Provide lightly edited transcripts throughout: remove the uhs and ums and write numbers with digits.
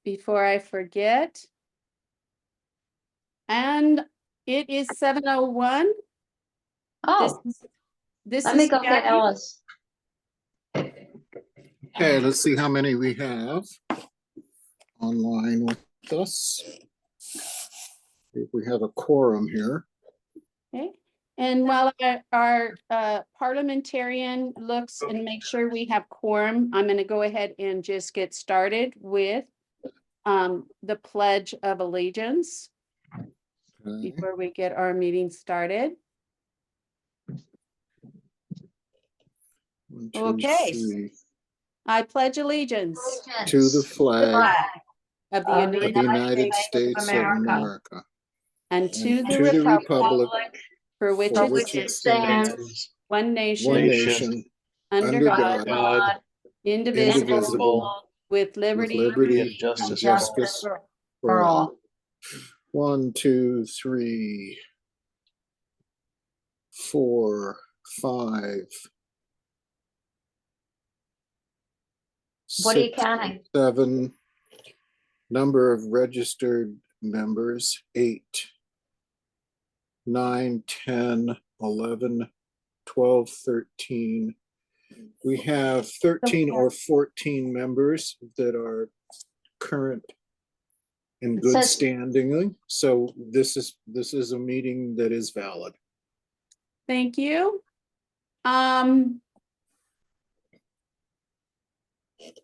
before I forget. And it is 7:01. Oh, This let me is go get Jackie. Alice. Okay, let's see how many we have online with us. If we have a quorum here. Okay. And while our parliamentarian looks and makes sure we have quorum, I'm going to go ahead and just get started with the Pledge of Allegiance Okay. before we get our meeting started. One, two, Okay. three. I pledge allegiance To the flag of the Of United of the United States of America and and to to the republic for which for it which it stands, one one nation, nation, under under God, God, indivisible, with with liberty liberty and justice and for all. justice for all. 1, 2, 3, 4, 5. What are you 6, counting? 7. Number of registered members, 8, 9, 10, 11, 12, 13. We have 13 or 14 members that are current in good says- standing. So this is a meeting that is valid. Thank you. Sorry,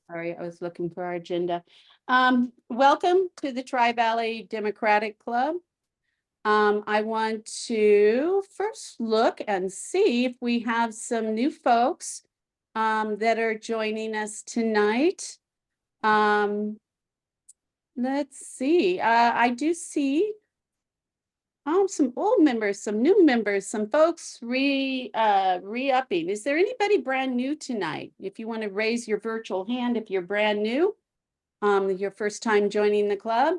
I was looking for our agenda. Welcome to the Tri-Valley Democratic Club. I want to first look and see if we have some new folks that are joining us tonight. Let's see. I do see some old members, some new members, some folks re-upping. Is there anybody brand new tonight? If you want to raise your virtual hand, if you're brand new, your first time joining the club.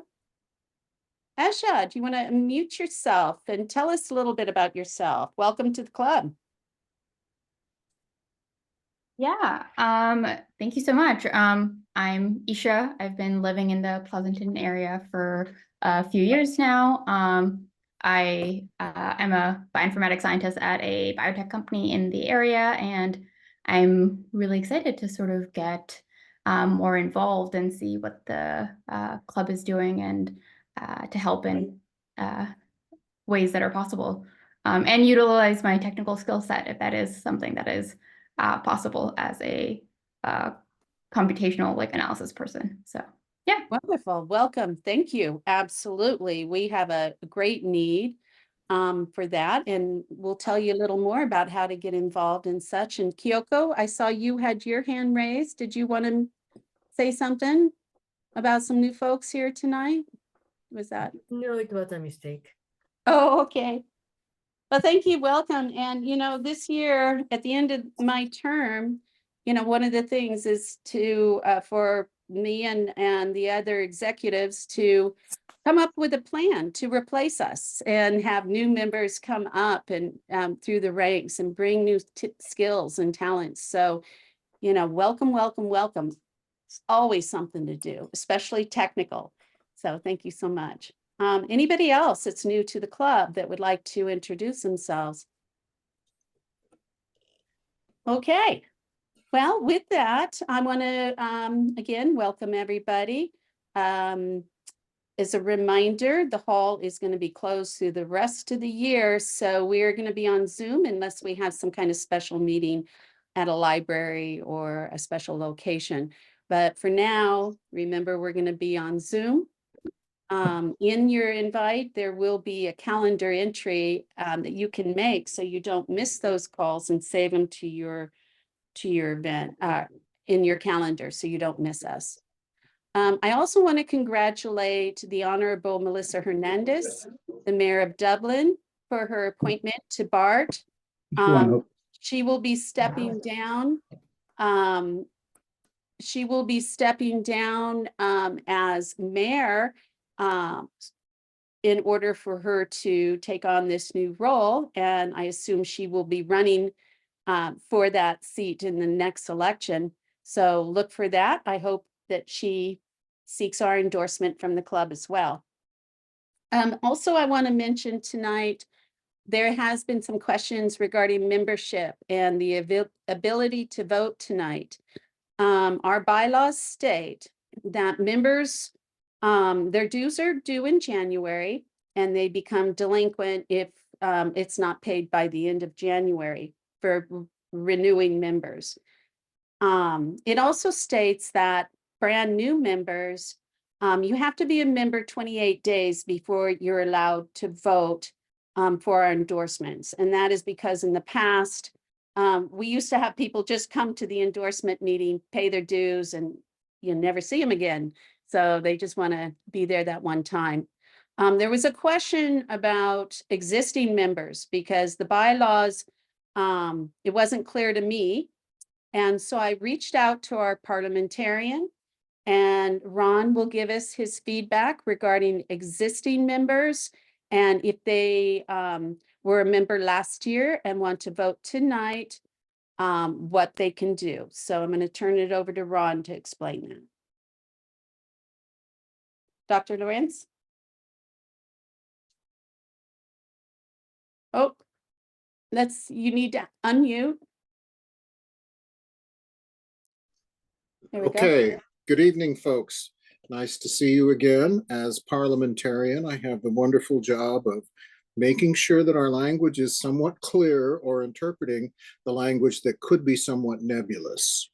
Esha, do you want to unmute yourself and tell us a little bit about yourself? Welcome to the club. Yeah, thank you so much. I'm Isha. I've been living in the Pleasanton area for a few years now. I am a bioinformatics scientist at a biotech company in the area, and I'm really excited to sort of get more involved and see what the club is doing and to help in ways that are possible, and utilize my technical skill set if that is something that is possible as a computational analysis person. So yeah. Wonderful. Welcome. Thank you. Absolutely. We have a great need for that, and we'll tell you a little more about how to get involved in such. And Kyoko, I saw you had your hand raised. Did you want to say something about some new folks here tonight? Was that? No, it was a mistake. Oh, okay. Well, thank you. Welcome. And, this year at the end of my term, one of the things is to, for me and the other executives to come up with a plan to replace us and have new members come up and through the ranks and bring new skills and talents. So, welcome, welcome, welcome. It's always something to do, especially technical. So thank you so much. Anybody else that's new to the club that would like to introduce themselves? Okay. Well, with that, I want to, again, welcome everybody. As a reminder, the hall is going to be closed through the rest of the year. So we're going to be on Zoom unless we have some kind of special meeting at a library or a special location. But for now, remember, we're going to be on Zoom. In your invite, there will be a calendar entry that you can make so you don't miss those calls and save them to your event in your calendar so you don't miss us. I also want to congratulate the Honorable Melissa Hernandez, the Mayor of Dublin, for her appointment to BART. She will be stepping down. She will be stepping down as mayor in order for her to take on this new role. And I assume she will be running for that seat in the next election. So look for that. I hope that she seeks our endorsement from the club as well. Also, I want to mention tonight, there has been some questions regarding membership and the ability to vote tonight. Our bylaws state that members, their dues are due in January, and they become delinquent if it's not paid by the end of January for renewing members. It also states that brand new members, you have to be a member 28 days before you're allowed to vote for our endorsements. And that is because in the past, we used to have people just come to the endorsement meeting, pay their dues, and you never see them again. So they just want to be there that one time. There was a question about existing members because the bylaws, it wasn't clear to me. And so I reached out to our parliamentarian, and Ron will give us his feedback regarding existing members and if they were a member last year and want to vote tonight, what they can do. So I'm going to turn it over to Ron to explain that. Dr. Lawrence? Oh, you need to unmute. There we go. Okay, good evening, folks. Nice to see you again. As parliamentarian, I have the wonderful job of making sure that our language is somewhat clear or interpreting the language that could be somewhat nebulous.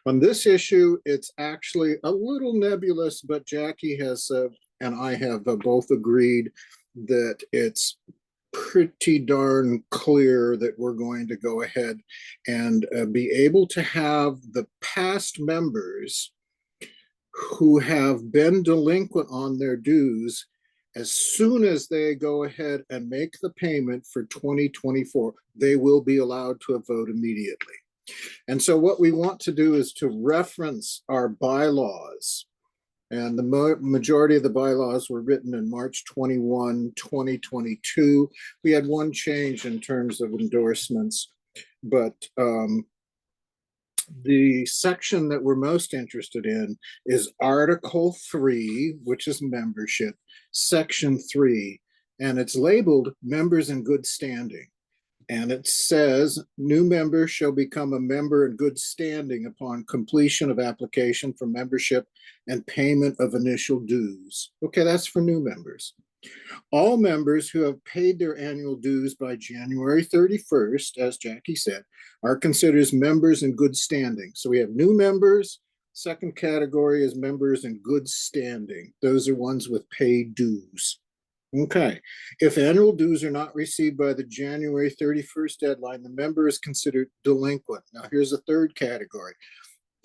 On this issue, it's actually a little nebulous, but Jackie has and I have both agreed that it's pretty darn clear that we're going to go ahead and be able to have the past members who have been delinquent on their dues, as soon as they go ahead and make the payment for 2024, they will be allowed to vote immediately. And so what we want to do is to reference our bylaws. And the majority of the bylaws were written in March 21, 2022. We had one change in terms of endorsements, but the section that we're most interested in is Article 3, which is membership, Section 3, and it's labeled members in good standing. And it says, new members shall become a member in good standing upon completion of application for membership and payment of initial dues. Okay, that's for new members. All members who have paid their annual dues by January 31st, as Jackie said, are considered as members in good standing. So we have new members. Second category is members in good standing. Those are ones with paid dues. Okay, if annual dues are not received by the January 31st deadline, the member is considered delinquent. Now here's a third category.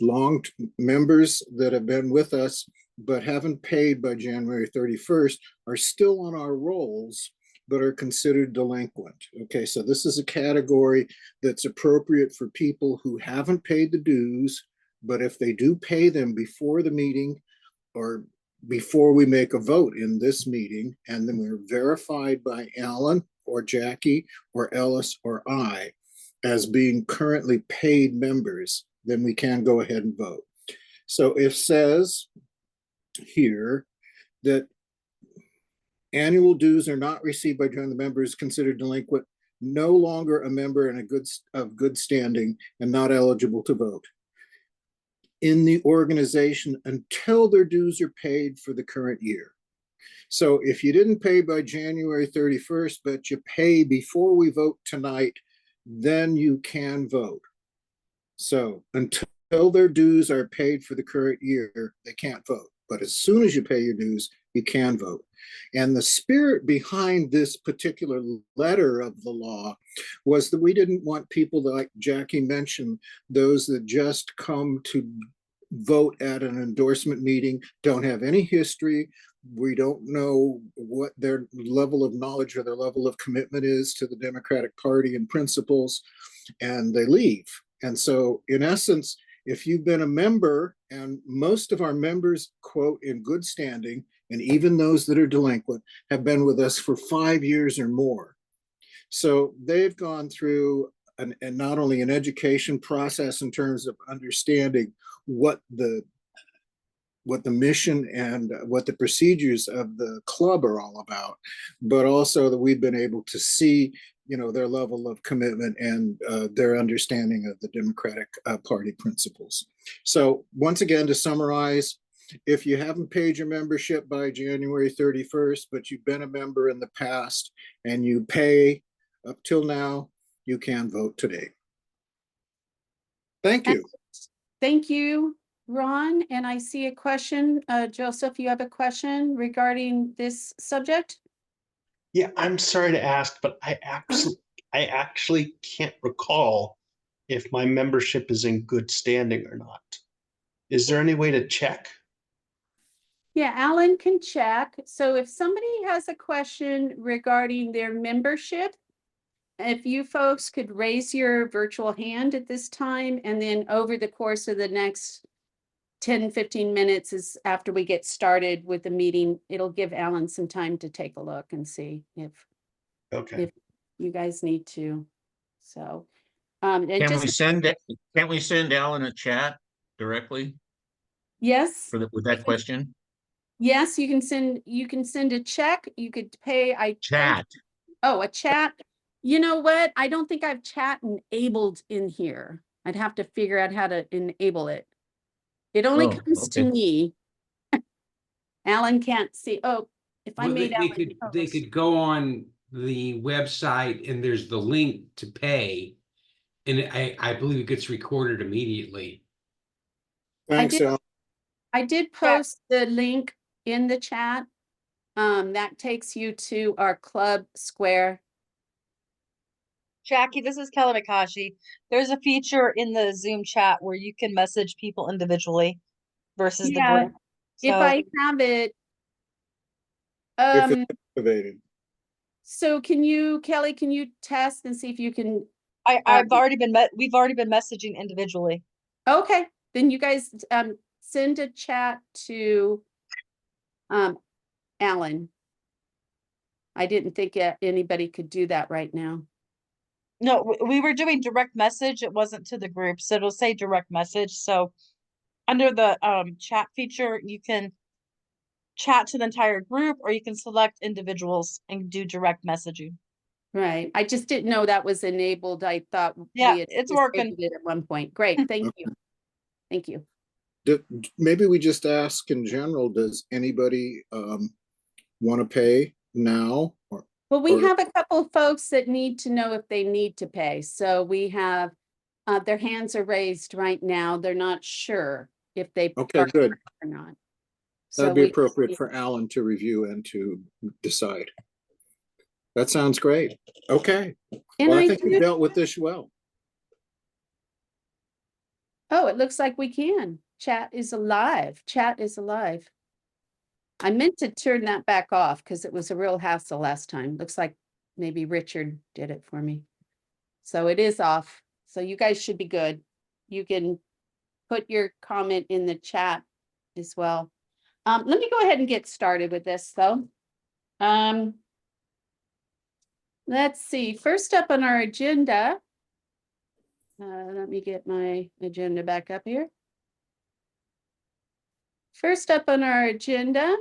Long members that have been with us but haven't paid by January 31st are still on our rolls, but are considered delinquent. Okay, so this is a category that's appropriate for people who haven't paid the dues, but if they do pay them before the meeting or before we make a vote in this meeting, and then we're verified by Alan or Jackie or Ellis or I as being currently paid members, then we can go ahead and vote. So it says here that annual dues are not received by joining the members considered delinquent, no longer a member in of good standing and not eligible to vote in the organization until their dues are paid for the current year. So if you didn't pay by January 31st, but you pay before we vote tonight, then you can vote. So until their dues are paid for the current year, they can't vote. But as soon as you pay your dues, you can vote. And the spirit behind this particular letter of the law was that we didn't want people that, like Jackie mentioned, those that just come to vote at an endorsement meeting, don't have any history. We don't know what their level of knowledge or their level of commitment is to the Democratic Party and principles, and they leave. And so in essence, if you've been a member, and most of our members, quote, in good standing, and even those that are delinquent, have been with us for 5 years or more. So they've gone through and not only an education process in terms of understanding what the what the mission and what the procedures of the club are all about, but also that we've been able to see, you know, their level of commitment and their understanding of the Democratic Party principles. So once again, to summarize, if you haven't paid your membership by January 31st, but you've been a member in the past and you pay up till now, you can vote today. Thank you. Thank you, Ron. And I see a question. Joseph, you have a question regarding this subject? Yeah, I'm sorry to ask, but I actually can't recall if my membership is in good standing or not. Is there any way to check? Yeah, Alan can check. So if somebody has a question regarding their membership, if you folks could raise your virtual hand at this time, and then over the course of the next 10, 15 minutes is after we get started with the meeting, it'll give Alan some time to take a look and see if Okay. you guys need to. So, and Can't just, we send Alan a chat directly yes, for with that question? yes, you can send a check. You could pay. Chat. Oh, a chat. You know what? I don't think I've chat enabled in here. I'd have to figure out how to enable it. It only Oh, comes to okay. me. Alan can't see. Oh, if I Well, made Alan they host. could go on the website and there's the link to pay. And I believe it gets recorded immediately. Thanks, Al. I did post the link in the chat. That takes you to our club square. Jackie, this is Kelly Mikashi. There's a feature in the Zoom chat where you can message people individually versus the Yeah, group. if So I have it. If it's activated. So Kelly, can you test and see if you can? we've already been messaging individually. Okay, then you guys send a chat to Alan. I didn't think anybody could do that right now. No, we were doing direct message. It wasn't to the group, so it'll say direct message. So under the chat feature, you can chat to the entire group, or you can select individuals and do direct messaging. Right, I just didn't know that was enabled. I thought Yeah, we had it's working. disabled it at one point. Great, thank you. Thank you. Maybe we just ask in general, does anybody want to pay now? Well, we or- have a couple of folks that need to know if they need to pay. So we have, their hands are raised right now. They're not sure if they Okay, are good. or not. That'd be appropriate for Alan to review and to decide. That sounds great. Okay. And Well, I I think we dealt with this well. Oh, it looks like we can. Chat is alive. Chat is alive. I meant to turn that back off because it was a real hassle last time. Looks like maybe Richard did it for me. So it is off. So you guys should be good. You can put your comment in the chat as well. Let me go ahead and get started with this though. Let's see. First up on our agenda, let me get my agenda back up here. First up on our agenda,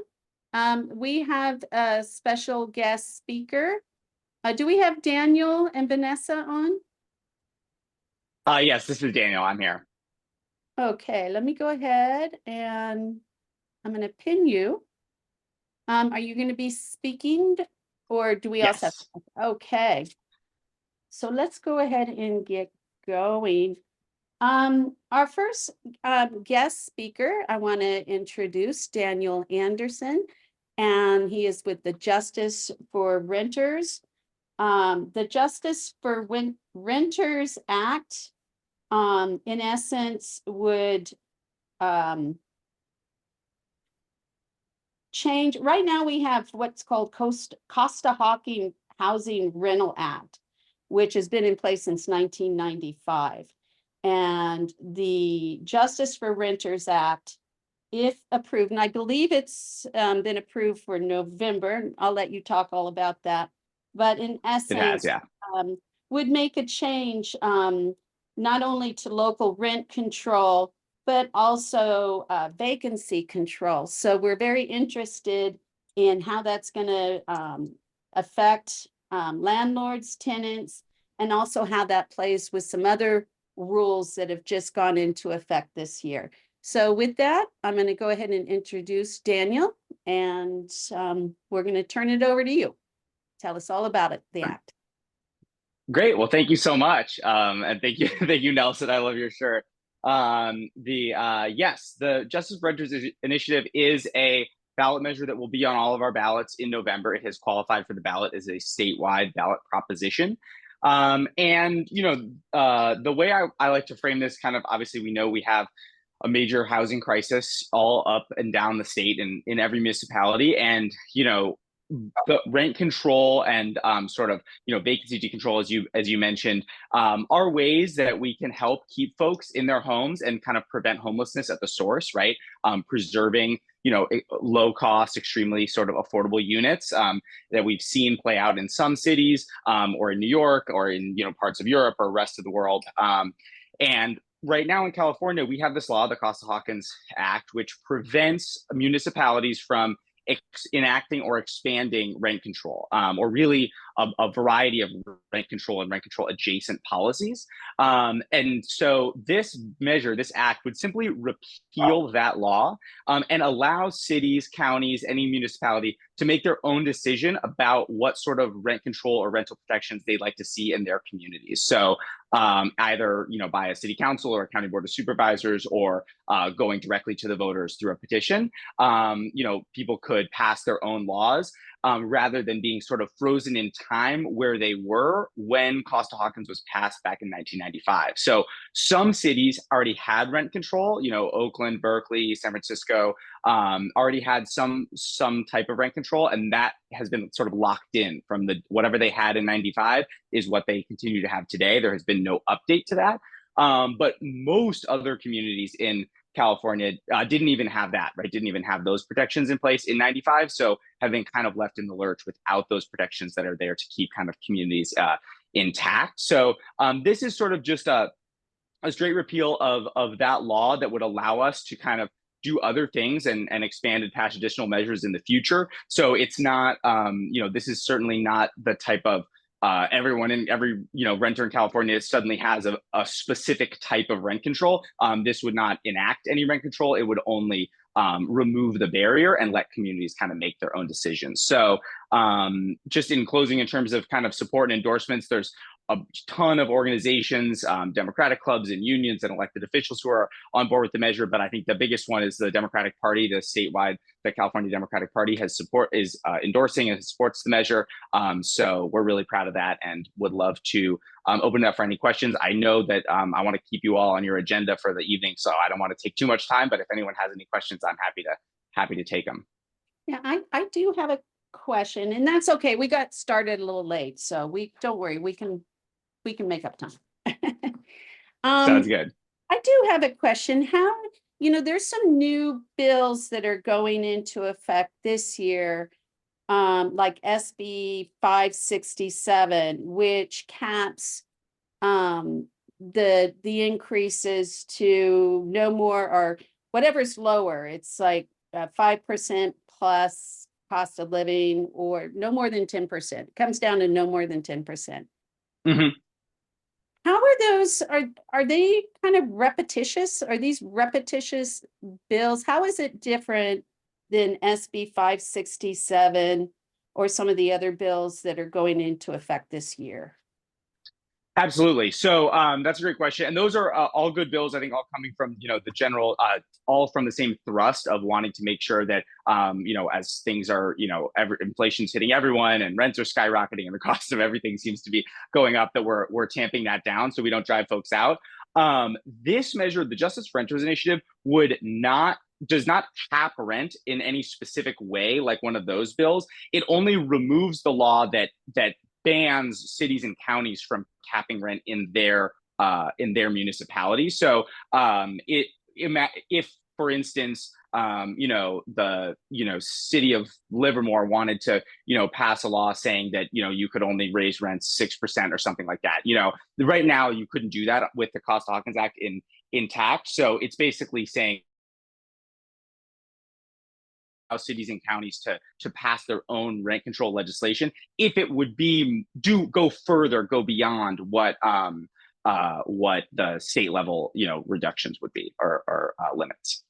we have a special guest speaker. Do we have Daniel and Vanessa on? Yes, this is Daniel. I'm here. Okay, let me go ahead and I'm going to pin you. Are you going to be speaking or do we also Yes. have? Okay. So let's go ahead and get going. Our first guest speaker, I want to introduce Daniel Anderson, and he is with the Justice for Renters. The Justice for Renters Act, in essence, would change. Right now, we have what's called Costa-Hawking Housing Rental Act, which has been in place since 1995. And the Justice for Renters Act, if approved, and I believe it's been approved for November, I'll let you talk all about that. But in essence, yeah. Would make a change not only to local rent control, but also vacancy control. So we're very interested in how that's going to affect landlords, tenants, and also how that plays with some other rules that have just gone into effect this year. So with that, I'm going to go ahead and introduce Daniel, and we're going to turn it over to you. Tell us all about it, the act. Great. Well, thank you so much. And thank you, Nelson. I love your shirt. Yes, the Justice for Renters Initiative is a ballot measure that will be on all of our ballots in November. It has qualified for the ballot as a statewide ballot proposition. And, you know, the way I like to frame this, kind of, obviously, we know we have a major housing crisis all up and down the state and in every municipality. And, you know, the rent control and sort of, you know, vacancy decontrol, as you mentioned, are ways that we can help keep folks in their homes and kind of prevent homelessness at the source, right? Preserving, you know, low cost, extremely sort of affordable units that we've seen play out in some cities or in New York or in, you know, parts of Europe or rest of the world. And right now in California, we have this law, the Costa-Hawkins Act, which prevents municipalities from enacting or expanding rent control, or really a variety of rent control and rent control adjacent policies. And so this measure, this act, would simply repeal that law and allow cities, counties, any municipality to make their own decision about what sort of rent control or rental protections they'd like to see in their communities. So either, you know, by a city council or a county board of supervisors, or going directly to the voters through a petition. You know, people could pass their own laws rather than being sort of frozen in time where they were when Costa-Hawkins was passed back in 1995. So some cities already had rent control, you know, Oakland, Berkeley, San Francisco, already had some type of rent control, and that has been sort of locked in from whatever they had in 95 is what they continue to have today. There has been no update to that. But most other communities in California didn't even have that, right? Didn't even have those protections in place in 95. So have been kind of left in the lurch without those protections that are there to keep kind of communities intact. So this is sort of just a straight repeal of that law that would allow us to kind of do other things and expand and pass additional measures in the future. So it's not, you know, this is certainly not the type of everyone in every, you know, renter in California suddenly has a specific type of rent control. This would not enact any rent control. It would only remove the barrier and let communities kind of make their own decisions. So just in closing, in terms of kind of support and endorsements, there's a ton of organizations, Democratic clubs and unions and elected officials who are on board with the measure. But I think the biggest one is the Democratic Party, the California Democratic Party is endorsing and supports the measure. So we're really proud of that and would love to open it up for any questions. I know that I want to keep you all on your agenda for the evening, so I don't want to take too much time, but if anyone has any questions, I'm happy to take them. Yeah, I do have a question, and that's okay. We got started a little late, so don't worry, we can make up time. Sounds good. I do have a question. How, you know, there's some new bills that are going into effect this year, like SB 567, which caps the increases to no more, or whatever's lower. It's like 5% plus cost of living, or no more than 10%. It comes down to no more than 10%. Mm-hmm. How are those, are they kind of repetitious? Are these repetitious bills? How is it different than SB 567 or some of the other bills that are going into effect this year? Absolutely. So that's a great question. And those are all good bills, I think, all coming from, you know, the general, all from the same thrust of wanting to make sure that, you know, as things are, you know, inflation's hitting everyone and rents are skyrocketing and the cost of everything seems to be going up, that we're tamping that down so we don't drive folks out. This measure, the Justice for Renters Initiative, does not cap rent in any specific way like one of those bills. It only removes the law that bans cities and counties from capping rent in their municipality. So if for instance, you know, the, you know, city of Livermore wanted to, you know, pass a law saying that, you know, you could only raise rents 6% or something like that. You know, right now you couldn't do that with the Costa-Hawkins Act intact. So it's basically saying how cities and counties to pass their own rent control legislation if it would go further, go beyond what the state level reductions would be or limits.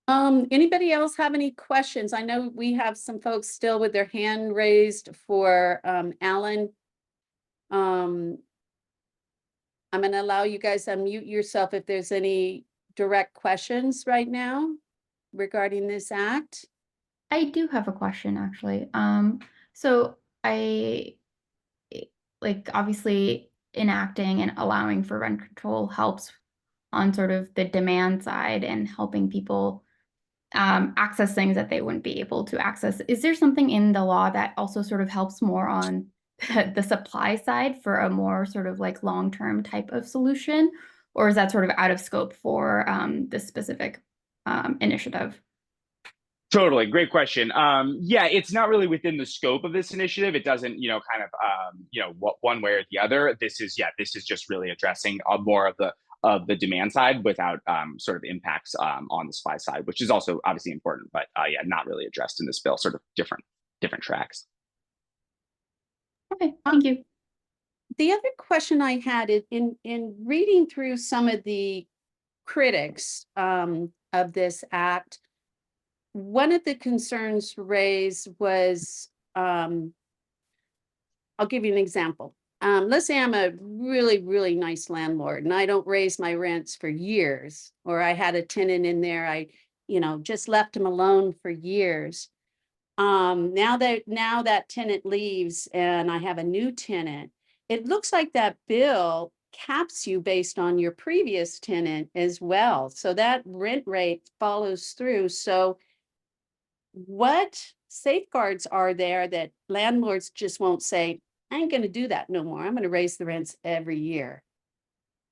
Anybody else have any questions? I know we have some folks still with their hand raised for Alan. I'm going to allow you guys to unmute yourself if there's any direct questions right now regarding this act. I do have a question actually. So obviously enacting and allowing for rent control helps on sort of the demand side and helping people access things that they wouldn't be able to access. Is there something in the law that also sort of helps more on the supply side for a more sort of like long-term type of solution? Or is that sort of out of scope for this specific initiative? Totally. Great question. Yeah, it's not really within the scope of this initiative. It doesn't, one way or the other. This is just really addressing more of the demand side without sort of impacts on the supply side, which is also obviously important, but not really addressed in this bill, sort of different tracks. Okay, thank you. The other question I had is in reading through some of the critics of this act, one of the concerns raised was, I'll give you an example. Let's say I'm a really, really nice landlord and I don't raise my rents for years, or I had a tenant in there, I just left him alone for years. Now that tenant leaves and I have a new tenant, it looks like that bill caps you based on your previous tenant as well. So that rent rate follows through. So what safeguards are there that landlords just won't say, I ain't going to do that no more. I'm going to raise the rents every year?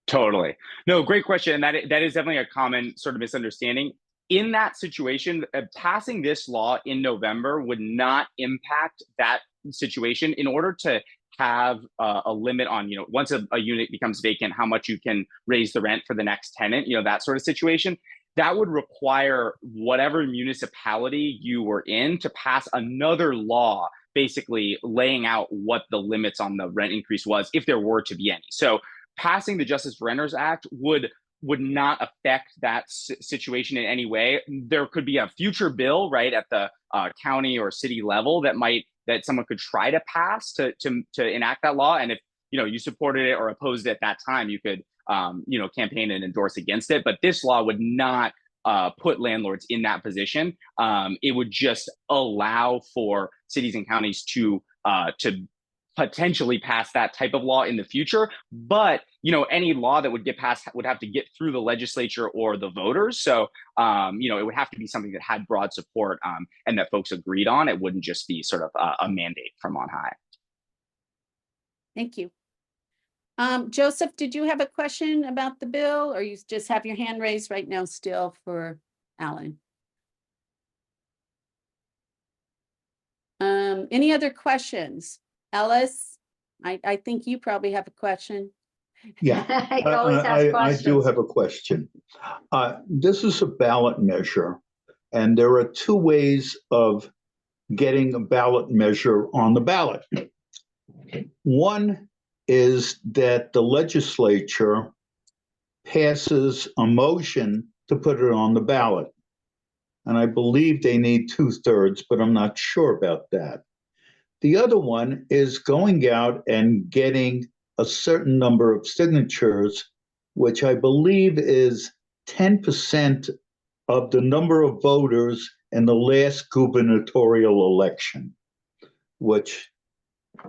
Totally. No, great question. And that is definitely a common sort of misunderstanding. In that situation, passing this law in November would not impact that situation. In order to have a limit on, once a unit becomes vacant, how much you can raise the rent for the next tenant, that sort of situation, that would require whatever municipality you were in to pass another law, basically laying out what the limits on the rent increase was, if there were to be any. So passing the Justice for Renters Act would not affect that situation in any way. There could be a future bill, right, at the county or city level that someone could try to pass to enact that law. And if you supported it or opposed it at that time, you could campaign and endorse against it. But this law would not put landlords in that position. It would just allow for cities and counties to potentially pass that type of law in the future. But any law that would get passed would have to get through the legislature or the voters. So it would have to be something that had broad support and that folks agreed on. It wouldn't just be sort of a mandate from on high. Thank you. Joseph, did you have a question about the bill, or you just have your hand raised right now still for Alan? Any other questions? Ellis, I think you probably have a question. Yeah, I do have a question. This is a ballot measure, and there are two ways of getting a ballot measure on the ballot. One is that the legislature passes a motion to put it on the ballot. And I believe they need 2/3, but I'm not sure about that. The other one is going out and getting a certain number of signatures, which I believe is 10% of the number of voters in the last gubernatorial election, which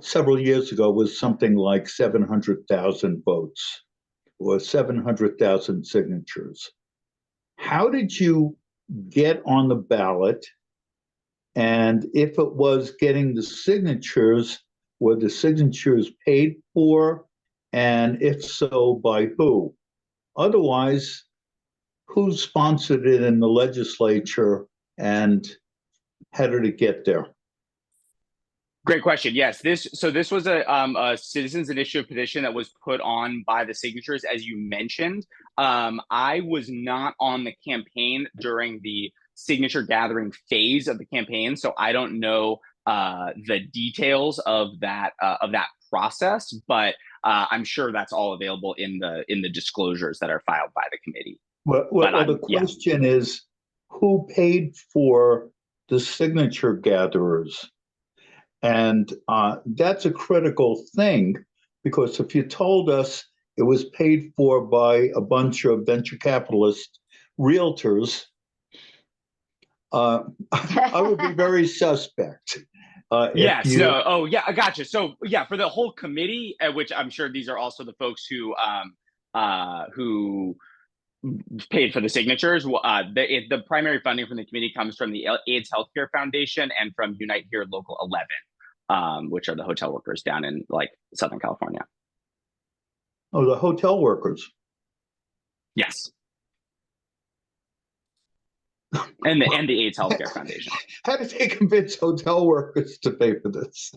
several years ago was something like 700,000 votes or 700,000 signatures. How did you get on the ballot? And if it was getting the signatures, were the signatures paid for? And if so, by who? Otherwise, who sponsored it in the legislature and how did it get there? Great question. Yes, this was a citizens initiative petition that was put on by the signatures, as you mentioned. I was not on the campaign during the signature gathering phase of the campaign, so I don't know the details of that process, but I'm sure that's all available in the disclosures that are filed by the committee. Well, the question is, who paid for the signature gatherers? And that's a critical thing, because if you told us it was paid for by a bunch of venture capitalist realtors, I would be very suspect. Yes, no, oh yeah, I got you. So yeah, for the whole committee, which I'm sure these are also the folks who paid for the signatures. The primary funding from the committee comes from the AIDS Healthcare Foundation and from Unite Here Local 11, which are the hotel workers down in like Southern California. Oh, the hotel workers. Yes. And the AIDS Healthcare Foundation. How did they convince hotel workers to pay for this?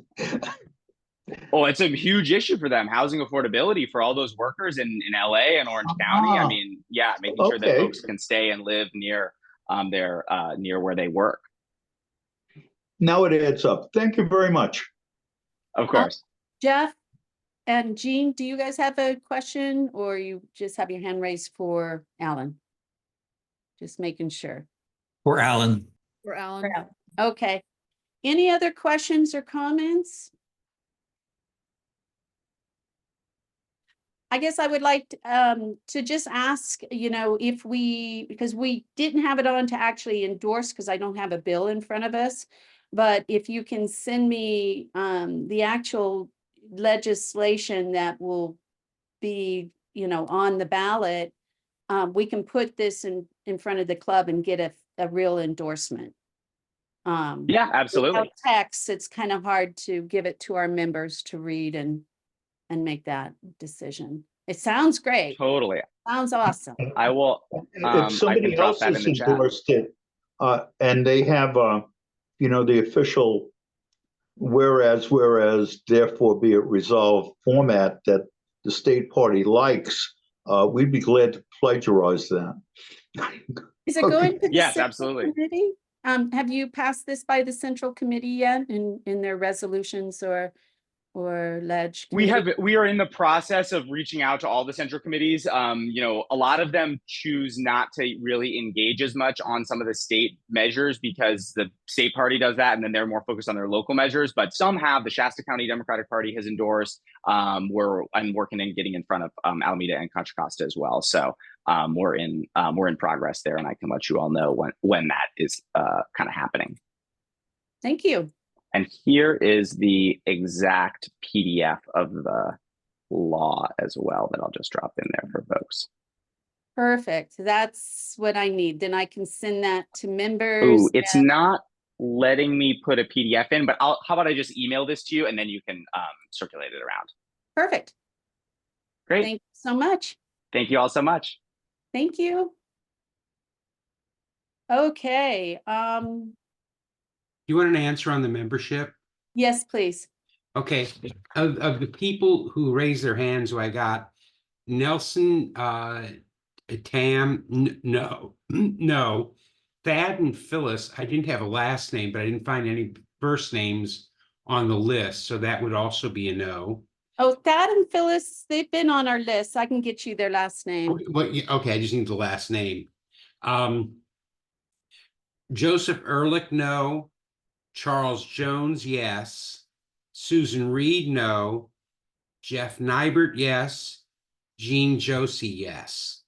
Oh, it's a huge issue for them. Housing affordability for all those workers in LA and Orange County. I mean, yeah, making sure that folks can stay and live near near where they work. Now it adds up. Thank you very much. Of course. Jeff and Jean, do you guys have a question, or you just have your hand raised for Alan? Just making sure. For Alan. For Alan. Okay. Any other questions or comments? I guess I would like to just ask, if because we didn't have it on to actually endorse, because I don't have a bill in front of us, but if you can send me the actual legislation that will be, on the ballot, we can put this in front of the club and get a real endorsement. Yeah, absolutely. Without text, it's kind of hard to give it to our members to read and make that decision. It sounds great. Totally. Sounds awesome. I will. If somebody else has endorsed it, and they have, the official whereas, therefore be it resolved format that the state party likes, we'd be glad to plagiarize that. Is it going to the Yes, Central absolutely. Committee? Have you passed this by the Central Committee yet in their resolutions or ledge? We are in the process of reaching out to all the central committees. A lot of them choose not to really engage as much on some of the state measures because the state party does that, and then they're more focused on their local measures. But some have. The Shasta County Democratic Party has endorsed. I'm working and getting in front of Alameda and Contra Costa as well. So we're in progress there, and I can let you all know when that is kind of happening. Thank you. And here is the exact PDF of the law as well that I'll just drop in there for folks. Perfect. That's what I need. Then I can send that to members. Oh, it's not letting me put a PDF in, but how about I just email this to you and then you can circulate it around. Perfect. Great. Thank you so much. Thank you all so much. Thank you. Okay. You want an answer on the membership? Yes, please. Okay, of the people who raised their hands, who I got, Nelson, Tam, no. Thad and Phyllis, I didn't have a last name, but I didn't find any first names on the list, so that would also be a no. Oh, Thad and Phyllis, they've been on our list. I can get you their last name. Okay, I just need the last name. Joseph Ehrlich, no. Charles Jones, yes. Susan Reed, no. Jeff Nybert, yes. Jean Josie, yes.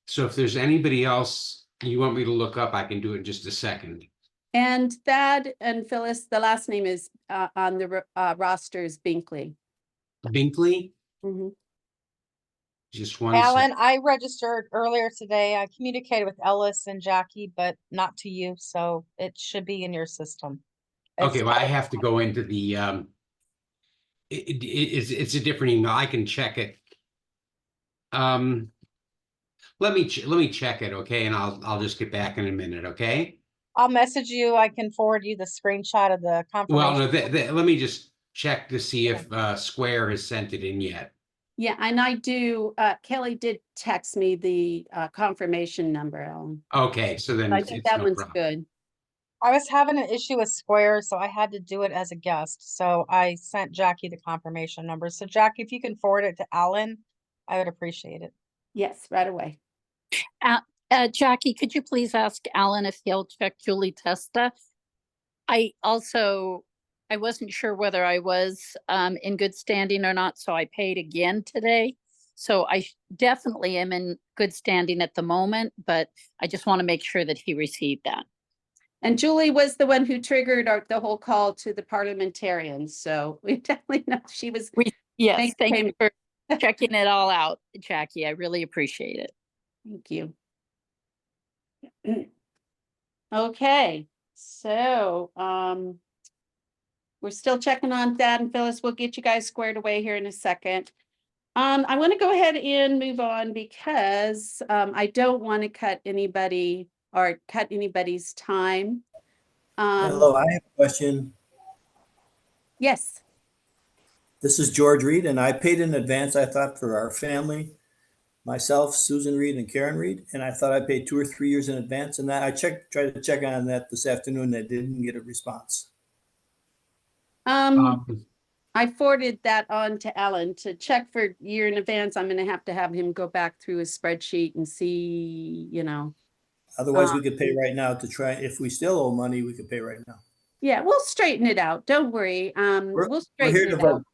So if there's anybody else you want me to look up, I can do it in just a second. And Thad and Phyllis, the last name is on the roster is Binkley. Binkley? Mm-hmm. Just one Alan, I registered earlier today. I communicated with Ellis and Jackie, but not to you, so it should be in your system. Okay, well, I have to go into the it's a different email. I can check it. Let me check it, okay, and I'll just get back in a minute, okay? I'll message you. I can forward you the screenshot of the Well, no, confirmation. let me just check to see if Square has sent it in yet. Yeah, and I do, Kelly did text me the confirmation number, Ellen. Okay, so then I think it's that no one's problem. good. I was having an issue with Square, so I had to do it as a guest. So I sent Jackie the confirmation number. So Jackie, if you can forward it to Alan, I would appreciate it. Yes, right away. Jackie, could you please ask Alan if he'll check Julie Testa? I wasn't sure whether I was in good standing or not, so I paid again today. So I definitely am in good standing at the moment, but I just want to make sure that he received that. And Julie was the one who triggered the whole call to the parliamentarians. So we definitely know she was. Yes, Make thank payment. you for checking it all out, Jackie. I really appreciate it. Thank you. Okay, so we're still checking on Thad and Phyllis. We'll get you guys squared away here in a second. I want to go ahead and move on because I don't want to cut anybody or cut anybody's time. Hello, I have a question. Yes. This is George Reed, and I paid in advance, I thought, for our family, myself, Susan Reed, and Karen Reed, and I thought I paid 2 or 3 years in advance, and I tried to check on that this afternoon. I didn't get a response. I forwarded that on to Alan to check for year in advance. I'm going to have him go back through his spreadsheet and see, you know. Otherwise, we could pay right now to try. If we still owe money, we could pay right now. Yeah, we'll straighten it out. Don't worry. We'll We're here straighten to it vote. out.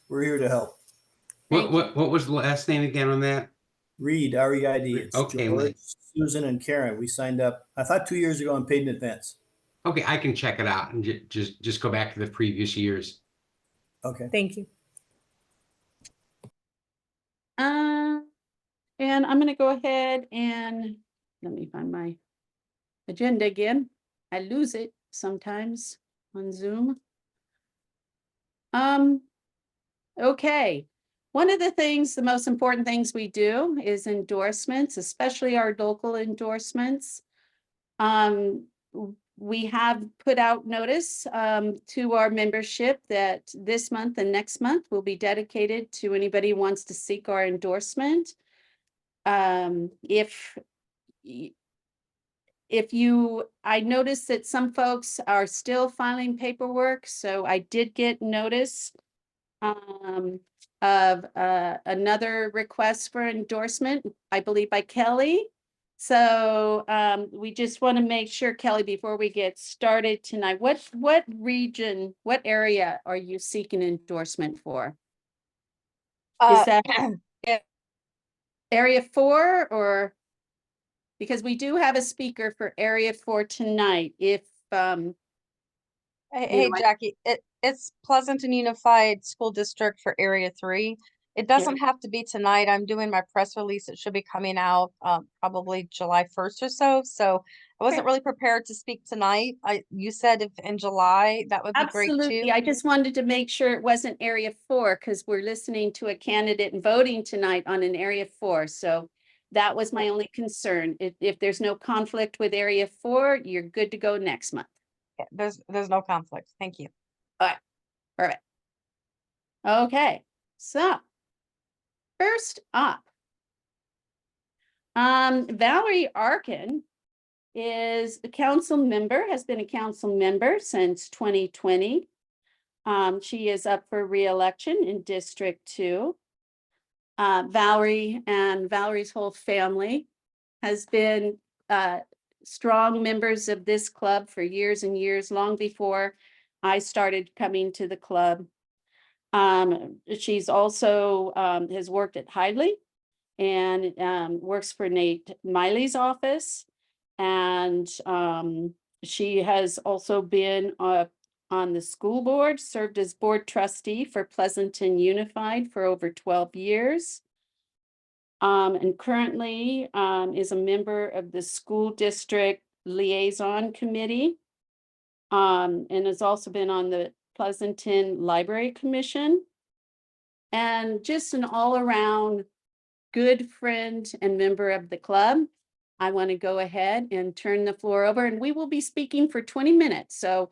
We're here to help. What was the last name again on that? Reed, R-E-I-D. It's Okay, George, Lee. Susan, and Karen. We signed up, I thought 2 years ago and paid in advance. Okay, I can check it out and just go back to the previous years. Okay. Thank you. And I'm going to go ahead and let me find my agenda again. I lose it sometimes on Zoom. Okay. One of the most important things we do is endorsements, especially our local endorsements. We have put out notice to our membership that this month and next month will be dedicated to anybody who wants to seek our endorsement. I noticed that some folks are still filing paperwork, so I did get notice of another request for endorsement, I believe by Kelly. So we just want to make sure, Kelly, before we get started tonight, what region, what area are you seeking endorsement for? Is that area 4 or? Because we do have a speaker for area 4 tonight. If Hey, Jackie, it's Pleasanton Unified School District for Area 3. It doesn't have to be tonight. I'm doing my press release. It should be coming out probably July 1st or so. So I wasn't really prepared to speak tonight. You said if in July, that would be great too. Absolutely. I just wanted to make sure it wasn't area 4 because we're listening to a candidate and voting tonight on an area 4. So that was my only concern. If there's no conflict with area 4, you're good to go next month. Yeah, there's no conflict. Thank you. All right. Perfect. Okay. So first up, Valerie Arkin is a council member, has been a council member since 2020. She is up for re-election in District 2. Valerie and Valerie's whole family has been strong members of this club for years and years, long before I started coming to the club. She's also has worked at Hidley and works for Nate Miley's office. And she has also been on the school board, served as board trustee for Pleasanton Unified for over 12 years. And currently is a member of the school district liaison committee. And has also been on the Pleasanton Library Commission. And just an all-around good friend and member of the club. I want to go ahead and turn the floor over, and we will be speaking for 20 minutes. So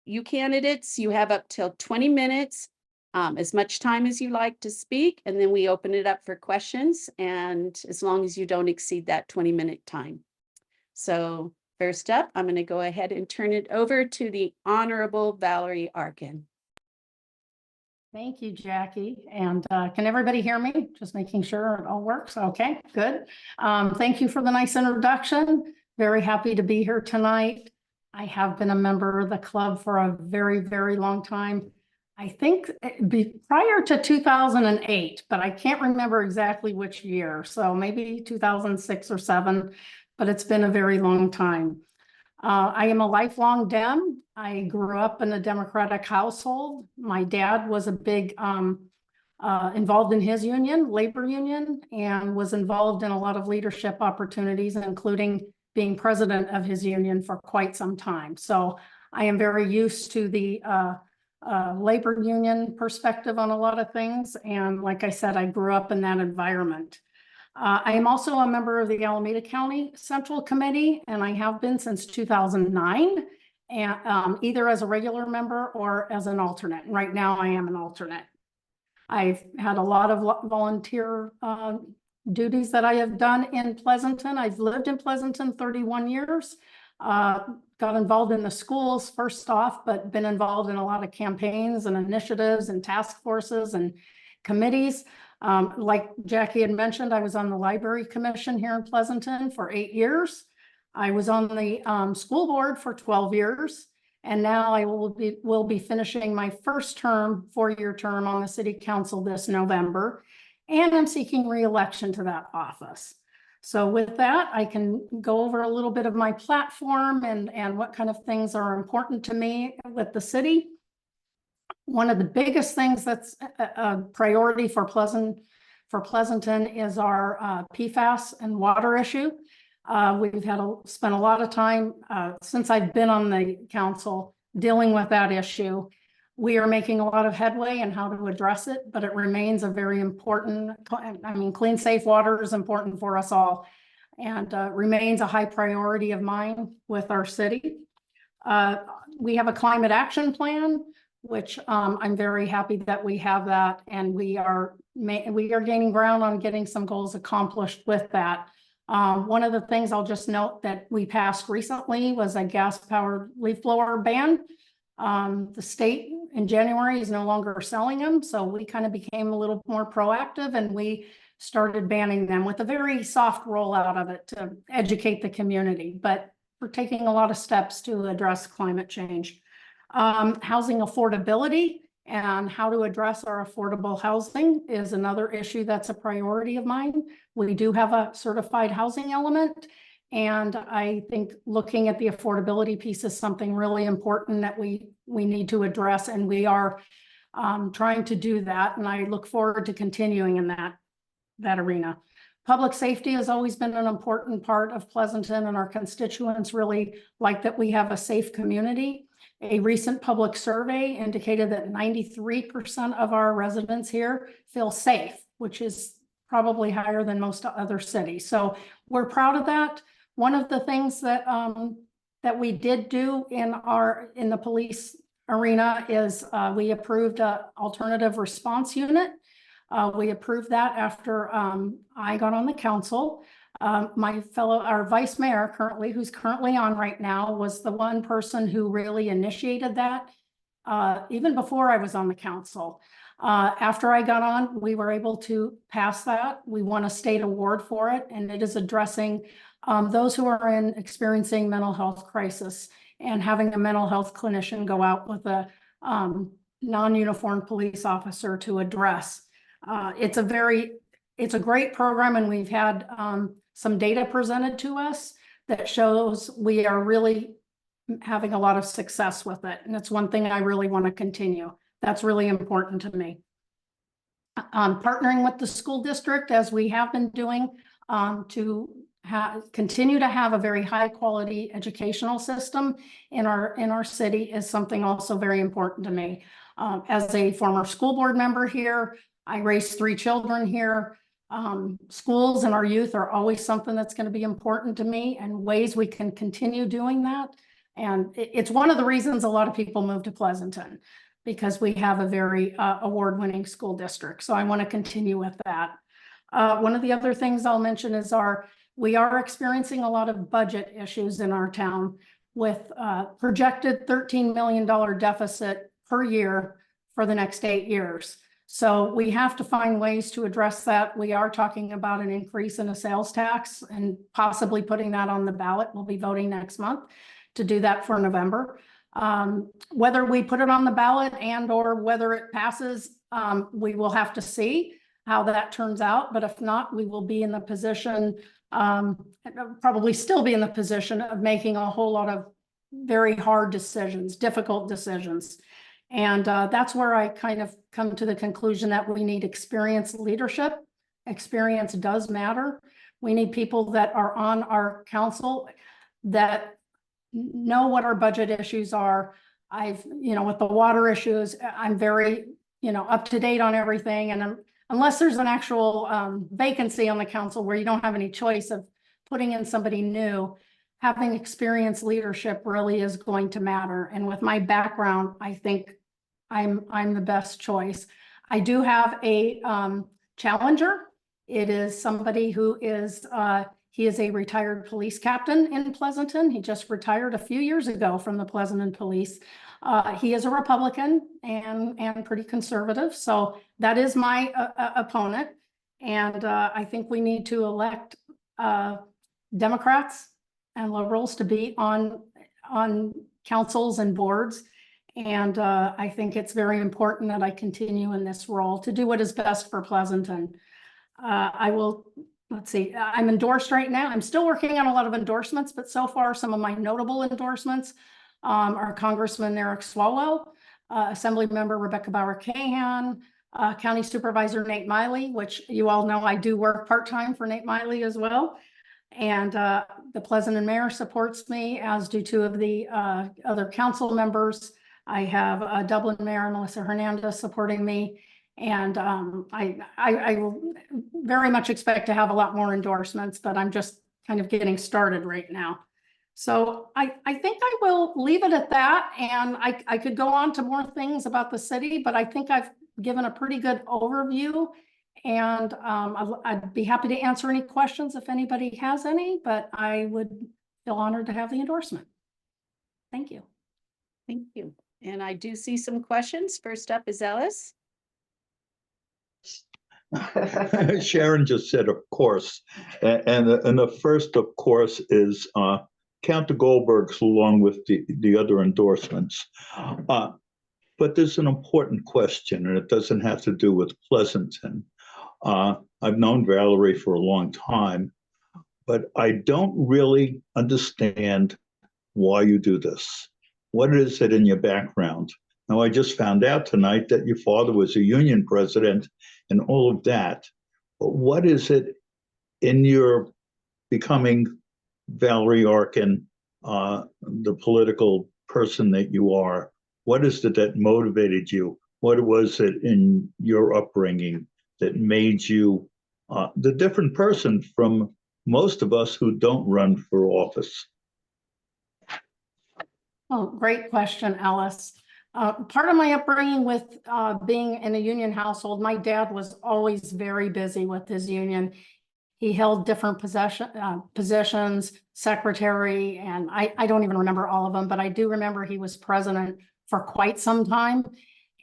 you candidates, you have up till 20 minutes, as much time as you like to speak, and then we open it up for questions, and as long as you don't exceed that 20-minute time. So first up, I'm going to go ahead and turn it over to the Honorable Valerie Arkin. Thank you, Jackie. And can everybody hear me? Just making sure it all works. Okay, good. Thank you for the nice introduction. Very happy to be here tonight. I have been a member of the club for a very, very long time. I think prior to 2008, but I can't remember exactly which year. So maybe 2006 or 7, but it's been a very long time. I am a lifelong Dem. I grew up in a Democratic household. My dad was a big involved in his union, labor union, and was involved in a lot of leadership opportunities, including being president of his union for quite some time. So I am very used to the labor union perspective on a lot of things. And like I said, I grew up in that environment. I am also a member of the Alameda County Central Committee, and I have been since 2009, and either as a regular member or as an alternate. And right now I am an alternate. I've had a lot of volunteer duties that I have done in Pleasanton. I've lived in Pleasanton 31 years, got involved in the schools first off, but been involved in a lot of campaigns and initiatives and task forces and committees. Like Jackie had mentioned, I was on the Library Commission here in Pleasanton for 8 years. I was on the school board for 12 years. And now I will be finishing my first term, 4-year term on the city council this November. And I'm seeking re-election to that office. So with that, I can go over a little bit of my platform and what kind of things are important to me with the city. One of the biggest things that's a priority for Pleasanton is our PFAS and water issue. We've spent a lot of time since I've been on the council dealing with that issue. We are making a lot of headway in how to address it, but it remains a very important, clean, safe water is important for us all, and remains a high priority of mine with our city. We have a climate action plan, which I'm very happy that we have that, and we are gaining ground on getting some goals accomplished with that. One of the things I'll just note that we passed recently was a gas-powered leaf blower ban. The state in January is no longer selling them, so we kind of became a little more proactive and we started banning them with a very soft rollout of it to educate the community. But we're taking a lot of steps to address climate change. Housing affordability and how to address our affordable housing is another issue that's a priority of mine. We do have a certified housing element, and I think looking at the affordability piece is something really important that we need to address, and we are trying to do that, and I look forward to continuing in that arena. Public safety has always been an important part of Pleasanton, and our constituents really like that we have a safe community. A recent public survey indicated that 93% of our residents here feel safe, which is probably higher than most other cities. So we're proud of that. One of the things that that we did do in the police arena is we approved an alternative response unit. We approved that after I got on the council. Our vice mayor currently, who's currently on right now, was the one person who really initiated that even before I was on the council. After I got on, we were able to pass that. We won a state award for it, and it is addressing those who are experiencing mental health crisis and having a mental health clinician go out with a non-uniformed police officer to address. It's a great program, and we've had some data presented to us that shows we are really having a lot of success with it. And it's one thing I really want to continue. That's really important to me. Partnering with the school district, as we have been doing, to continue to have a very high quality educational system in our city is something also very important to me. As a former school board member here, I raised 3 children here. Schools and our youth are always something that's going to be important to me, and ways we can continue doing that. And it's one of the reasons a lot of people move to Pleasanton, because we have a very award-winning school district. So I want to continue with that. One of the other things I'll mention is we are experiencing a lot of budget issues in our town, with projected $13 million deficit per year for the next 8 years. So we have to find ways to address that. We are talking about an increase in a sales tax and possibly putting that on the ballot. We'll be voting next month to do that for November. Whether we put it on the ballot and or whether it passes, we will have to see how that turns out. But if not, we will be in the position, probably still be in the position of making a whole lot of very hard decisions, difficult decisions. And that's where I kind of come to the conclusion that we need experienced leadership. Experience does matter. We need people that are on our council that know what our budget issues are. With the water issues, I'm very, up to date on everything. And unless there's an actual vacancy on the council where you don't have any choice of putting in somebody new, having experienced leadership really is going to matter. And with my background, I think I'm the best choice. I do have a challenger. It is somebody who is, he is a retired police captain in Pleasanton. He just retired a few years ago from the Pleasanton Police. He is a Republican and pretty conservative. So that is my opponent. And I think we need to elect Democrats and liberals to be on councils and boards. And I think it's very important that I continue in this role to do what is best for Pleasanton. Let's see, I'm endorsed right now. I'm still working on a lot of endorsements, but so far some of my notable endorsements are Congressman Eric Swalwell, Assemblymember Rebecca Bauer-Cahan, County Supervisor Nate Miley, which you all know I do work part-time for Nate Miley as well. And the Pleasanton Mayor supports me, as do 2 of the other council members. I have Dublin Mayor Melissa Hernandez supporting me. And I will very much expect to have a lot more endorsements, but I'm just kind of getting started right now. So I think I will leave it at that. And I could go on to more things about the city, but I think I've given a pretty good overview. And I'd be happy to answer any questions if anybody has any, but I would feel honored to have the endorsement. Thank you. Thank you. And I do see some questions. First up is Ellis. Sharon just said, of course. And the first, of course, is count the Goldbergs along with the other endorsements. But there's an important question, and it doesn't have to do with Pleasanton. I've known Valerie for a long time, but I don't really understand why you do this. What is it in your background? Now, I just found out tonight that your father was a union president and all of that. But what is it in your becoming Valerie Arkin, the political person that you are? What is it that motivated you? What was it in your upbringing that made you the different person from most of us who don't run for office? Oh, great question, Alice. Part of my upbringing with being in a union household, my dad was always very busy with his union. He held different positions, secretary, and I don't even remember all of them, but I do remember he was president for quite some time.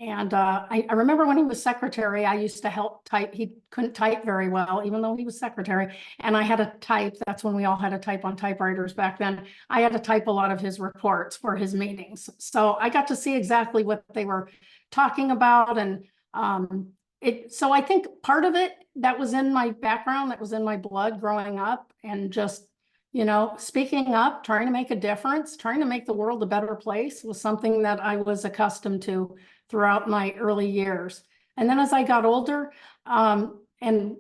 And I remember when he was secretary, I used to help type. He couldn't type very well, even though he was secretary. And I had to type. That's when we all had to type on typewriters back then. I had to type a lot of his reports for his meetings. So I got to see exactly what they were talking about. And so I think part of it that was in my background, that was in my blood growing up, and just, speaking up, trying to make a difference, trying to make the world a better place was something that I was accustomed to throughout my early years. And then as I got older, and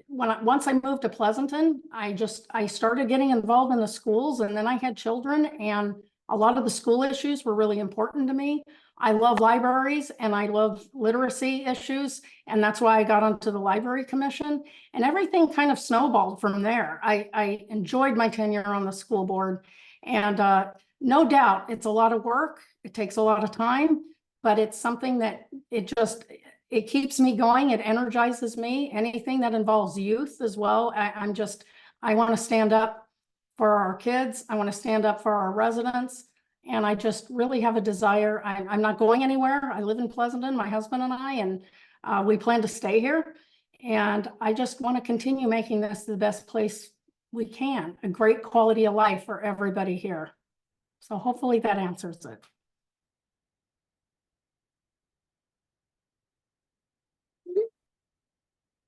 once I moved to Pleasanton, I started getting involved in the schools, and then I had children, and a lot of the school issues were really important to me. I love libraries and I love literacy issues. And that's why I got onto the library commission, and everything kind of snowballed from there. I enjoyed my tenure on the school board, and no doubt it's a lot of work. It takes a lot of time, but it's something that it keeps me going. It energizes me. Anything that involves youth as well. I want to stand up for our kids. I want to stand up for our residents. And I just really have a desire. I'm not going anywhere. I live in Pleasanton, my husband and I, and we plan to stay here. And I just want to continue making this the best place we can, a great quality of life for everybody here. So hopefully that answers it.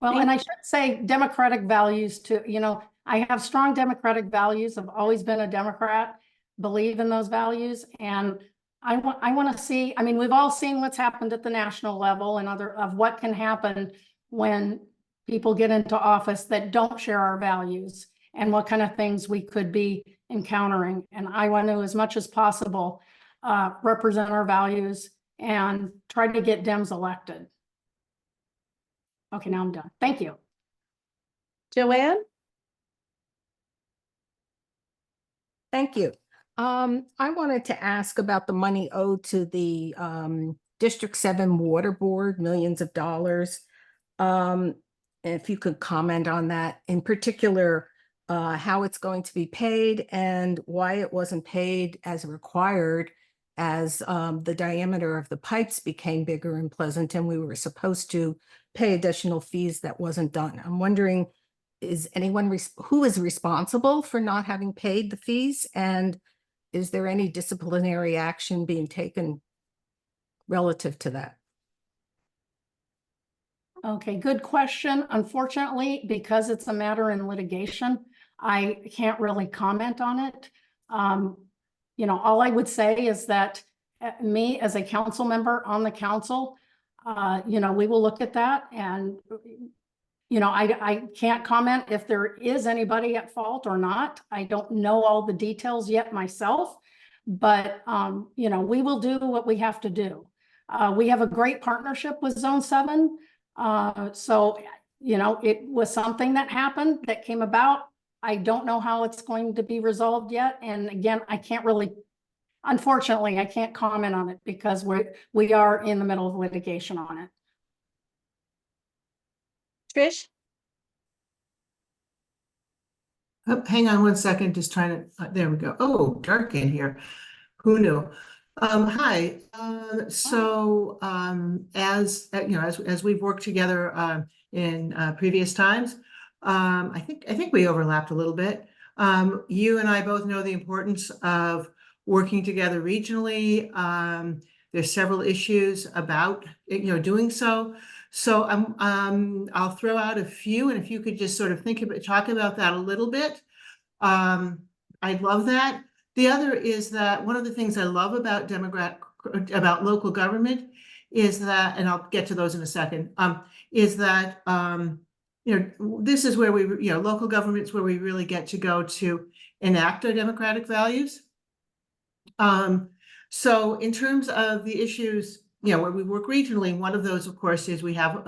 Well, and I should say democratic values too. You know, I have strong democratic values. I've always been a Democrat, believe in those values. And I want to see, I mean, we've all seen what's happened at the national level and of what can happen when people get into office that don't share our values and what kind of things we could be encountering. And I want to, as much as possible, represent our values and try to get Dems elected. Okay, now I'm done. Thank you. Joanne? Thank you. I wanted to ask about the money owed to the District 7 Water Board, millions of dollars. If you could comment on that, in particular, how it's going to be paid and why it wasn't paid as required as the diameter of the pipes became bigger in Pleasanton. We were supposed to pay additional fees that wasn't done. I'm wondering, is anyone who is responsible for not having paid the fees, and is there any disciplinary action being taken relative to that? Okay, good question. Unfortunately, because it's a matter in litigation, I can't really comment on it. You know, all I would say is that me as a council member on the council, you know, we will look at that, and you know, I can't comment if there is anybody at fault or not. I don't know all the details yet myself, but you know, we will do what we have to do. We have a great partnership with Zone 7. So, you know, it was something that happened that came about. I don't know how it's going to be resolved yet. And again, I can't really, unfortunately, I can't comment on it because we are in the middle of litigation on it. Trish? Oh, hang on one second, just trying to, there we go. Oh, dark in here. Who knew? Hi. As you know, as we've worked together in previous times, I think we overlapped a little bit. You and I both know the importance of working together regionally. There's several issues about doing so. So I'll throw out a few, and if you could just sort of talk about that a little bit, I'd love that. The other is that one of the things I love about local government is that, and I'll get to those in a second, is that this is where local government's where we really get to go to enact our democratic values. So in terms of the issues, where we work regionally, one of those, of course, is we have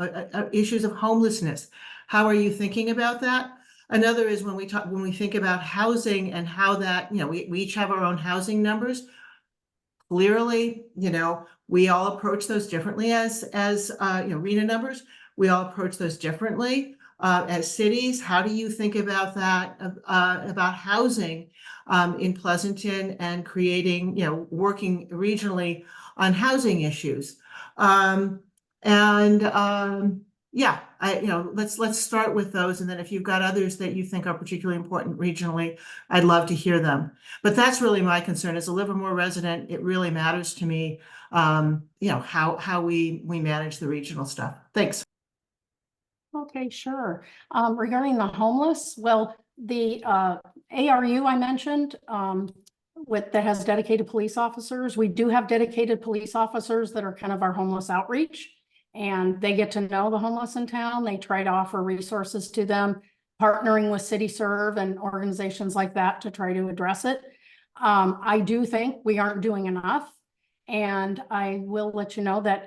issues of homelessness. How are you thinking about that? Another is when we think about housing and how that, we each have our own housing numbers. Clearly, we all approach those differently as RENA numbers. We all approach those differently as cities. How do you think about that, about housing in Pleasanton and creating, working regionally on housing issues? Yeah, let's start with those. And then if you've got others that you think are particularly important regionally, I'd love to hear them. But that's really my concern. As a Livermore resident, it really matters to me, how we manage the regional stuff. Thanks. Okay, sure. Regarding the homeless, well, the ARU I mentioned, that has dedicated police officers. We do have dedicated police officers that are kind of our homeless outreach, and they get to know the homeless in town. They try to offer resources to them, partnering with CityServe and organizations like that to try to address it. I do think we aren't doing enough. And I will let you know that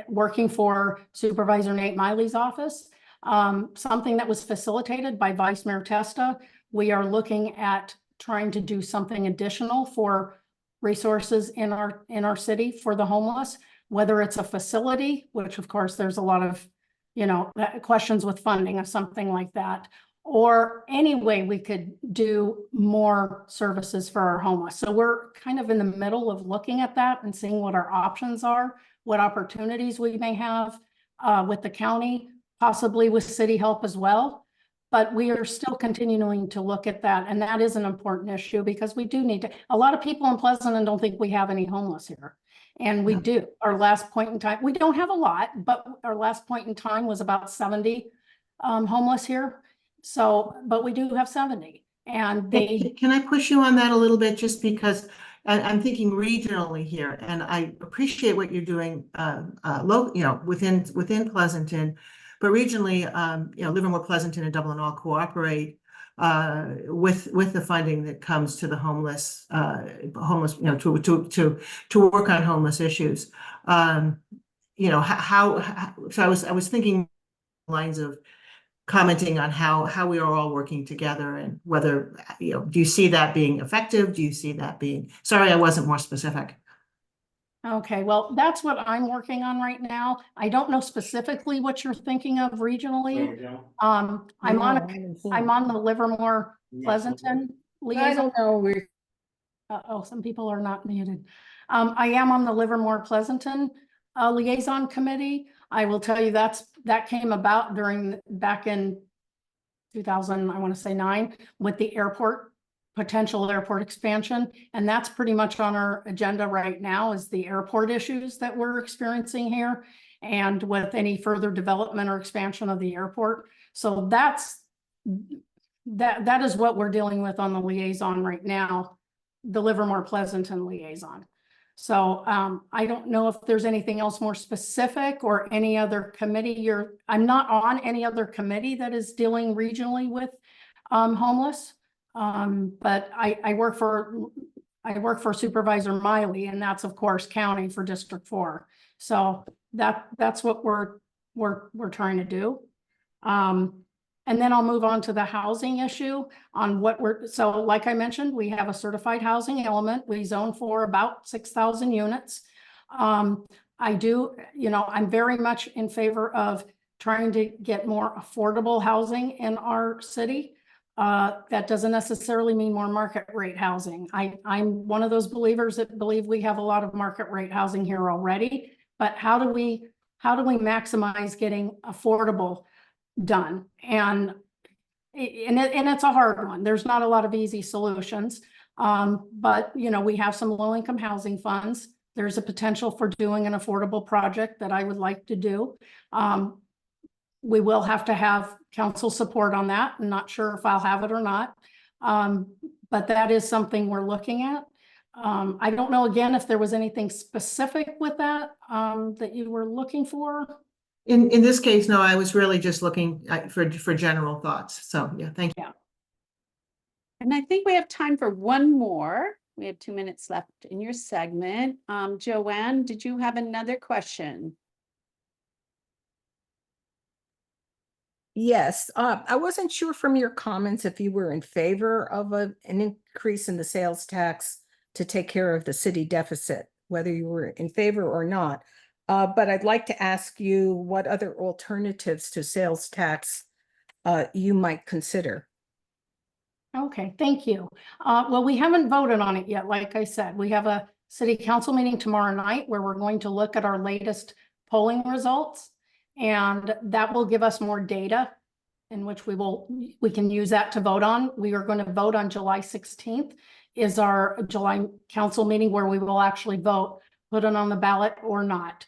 working for Supervisor Nate Miley's office, something that was facilitated by Vice Mayor Testa, we are looking at trying to do something additional for resources in our city for the homeless, whether it's a facility, which of course there's a lot of, questions with funding of something like that, or any way we could do more services for our homeless. So we're kind of in the middle of looking at that and seeing what our options are, what opportunities we may have with the county, possibly with city help as well. But we are still continuing to look at that. And that is an important issue because we do need to, a lot of people in Pleasanton don't think we have any homeless here. And we do. Our last point in time, we don't have a lot, but our last point in time was about 70 homeless here. So, but we do have 70. And Can I push you on that a little bit, just because I'm thinking regionally here, and I appreciate what you're doing, within Pleasanton, but regionally, Livermore, Pleasanton, and Dublin all cooperate with the funding that comes to the homeless, to work on homeless issues. So I was thinking lines of commenting on how we are all working together, and whether, do you see that being effective? Do you see that being, sorry, I wasn't more specific. Okay, well, that's what I'm working on right now. I don't know specifically what you're thinking of regionally. I'm on the Livermore Pleasanton liaison. I don't know. Some people are not muted. I am on the Livermore Pleasanton liaison committee. I will tell you that came about back in 2000, I want to say 9, with the potential airport expansion. And that's pretty much on our agenda right now, is the airport issues that we're experiencing here, and with any further development or expansion of the airport. So that is what we're dealing with on the liaison right now, the Livermore Pleasanton liaison. So I don't know if there's anything else more specific or any other committee I'm not on any other committee that is dealing regionally with homeless. But I work for Supervisor Miley, and that's of course county for District 4. So that's what we're trying to do. And then I'll move on to the housing issue on so like I mentioned, we have a certified housing element. We zone for about 6,000 units. I'm very much in favor of trying to get more affordable housing in our city. That doesn't necessarily mean more market rate housing. I'm one of those believers that believe we have a lot of market rate housing here already, but how do we maximize getting affordable done? And it's a hard one. There's not a lot of easy solutions. But we have some low-income housing funds. There's a potential for doing an affordable project that I would like to do. We will have to have council support on that. I'm not sure if I'll have it or not. But that is something we're looking at. I don't know, again, if there was anything specific with that that you were looking for. In this case, no, I was really just looking for general thoughts. So yeah, thank you. Yeah. And I think we have time for one more. We have 2 minutes left in your segment. Joanne, did you have another question? Yes, I wasn't sure from your comments if you were in favor of an increase in the sales tax to take care of the city deficit, whether you were in favor or not. But I'd like to ask you what other alternatives to sales tax you might consider. Okay, thank you. Well, we haven't voted on it yet. Like I said, we have a city council meeting tomorrow night where we're going to look at our latest polling results, and that will give us more data in which we can use that to vote on. We are going to vote on July 16th is our July council meeting where we will actually vote, put it on the ballot or not.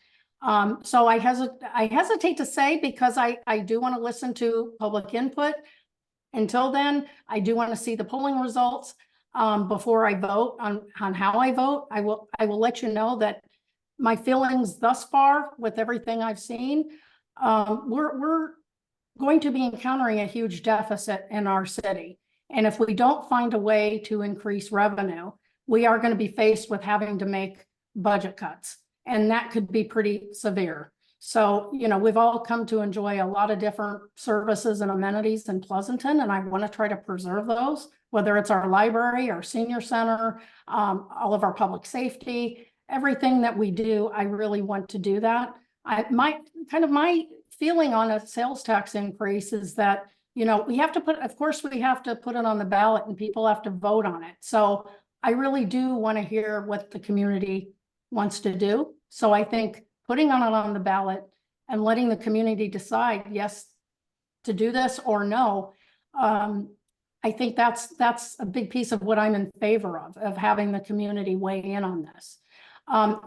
So I hesitate to say, because I do want to listen to public input. Until then, I do want to see the polling results before I vote on how I vote. I will let you know that my feelings thus far with everything I've seen, we're going to be encountering a huge deficit in our city. And if we don't find a way to increase revenue, we are going to be faced with having to make budget cuts, and that could be pretty severe. So, you know, we've all come to enjoy a lot of different services and amenities in Pleasanton, and I want to try to preserve those, whether it's our library, our senior center, all of our public safety, everything that we do. I really want to do that. My feeling on a sales tax increase is that, you know, we have to put, of course, we have to put it on the ballot and people have to vote on it. So I really do want to hear what the community wants to do. So I think putting it on the ballot and letting the community decide yes to do this or no, I think that's a big piece of what I'm in favor of having the community weigh in on this.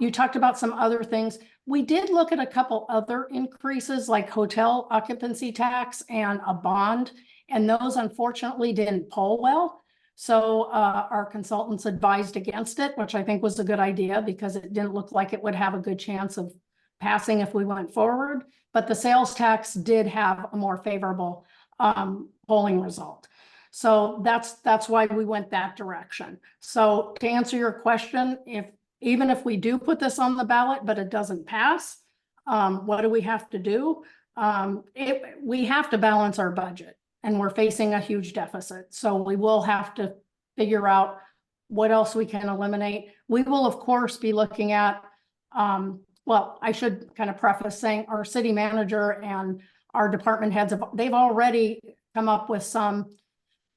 You talked about some other things. We did look at a couple other increases like hotel occupancy tax and a bond, and those unfortunately didn't poll well. So our consultants advised against it, which I think was a good idea because it didn't look like it would have a good chance of passing if we went forward. But the sales tax did have a more favorable polling result. So that's why we went that direction. So to answer your question, even if we do put this on the ballot, but it doesn't pass, what do we have to do? We have to balance our budget, and we're facing a huge deficit. So we will have to figure out what else we can eliminate. We will, of course, be looking at, well, I should kind of preface saying our city manager and our department heads, they've already come up with some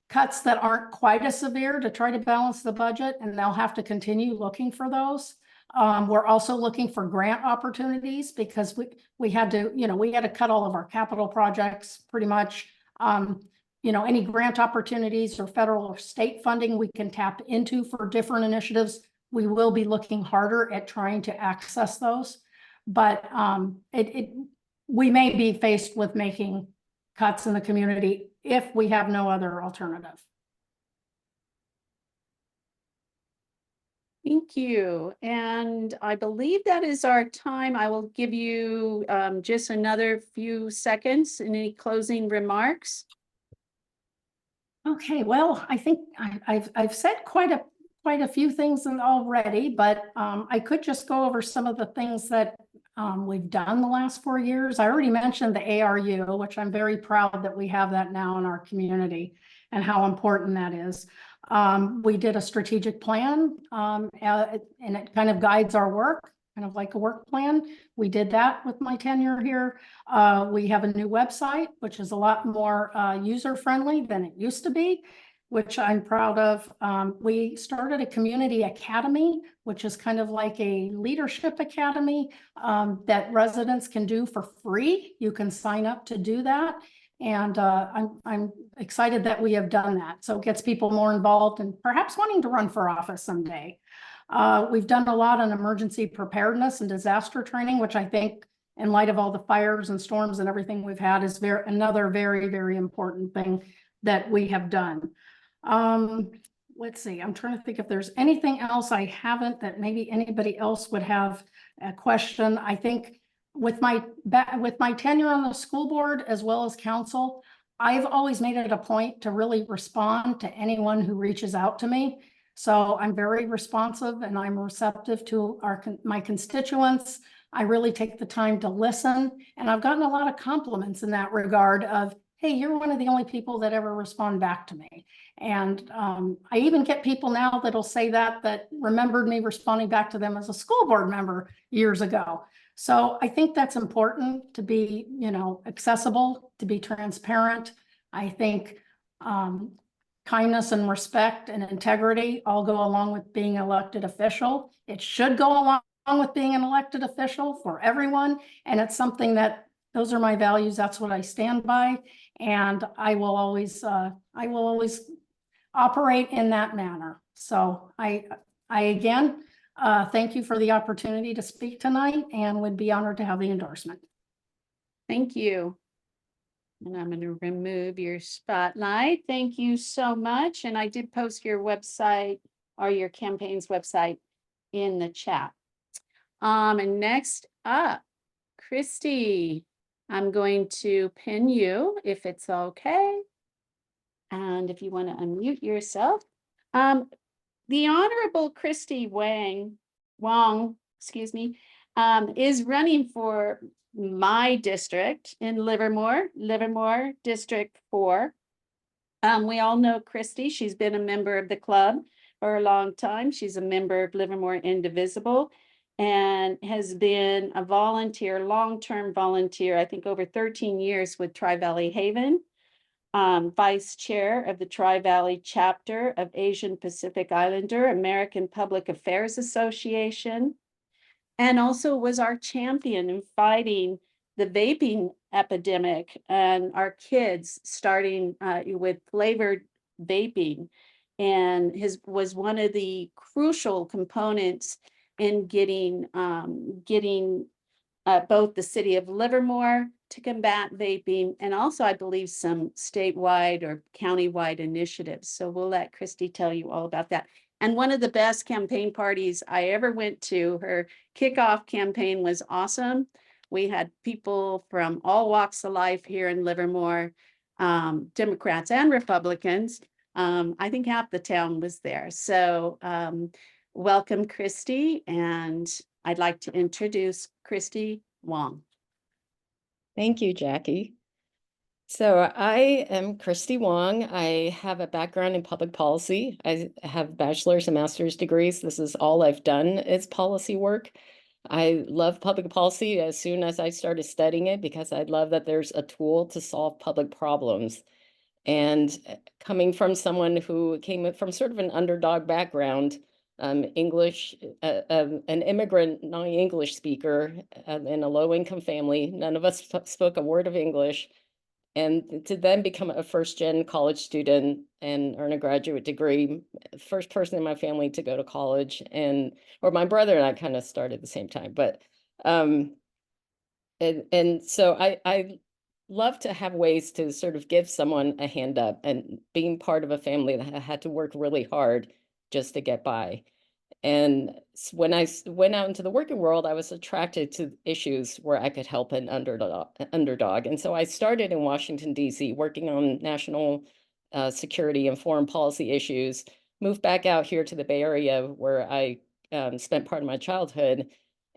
cuts that aren't quite as severe to try to balance the budget, and they'll have to continue looking for those. We're also looking for grant opportunities because we had to, you know, we had to cut all of our capital projects pretty much. You know, any grant opportunities or federal or state funding we can tap into for different initiatives, we will be looking harder at trying to access those. But we may be faced with making cuts in the community if we have no other alternative. Thank you. And I believe that is our time. I will give you just another few seconds. Any closing remarks? Okay, well, I think I've said quite a few things already, but I could just go over some of the things that we've done the last 4 years. I already mentioned the ARU, which I'm very proud that we have that now in our community and how important that is. We did a strategic plan and it kind of guides our work, kind of like a work plan. We did that with my tenure here. We have a new website, which is a lot more user-friendly than it used to be, which I'm proud of. We started a community academy, which is kind of like a leadership academy that residents can do for free. You can sign up to do that. And I'm excited that we have done that. So it gets people more involved and perhaps wanting to run for office someday. We've done a lot on emergency preparedness and disaster training, which I think in light of all the fires and storms and everything we've had is another very, very important thing that we have done. Let's see, I'm trying to think if there's anything else I haven't that maybe anybody else would have a question. I think with my tenure on the school board as well as council, I've always made it a point to really respond to anyone who reaches out to me. So I'm very responsive and I'm receptive to my constituents. I really take the time to listen, and I've gotten a lot of compliments in that regard of, hey, you're one of the only people that ever respond back to me. And I even get people now that'll say that remembered me responding back to them as a school board member years ago. So I think that's important to be, you know, accessible, to be transparent. I think kindness and respect and integrity all go along with being an elected official. It should go along with being an elected official for everyone. And it's something that those are my values. That's what I stand by. And I will always operate in that manner. So I again, thank you for the opportunity to speak tonight and would be honored to have the endorsement. Thank you. And I'm going to remove your spotlight. Thank you so much. And I did post your website or your campaign's website in the chat. And next up, Kristie, I'm going to pin you if it's okay. And if you want to unmute yourself. The Honorable Kristie Wang Wang, excuse me, is running for my district in Livermore District 4. We all know Kristie. She's been a member of the club for a long time. She's a member of Livermore Indivisible and has been a volunteer, long-term volunteer, I think over 13 years with Tri-Valley Haven, vice chair of the Tri-Valley chapter of Asian Pacific Islander American Public Affairs Association, and also was our champion in fighting the vaping epidemic and our kids starting with flavored vaping, and was one of the crucial components in getting both the city of Livermore to combat vaping, and also I believe some statewide or countywide initiatives. So we'll let Kristie tell you all about that. And one of the best campaign parties I ever went to, her kickoff campaign was awesome. We had people from all walks of life here in Livermore, Democrats and Republicans. I think half the town was there. So welcome, Kristie. And I'd like to introduce Kristie Wang. Thank you, Jackie. So I am Kristie Wang. I have a background in public policy. I have bachelor's and master's degrees. This is all I've done is policy work. I love public policy as soon as I started studying it because I love that there's a tool to solve public problems. And coming from someone who came from sort of an underdog background, English, an immigrant non-English speaker in a low-income family, none of us spoke a word of English. And to then become a first-gen college student and earn a graduate degree, first person in my family to go to college, or my brother and I kind of started at the same time. But so I love to have ways to sort of give someone a hand up, and being part of a family that had to work really hard just to get by. And when I went out into the working world, I was attracted to issues where I could help an underdog. And so I started in Washington, D.C., working on national security and foreign policy issues, moved back out here to the Bay Area where I spent part of my childhood,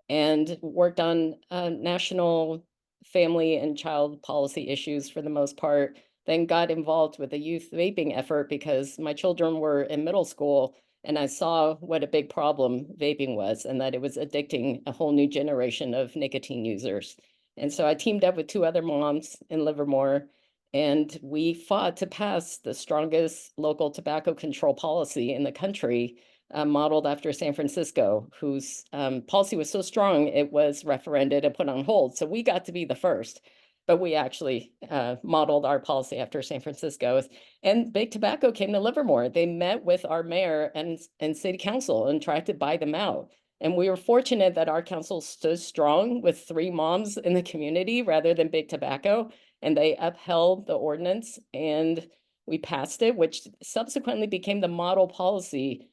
and worked on national family and child policy issues for the most part, then got involved with a youth vaping effort because my children were in middle school. And I saw what a big problem vaping was, and that it was addicting a whole new generation of nicotine users. And so I teamed up with 2 other moms in Livermore, and we fought to pass the strongest local tobacco control policy in the country, modeled after San Francisco, whose policy was so strong it was referended and put on hold. So we got to be the first. But we actually modeled our policy after San Francisco. And big tobacco came to Livermore. They met with our mayor and city council and tried to buy them out. And we were fortunate that our council stood strong with 3 moms in the community rather than big tobacco. And they upheld the ordinance and we passed it, which subsequently became the model policy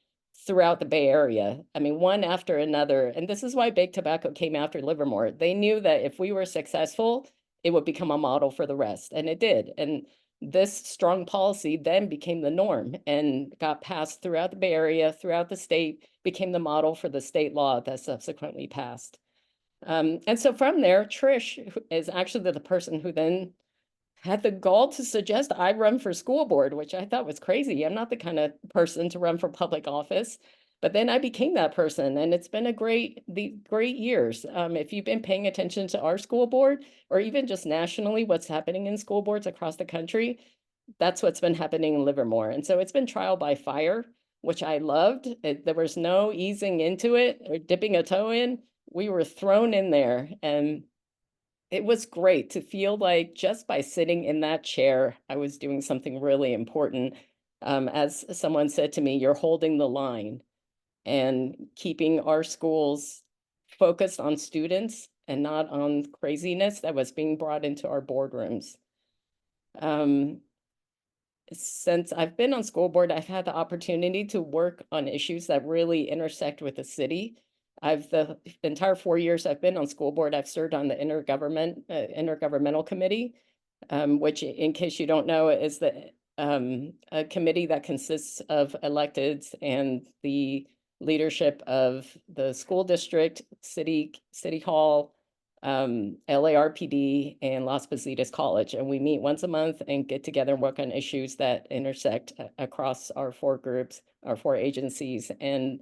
throughout the Bay Area. I mean, one after another. And this is why big tobacco came after Livermore. They knew that if we were successful, it would become a model for the rest, and it did. And this strong policy then became the norm and got passed throughout the Bay Area, throughout the state, became the model for the state law that subsequently passed. And so from there, Trish is actually the person who then had the gall to suggest I run for school board, which I thought was crazy. I'm not the kind of person to run for public office. But then I became that person, and it's been great years. If you've been paying attention to our school board, or even just nationally, what's happening in school boards across the country, that's what's been happening in Livermore. And so it's been trial by fire, which I loved. There was no easing into it or dipping a toe in. We were thrown in there, and it was great to feel like just by sitting in that chair, I was doing something really important. As someone said to me, you're holding the line and keeping our schools focused on students and not on craziness that was being brought into our boardrooms. Since I've been on school board, I've had the opportunity to work on issues that really intersect with the city. The entire 4 years I've been on school board, I've served on the intergovernmental committee, which, in case you don't know, is a committee that consists of electeds and the leadership of the school district, city hall, LARPD, and Las Positas College. And we meet once a month and get together and work on issues that intersect across our 4 groups, our 4 agencies. And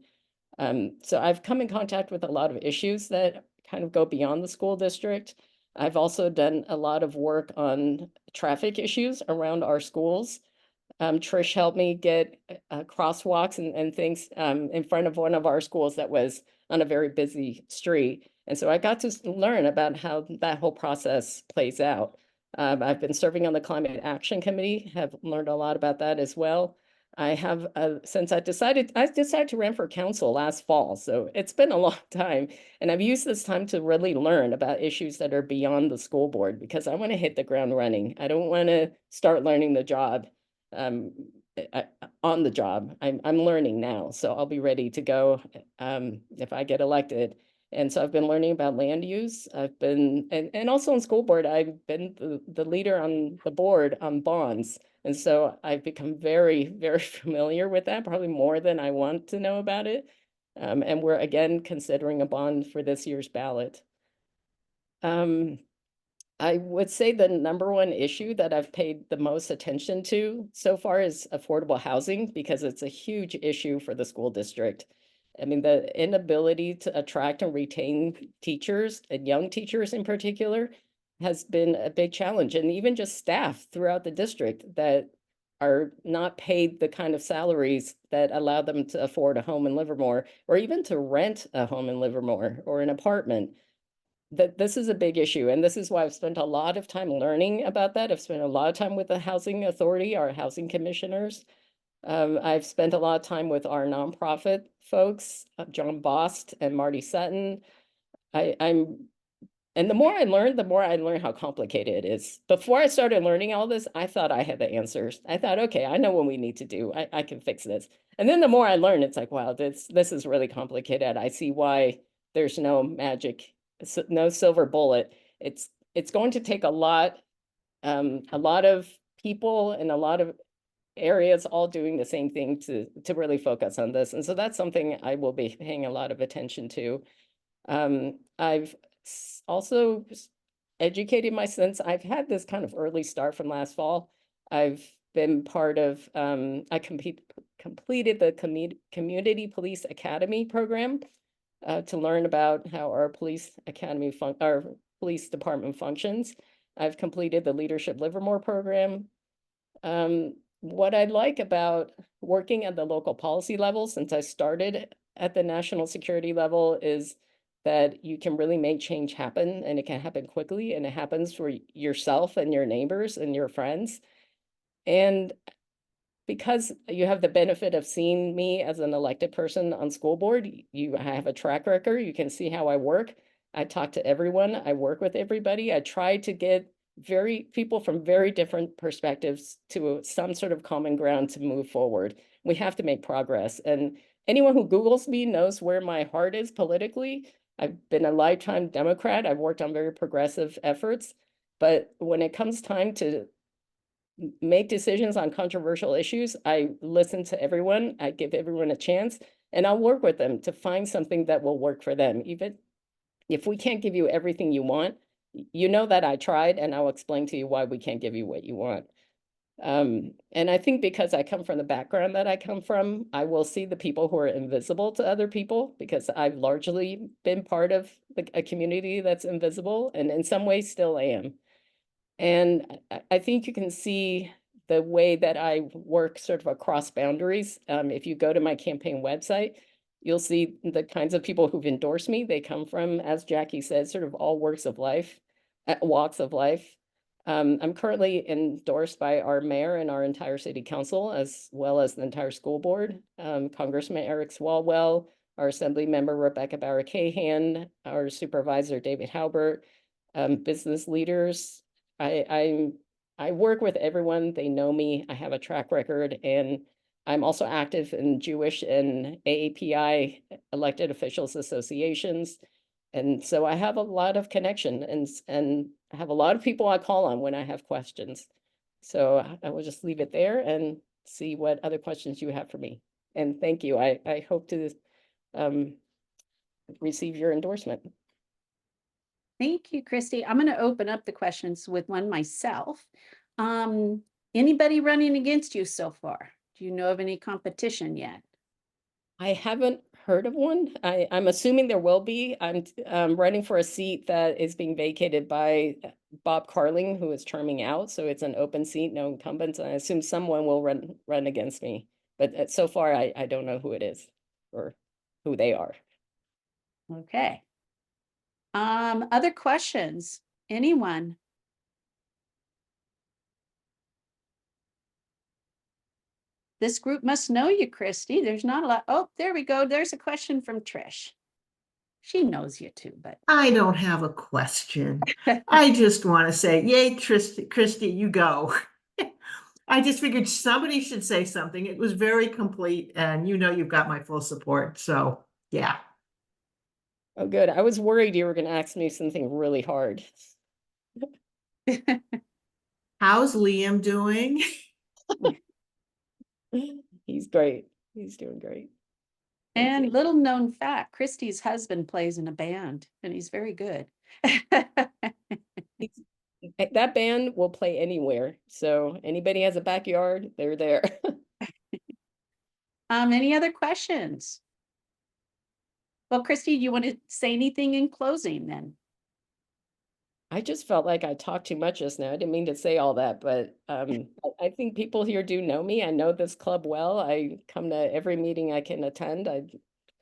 so I've come in contact with a lot of issues that kind of go beyond the school district. I've also done a lot of work on traffic issues around our schools. Trish helped me get crosswalks and things in front of one of our schools that was on a very busy street. And so I got to learn about how that whole process plays out. I've been serving on the Climate Action Committee, have learned a lot about that as well. I have, since I decided to run for council last fall, so it's been a long time. And I've used this time to really learn about issues that are beyond the school board, because I want to hit the ground running. I don't want to start learning the job on the job. I'm learning now, so I'll be ready to go if I get elected. And so I've been learning about land use. I've been, and also on school board, I've been the leader on the board on bonds. And so I've become very, very familiar with that, probably more than I want to know about it. And we're again considering a bond for this year's ballot. I would say the #1 issue that I've paid the most attention to so far is affordable housing, because it's a huge issue for the school district. I mean, the inability to attract and retain teachers, and young teachers in particular, has been a big challenge. And even just staff throughout the district that are not paid the kind of salaries that allow them to afford a home in Livermore, or even to rent a home in Livermore or an apartment. That this is a big issue. And this is why I've spent a lot of time learning about that. I've spent a lot of time with the Housing Authority, our housing commissioners. I've spent a lot of time with our nonprofit folks, John Bost and Marty Sutton. And the more I learn how complicated it is. Before I started learning all this, I thought I had the answers. I thought, okay, I know what we need to do. I can fix this. And then the more I learn, it's like, wow, this is really complicated. I see why there's no magic, no silver bullet. It's going to take a lot of people and a lot of areas all doing the same thing to really focus on this. And so that's something I will be paying a lot of attention to. I've also educated my since I've had this kind of early start from last fall. I've been part of, I completed the Community Police Academy program to learn about how our police academy, our police department functions. I've completed the Leadership Livermore program. What I like about working at the local policy level, since I started at the national security level, is that you can really make change happen, and it can happen quickly, and it happens for yourself and your neighbors and your friends. And because you have the benefit of seeing me as an elected person on school board, you have a track record, you can see how I work. I talk to everyone, I work with everybody. I try to get people from very different perspectives to some sort of common ground to move forward. We have to make progress. And anyone who Googles me knows where my heart is politically. I've been a lifetime Democrat. I've worked on very progressive efforts. But when it comes time to make decisions on controversial issues, I listen to everyone. I give everyone a chance, and I'll work with them to find something that will work for them. Even if we can't give you everything you want, you know that I tried, and I'll explain to you why we can't give you what you want. And I think because I come from the background that I come from, I will see the people who are invisible to other people, because I've largely been part of a community that's invisible, and in some ways still am. And I think you can see the way that I work sort of across boundaries. If you go to my campaign website, you'll see the kinds of people who've endorsed me. They come from, as Jackie said, sort of all walks of life. I'm currently endorsed by our mayor and our entire city council, as well as the entire school board, Congressman Eric Swalwell, our assembly member Rebecca Barrett-Cahan, our supervisor David Halbert, business leaders. I work with everyone. They know me. I have a track record, and I'm also active in Jewish and AAPI elected officials associations. And so I have a lot of connection, and I have a lot of people I call on when I have questions. So I will just leave it there and see what other questions you have for me. And thank you. I hope to receive your endorsement. Thank you, Kristie. I'm going to open up the questions with one myself. Anybody running against you so far? Do you know of any competition yet? I haven't heard of one. I'm assuming there will be. I'm running for a seat that is being vacated by Bob Carling, who is terming out. So it's an open seat, no incumbents. And I assume someone will run against me. But so far, I don't know who it is or who they are. Okay. Other questions? Anyone? This group must know you, Kristie. There's not a lot. Oh, there we go. There's a question from Trish. She knows you too, but I don't have a question. I just want to say, yay, Kristie, you go. I just figured somebody should say something. It was very complete, and you know you've got my full support. So yeah. Oh, good. I was worried you were going to ask me something really hard. How's Liam doing? He's great. He's doing great. Thank and you. little known fact, Kristie's husband plays in a band and he's very good. That band will play anywhere. So anybody has a backyard, they're there. Any other questions? Well, Kristie, do you want to say anything in closing then? I just felt like I talked too much just now. I didn't mean to say all that, but I think people here do know me. I know this club well. I come to every meeting I can attend. I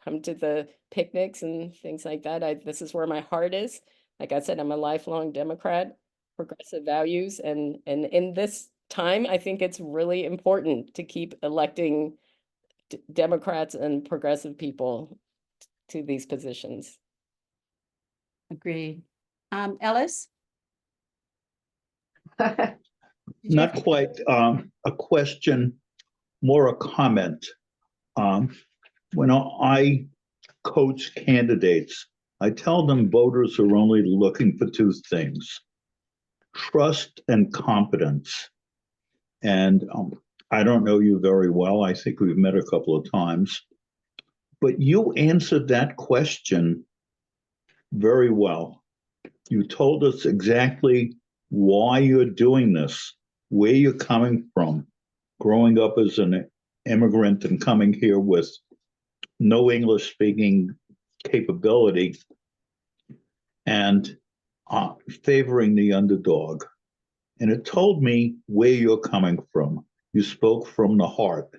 come to the picnics and things like that. This is where my heart is. Like I said, I'm a lifelong Democrat, progressive values. And in this time, I think it's really important to keep electing Democrats and progressive people to these positions. Agreed. Ellis? Not quite a question, more a comment. When I coach candidates, I tell them voters are only looking for two things: trust and competence. And I don't know you very well. I think we've met a couple of times, but you answered that question very well. You told us exactly why you're doing this, where you're coming from, growing up as an immigrant and coming here with no English speaking capability, and favoring the underdog. And it told me where you're coming from. You spoke from the heart,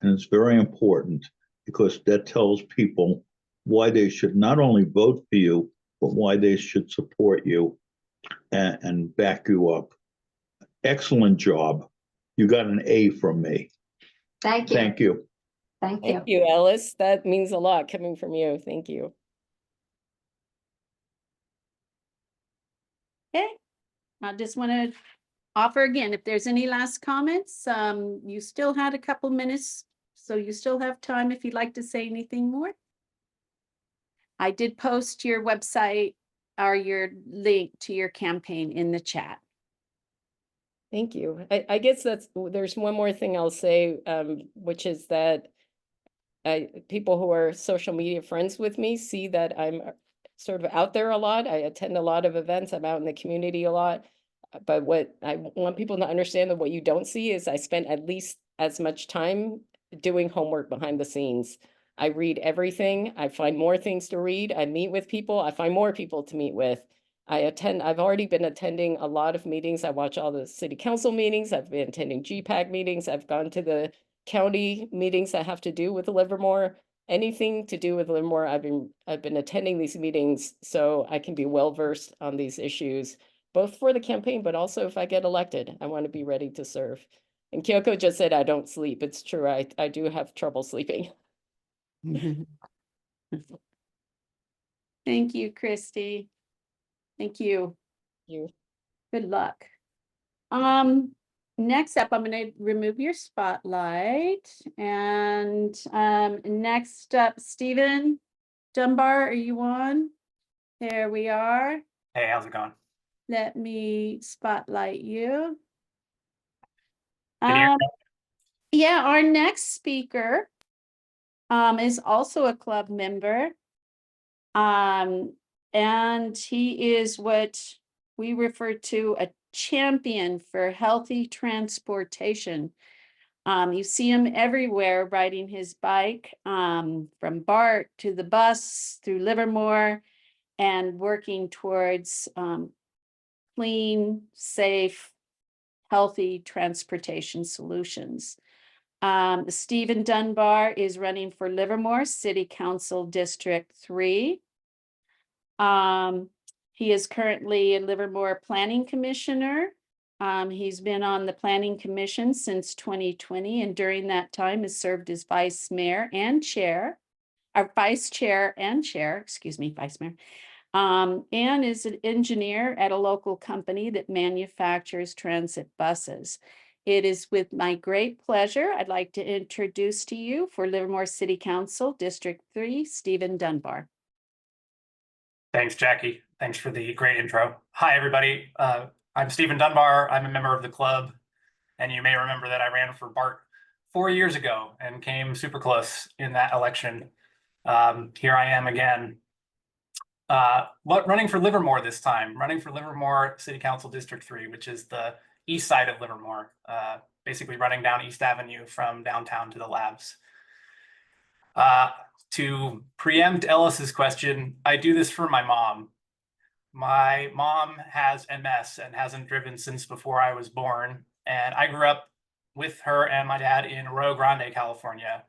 and it's very important because that tells people why they should not only vote for you, but why they should support you and back you up. Excellent job. You got an A from me. Thank you. Thank you. Thank you. Thank you, Ellis. That means a lot coming from you. Thank you. Okay. I just want to offer again, if there's any last comments, you still had a couple minutes, so you still have time if you'd like to say anything more. I did post your website or your link to your campaign in the chat. Thank you. I guess there's one more thing I'll say, which is that people who are social media friends with me see that I'm sort of out there a lot. I attend a lot of events. I'm out in the community a lot. But what I want people to understand, that what you don't see is I spent at least as much time doing homework behind the scenes. I read everything. I find more things to read. I meet with people. I find more people to meet with. I've already been attending a lot of meetings. I watch all the city council meetings. I've been attending GPAC meetings. I've gone to the county meetings that have to do with Livermore. Anything to do with Livermore, I've been attending these meetings so I can be well versed on these issues, both for the campaign, but also if I get elected, I want to be ready to serve. And Kyoko just said I don't sleep. It's true. I do have trouble sleeping. Thank you, Kristie. Thank you. You. Good luck. Next up, I'm going to remove your spotlight. And next up, Stephen Dunbar, are you on? There we are. Hey, how's it going? Let me spotlight you. Can you hear me? Yeah, our next speaker is also a club member. And he is what we refer to a champion for healthy transportation. You see him everywhere riding his bike, from BART to the bus through Livermore, and working towards clean, safe, healthy transportation solutions. Stephen Dunbar is running for Livermore City Council District 3. He is currently a Livermore Planning Commissioner. He's been on the Planning Commission since 2020, and during that time has served as vice mayor and chair, or vice chair and chair, excuse me, vice mayor. And is an engineer at a local company that manufactures transit buses. It is with my great pleasure I'd like to introduce to you for Livermore City Council District 3, Stephen Dunbar. Thanks, Jackie. Thanks for the great intro. Hi, everybody. I'm Stephen Dunbar. I'm a member of the club, and you may remember that I ran for BART 4 years ago and came super close in that election. Here I am again. Running for Livermore this time, running for Livermore City Council District 3, which is the east side of Livermore, basically running down East Avenue from downtown to the labs. To preempt Ellis's question, I do this for my mom. My mom has MS and hasn't driven since before I was born, and I grew up with her and my dad in Rio Grande, California,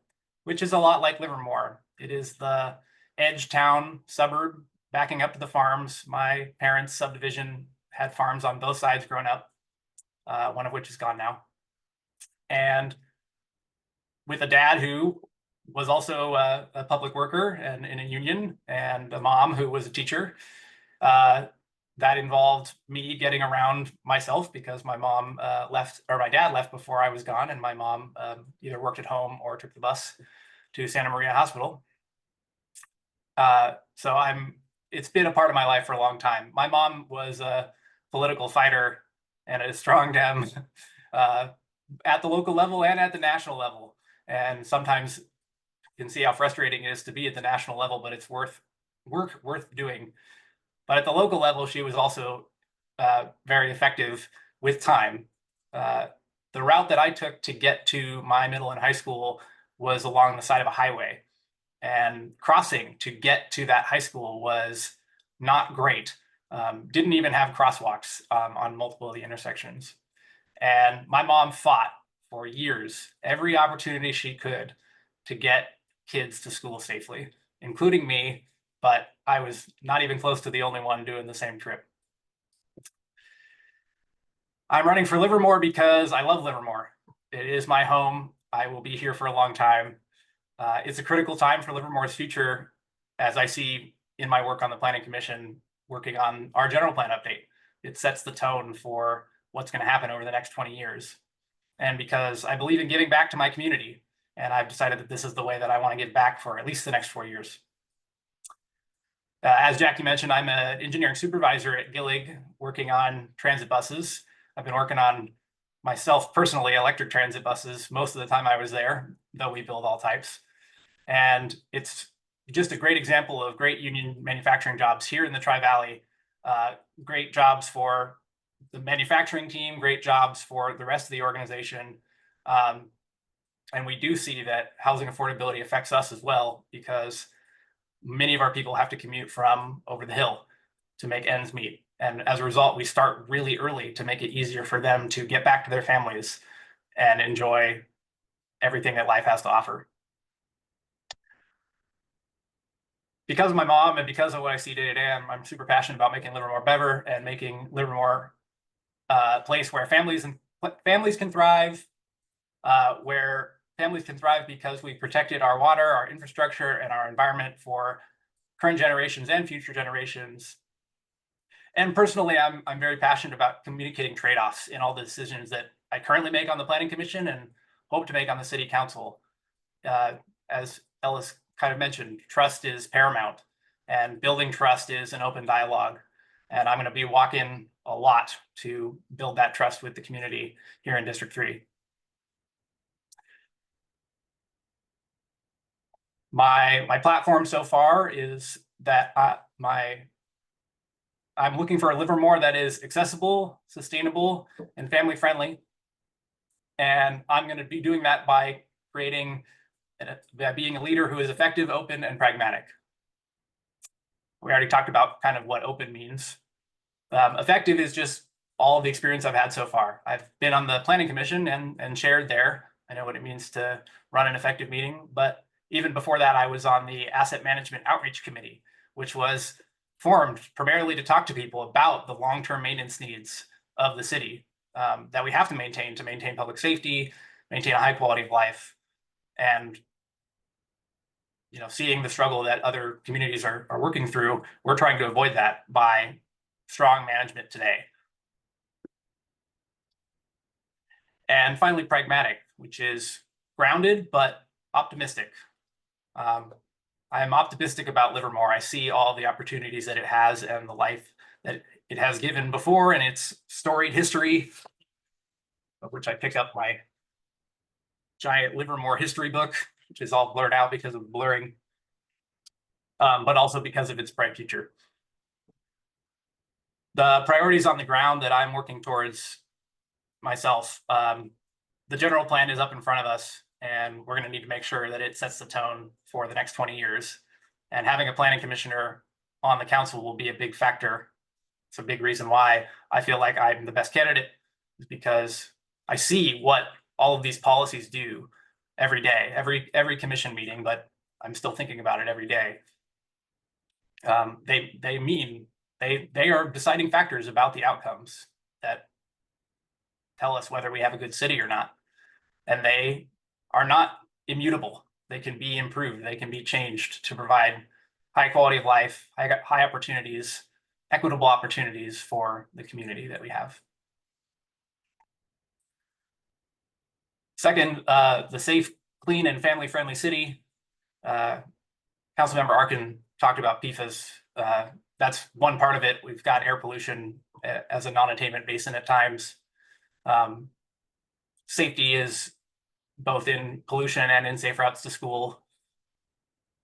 which is a lot like Livermore. It is the edge town suburb backing up to the farms. My parents' subdivision had farms on both sides growing up, one of which is gone now. And with a dad who was also a public worker and in a union, and a mom who was a teacher, that involved me getting around myself because my mom left, or my dad left before I was gone, and my mom either worked at home or took the bus to Santa Maria Hospital. So it's been a part of my life for a long time. My mom was a political fighter and a strong Dem at the local level and at the national level. And sometimes you can see how frustrating it is to be at the national level, but it's worth doing. But at the local level, she was also very effective with time. The route that I took to get to my middle and high school was along the side of a highway. And crossing to get to that high school was not great. Didn't even have crosswalks on multiple of the intersections. And my mom fought for years, every opportunity she could, to get kids to school safely, including me, but I was not even close to the only one doing the same trip. I'm running for Livermore because I love Livermore. It is my home. I will be here for a long time. It's a critical time for Livermore's future, as I see in my work on the Planning Commission, working on our general plan update. It sets the tone for what's going to happen over the next 20 years. And because I believe in giving back to my community, and I've decided that this is the way that I want to give back for at least the next 4 years. As Jackie mentioned, I'm an engineering supervisor at Gillig, working on transit buses. I've been working on, myself personally, electric transit buses most of the time I was there, though we build all types. And it's just a great example of great union manufacturing jobs here in the Tri-Valley. Great jobs for the manufacturing team, great jobs for the rest of the organization. And we do see that housing affordability affects us as well, because many of our people have to commute from over the hill to make ends meet. And as a result, we start really early to make it easier for them to get back to their families and enjoy everything that life has to offer. Because of my mom and because of what I see day to day, I'm super passionate about making Livermore better and making Livermore a place where families can thrive, because we protected our water, our infrastructure, and our environment for current generations and future generations. And personally, I'm very passionate about communicating trade-offs in all the decisions that I currently make on the Planning Commission and hope to make on the City Council. As Ellis kind of mentioned, trust is paramount, and building trust is an open dialogue. And I'm going to be walking a lot to build that trust with the community here in District 3. My platform so far is that I'm looking for a Livermore that is accessible, sustainable, and family friendly. And I'm going to be doing that by being a leader who is effective, open, and pragmatic. We already talked about kind of what open means. Effective is just all of the experience I've had so far. I've been on the planning commission and chaired there. I know what it means to run an effective meeting, but even before that, I was on the asset management outreach committee, which was formed primarily to talk to people about the long-term maintenance needs of the city that we have to maintain public safety, maintain a high quality of life, and seeing the struggle that other communities are working through, we're trying to avoid that by strong management today. And finally, pragmatic, which is grounded but optimistic. I am optimistic about Livermore. I see all the opportunities that it has and the life that it has given before and its storied history, of which I picked up my giant Livermore history book, which is all blurred out because of blurring, but also because of its bright future. The priorities on the ground that I'm working towards myself, the general plan is up in front of us, and we're going to need to make sure that it sets the tone for the next 20 years. And having a planning commissioner on the council will be a big factor. It's a big reason why I feel like I'm the best candidate, is because I see what all of these policies do every day, every commission meeting, but I'm still thinking about it every day. They are deciding factors about the outcomes that tell us whether we have a good city or not. And they are not immutable. They can be improved. They can be changed to provide high quality of life, high opportunities, equitable opportunities for the community that we have. Second, the safe, clean, and family-friendly city. Councilmember Arkin talked about PFAS. That's one part of it. We've got air pollution as a non-attainment basin at times. Safety is both in pollution and in safe routes to school.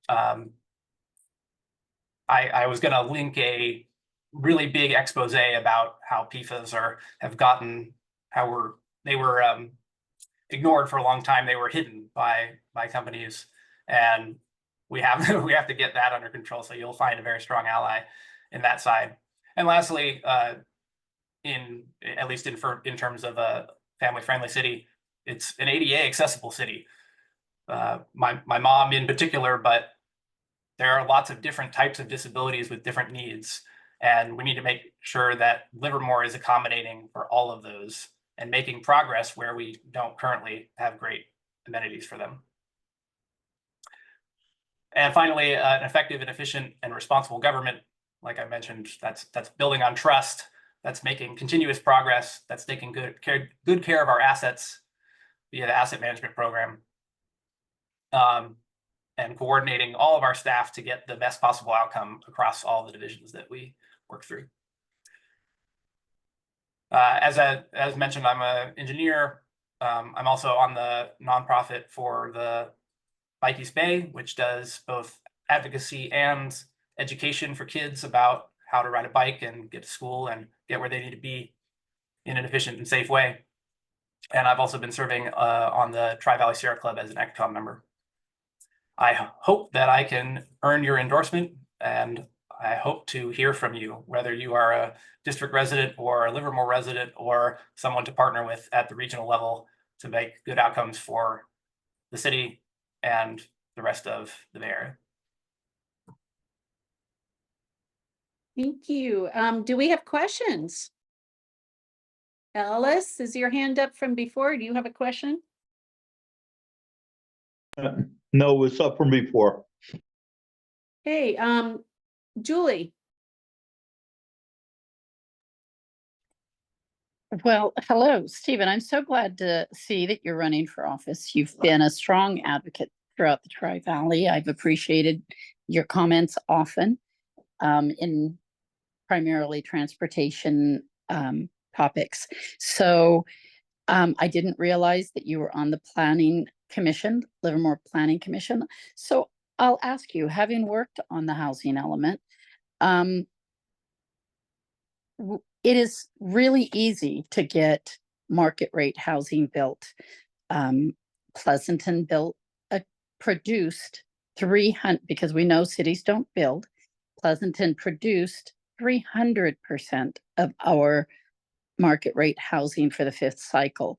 I was going to link a really big expose about how PFAS have gotten, they were ignored for a long time. They were hidden by companies, and we have to get that under control. So you'll find a very strong ally in that side. And lastly, at least in terms of a family-friendly city, it's an ADA accessible city. My mom in particular, but there are lots of different types of disabilities with different needs, and we need to make sure that Livermore is accommodating for all of those and making progress where we don't currently have great amenities for them. And finally, an effective and efficient and responsible government. Like I mentioned, that's building on trust, that's making continuous progress, that's taking good care of our assets via the asset management program, and coordinating all of our staff to get the best possible outcome across all the divisions that we work through. As mentioned, I'm an engineer. I'm also on the nonprofit for the Bike East Bay, which does both advocacy and education for kids about how to ride a bike and get to school and get where they need to be in an efficient and safe way. And I've also been serving on the Tri-Valley Sierra Club as an ECCOM member. I hope that I can earn your endorsement, and I hope to hear from you, whether you are a district resident or a Livermore resident or someone to partner with at the regional level to make good outcomes for the city and the rest of the Bay Area. Thank you. Do we have questions? Ellis, is your hand up from before? Do you have a question? No, it's up from before. Hey, Julie. Well, hello, Stephen. I'm so glad to see that you're running for office. You've been a strong advocate throughout the Tri-Valley. I've appreciated your comments often in primarily transportation topics. So I didn't realize that you were on the planning commission, Livermore Planning Commission. So I'll ask you, having worked on the housing element, it is really easy to get market rate housing built. Pleasanton produced 300, because we know cities don't build. Pleasanton produced 300% of our market rate housing for the 5th cycle.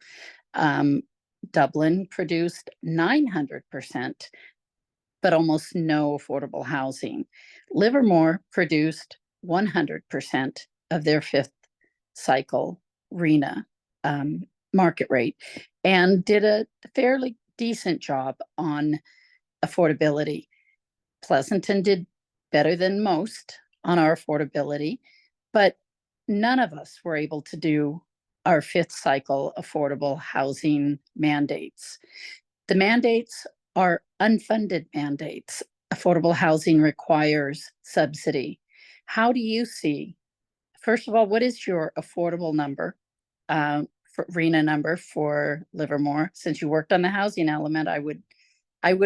Dublin produced 900%, but almost no affordable housing. Livermore produced 100% of their 5th cycle RENA market rate and did a fairly decent job on affordability. Pleasanton did better than most on our affordability, but none of us were able to do our 5th cycle affordable housing mandates. The mandates are unfunded mandates. Affordable housing requires subsidy. How do you see, first of all, what is your affordable number, for RENA number for Livermore? Since you worked on the housing element, I would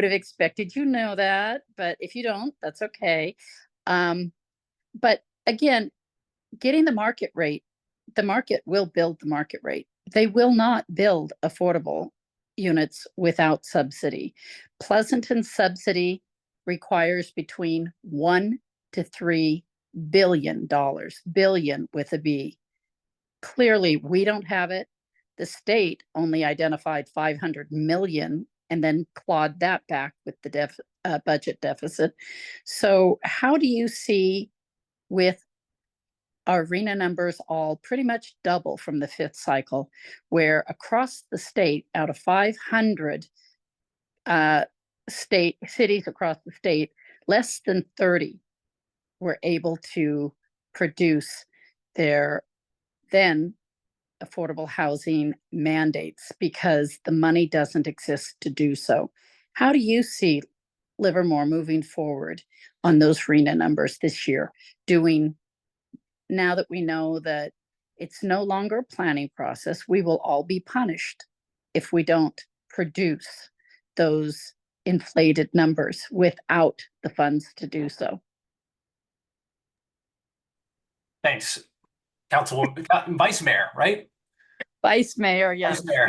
have expected you know that, but if you don't, that's okay. But again, getting the market rate, the market will build the market rate. They will not build affordable units without subsidy. Pleasanton subsidy requires between $1 to $3 billion, billion with a B. Clearly, we don't have it. The state only identified 500 million and then clawed that back with the budget deficit. So how do you see, with our RENA numbers all pretty much double from the 5th cycle, where across the state, out of 500 cities across the state, less than 30 were able to produce their then affordable housing mandates because the money doesn't exist to do so. How do you see Livermore moving forward on those RENA numbers this year, doing, now that we know that it's no longer a planning process, we will all be punished if we don't produce those inflated numbers without the funds to do so? Thanks. Councilwoman, Vice Mayor, right? Vice Mayor, yes. Vice Mayor,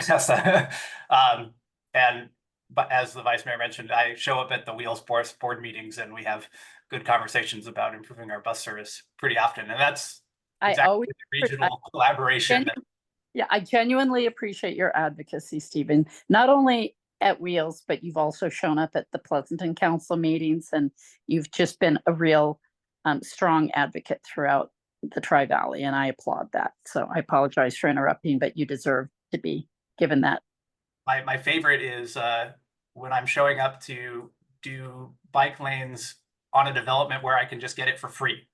yes. But as the Vice Mayor mentioned, I show up at the Wheels Sports board meetings and we have good conversations about improving our bus service pretty often. And that's exactly the regional collaboration. Yeah, I genuinely appreciate your advocacy, Stephen, not only at Wheels, but you've also shown up at the Pleasanton Council meetings, and you've just been a real strong advocate throughout the Tri-Valley, and I applaud that. So I apologize for interrupting, but you deserve to be given that. My favorite is when I'm showing up to do bike lanes on a development where I can just get it for free,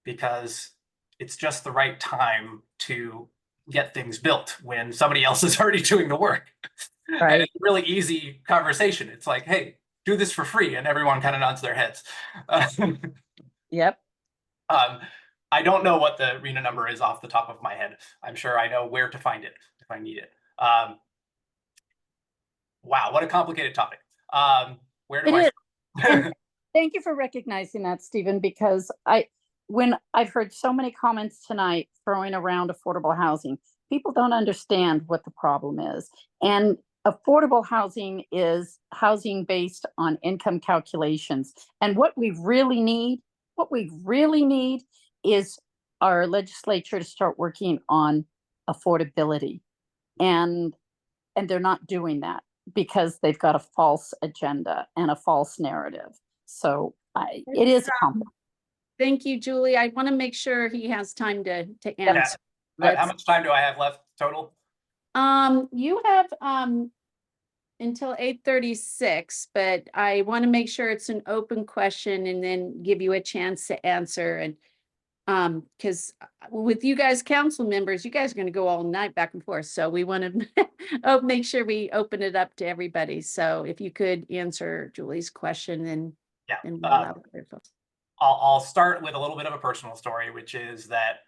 because it's just the right time to get things built when somebody else is already doing the work. Right. And it's a really easy conversation. It's like, hey, do this for free, and everyone kind of nods their heads. Yep. I don't know what the RENA number is off the top of my head. I'm sure I know where to find it if I need it. Wow, what a complicated topic. Where do I? Thank you for recognizing that, Stephen, because when I've heard so many comments tonight throwing around affordable housing, people don't understand what the problem is. And affordable housing is housing based on income calculations. And what we really need is our legislature to start working on affordability. And they're not doing that because they've got a false agenda and a false narrative. So it is complex. Thank you, Julie. I want to make sure he has time to answer. Yeah. How much time do I have left total? You have until 8:36, but I want to make sure it's an open question and then give you a chance to answer. And because with you guys, council members, you guys are going to go all night back and forth. So we want to make sure we open it up to everybody. So if you could answer Julie's question, then we'll allow other folks. I'll start with a little bit of a personal story, which is that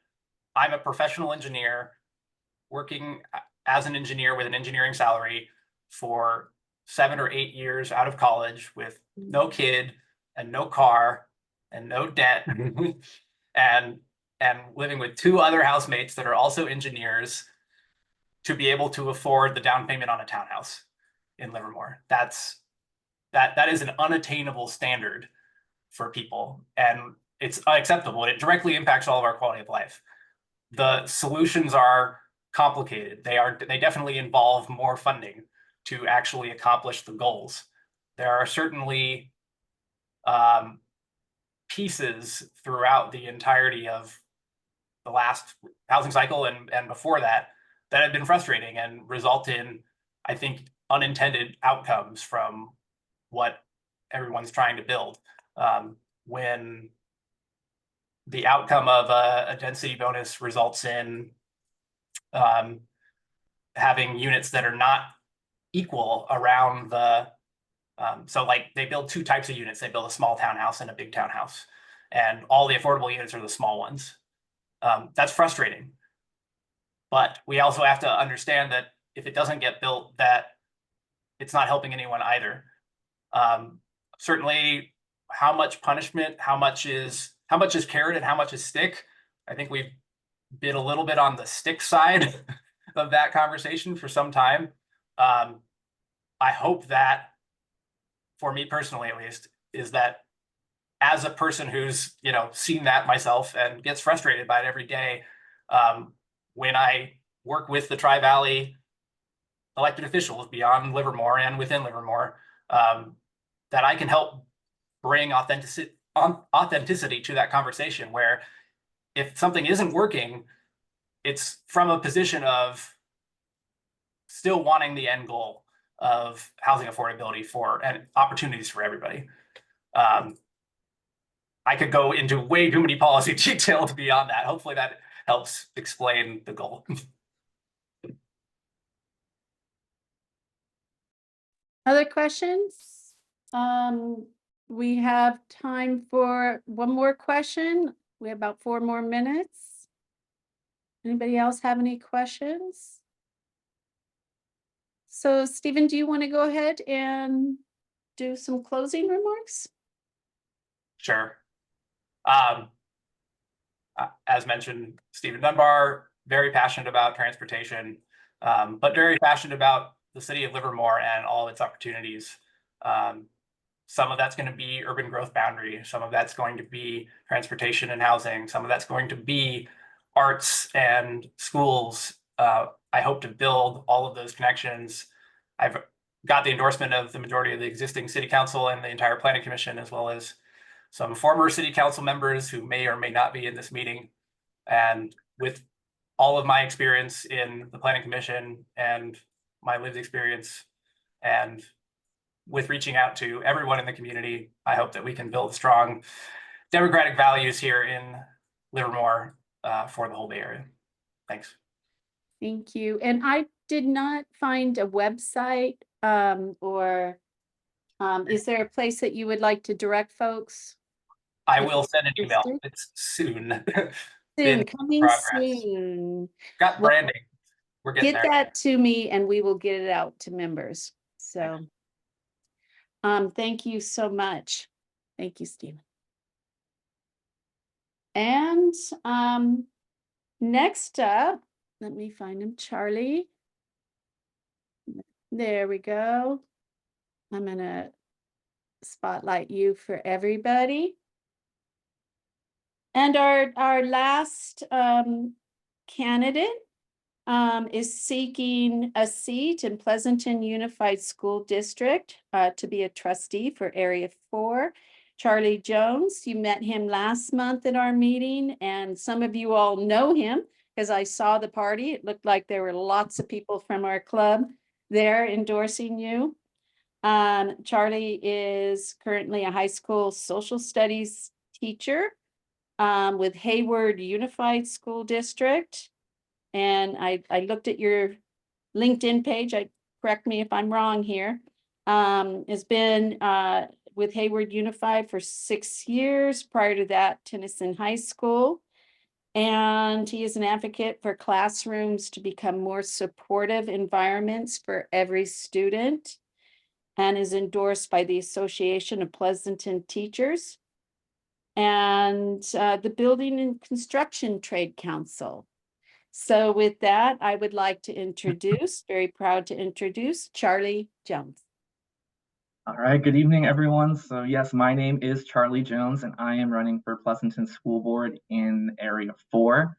I'm a professional engineer working as an engineer with an engineering salary for 7 or 8 years out of college with no kid and no car and no debt and living with 2 other housemates that are also engineers to be able to afford the down payment on a townhouse in Livermore. That is an unattainable standard for people, and it's unacceptable. It directly impacts all of our quality of life. The solutions are complicated. They definitely involve more funding to actually accomplish the goals. There are certainly pieces throughout the entirety of the last housing cycle and before that have been frustrating and result in, I think, unintended outcomes from what everyone's trying to build. When the outcome of a density bonus results in having units that are not equal around the, so like they build 2 types of units. They build a small townhouse and a big townhouse, and all the affordable units are the small ones. That's frustrating. But we also have to understand that if it doesn't get built, that it's not helping anyone either. Certainly, how much punishment, how much is carrot and how much is stick? I think we've been a little bit on the stick side of that conversation for some time. I hope that, for me personally at least, is that as a person who's seen that myself and gets frustrated by it every day, when I work with the Tri-Valley elected officials beyond Livermore and within Livermore, that I can help bring authenticity to that conversation, where if something isn't working, it's from a position of still wanting the end goal of housing affordability and opportunities for everybody. I could go into way too many policy details beyond that. Hopefully that helps explain the goal. Other questions? We have time for one more question. We have about 4 more minutes. Anybody else have any questions? So Stephen, do you want to go ahead and do some closing remarks? Sure. As mentioned, Stephen Dunbar, very passionate about transportation, but very passionate about the city of Livermore and all its opportunities. Some of that's going to be urban growth boundary. Some of that's going to be transportation and housing. Some of that's going to be arts and schools. I hope to build all of those connections. I've got the endorsement of the majority of the existing city council and the entire planning commission, as well as some former city council members who may or may not be in this meeting. And with all of my experience in the planning commission and my lived experience, and with reaching out to everyone in the community, I hope that we can build strong democratic values here in Livermore for the whole Bay Area. Thanks. Thank you. And I did not find a website or is there a place that you would like to direct folks? I will send an email. It's soon. Soon, coming soon. Got branding. We're getting Get there. that to me and we will get it out to members. So thank you so much. Thank you, Stephen. And next up, let me find him, Charlie. There we go. I'm gonna spotlight you for everybody. And our last candidate is seeking a seat in Pleasanton Unified School District to be a trustee for Area 4. Charlie Jones, you met him last month at our meeting, and some of you all know him because I saw the party. It looked like there were lots of people from our club there endorsing you. Charlie is currently a high school social studies teacher with Hayward Unified School District. And I looked at your LinkedIn page. Correct me if I'm wrong here. Has been with Hayward Unified for 6 years. Prior to that, Tennyson High School. And he is an advocate for classrooms to become more supportive environments for every student. and is endorsed by the Association of Pleasanton Teachers and the Building and Construction Trade Council. So with that, I would like to introduce, very proud to introduce, Charlie Jones. All right, good evening, everyone. So yes, my name is Charlie Jones, and I am running for Pleasanton School Board in Area 4.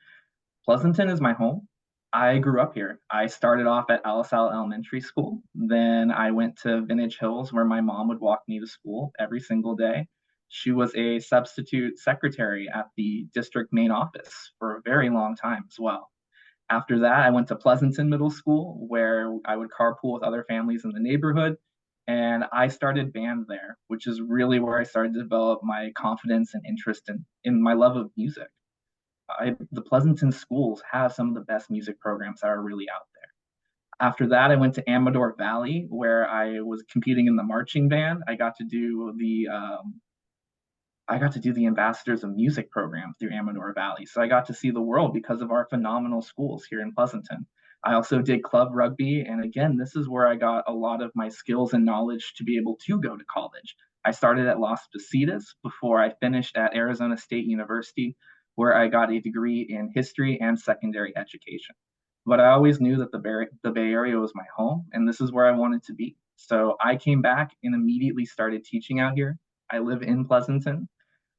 Pleasanton is my home. I grew up here. I started off at Alisal Elementary School. Then I went to Vintage Hills, where my mom would walk me to school every single day. She was a substitute secretary at the district main office for a very long time as well. After that, I went to Pleasanton Middle School, where I would carpool with other families in the neighborhood. And I started band there, which is really where I started to develop my confidence and interest in my love of music. The Pleasanton schools have some of the best music programs that are really out there. After that, I went to Amador Valley, where I was competing in the marching band. I got to do the Ambassadors of Music program through Amador Valley. So I got to see the world because of our phenomenal schools here in Pleasanton. I also did club rugby. And again, this is where I got a lot of my skills and knowledge to be able to go to college. I started at Las Positas before I finished at Arizona State University, where I got a degree in history and secondary education. But I always knew that the Bay Area was my home, and this is where I wanted to be. So I came back and immediately started teaching out here. I live in Pleasanton,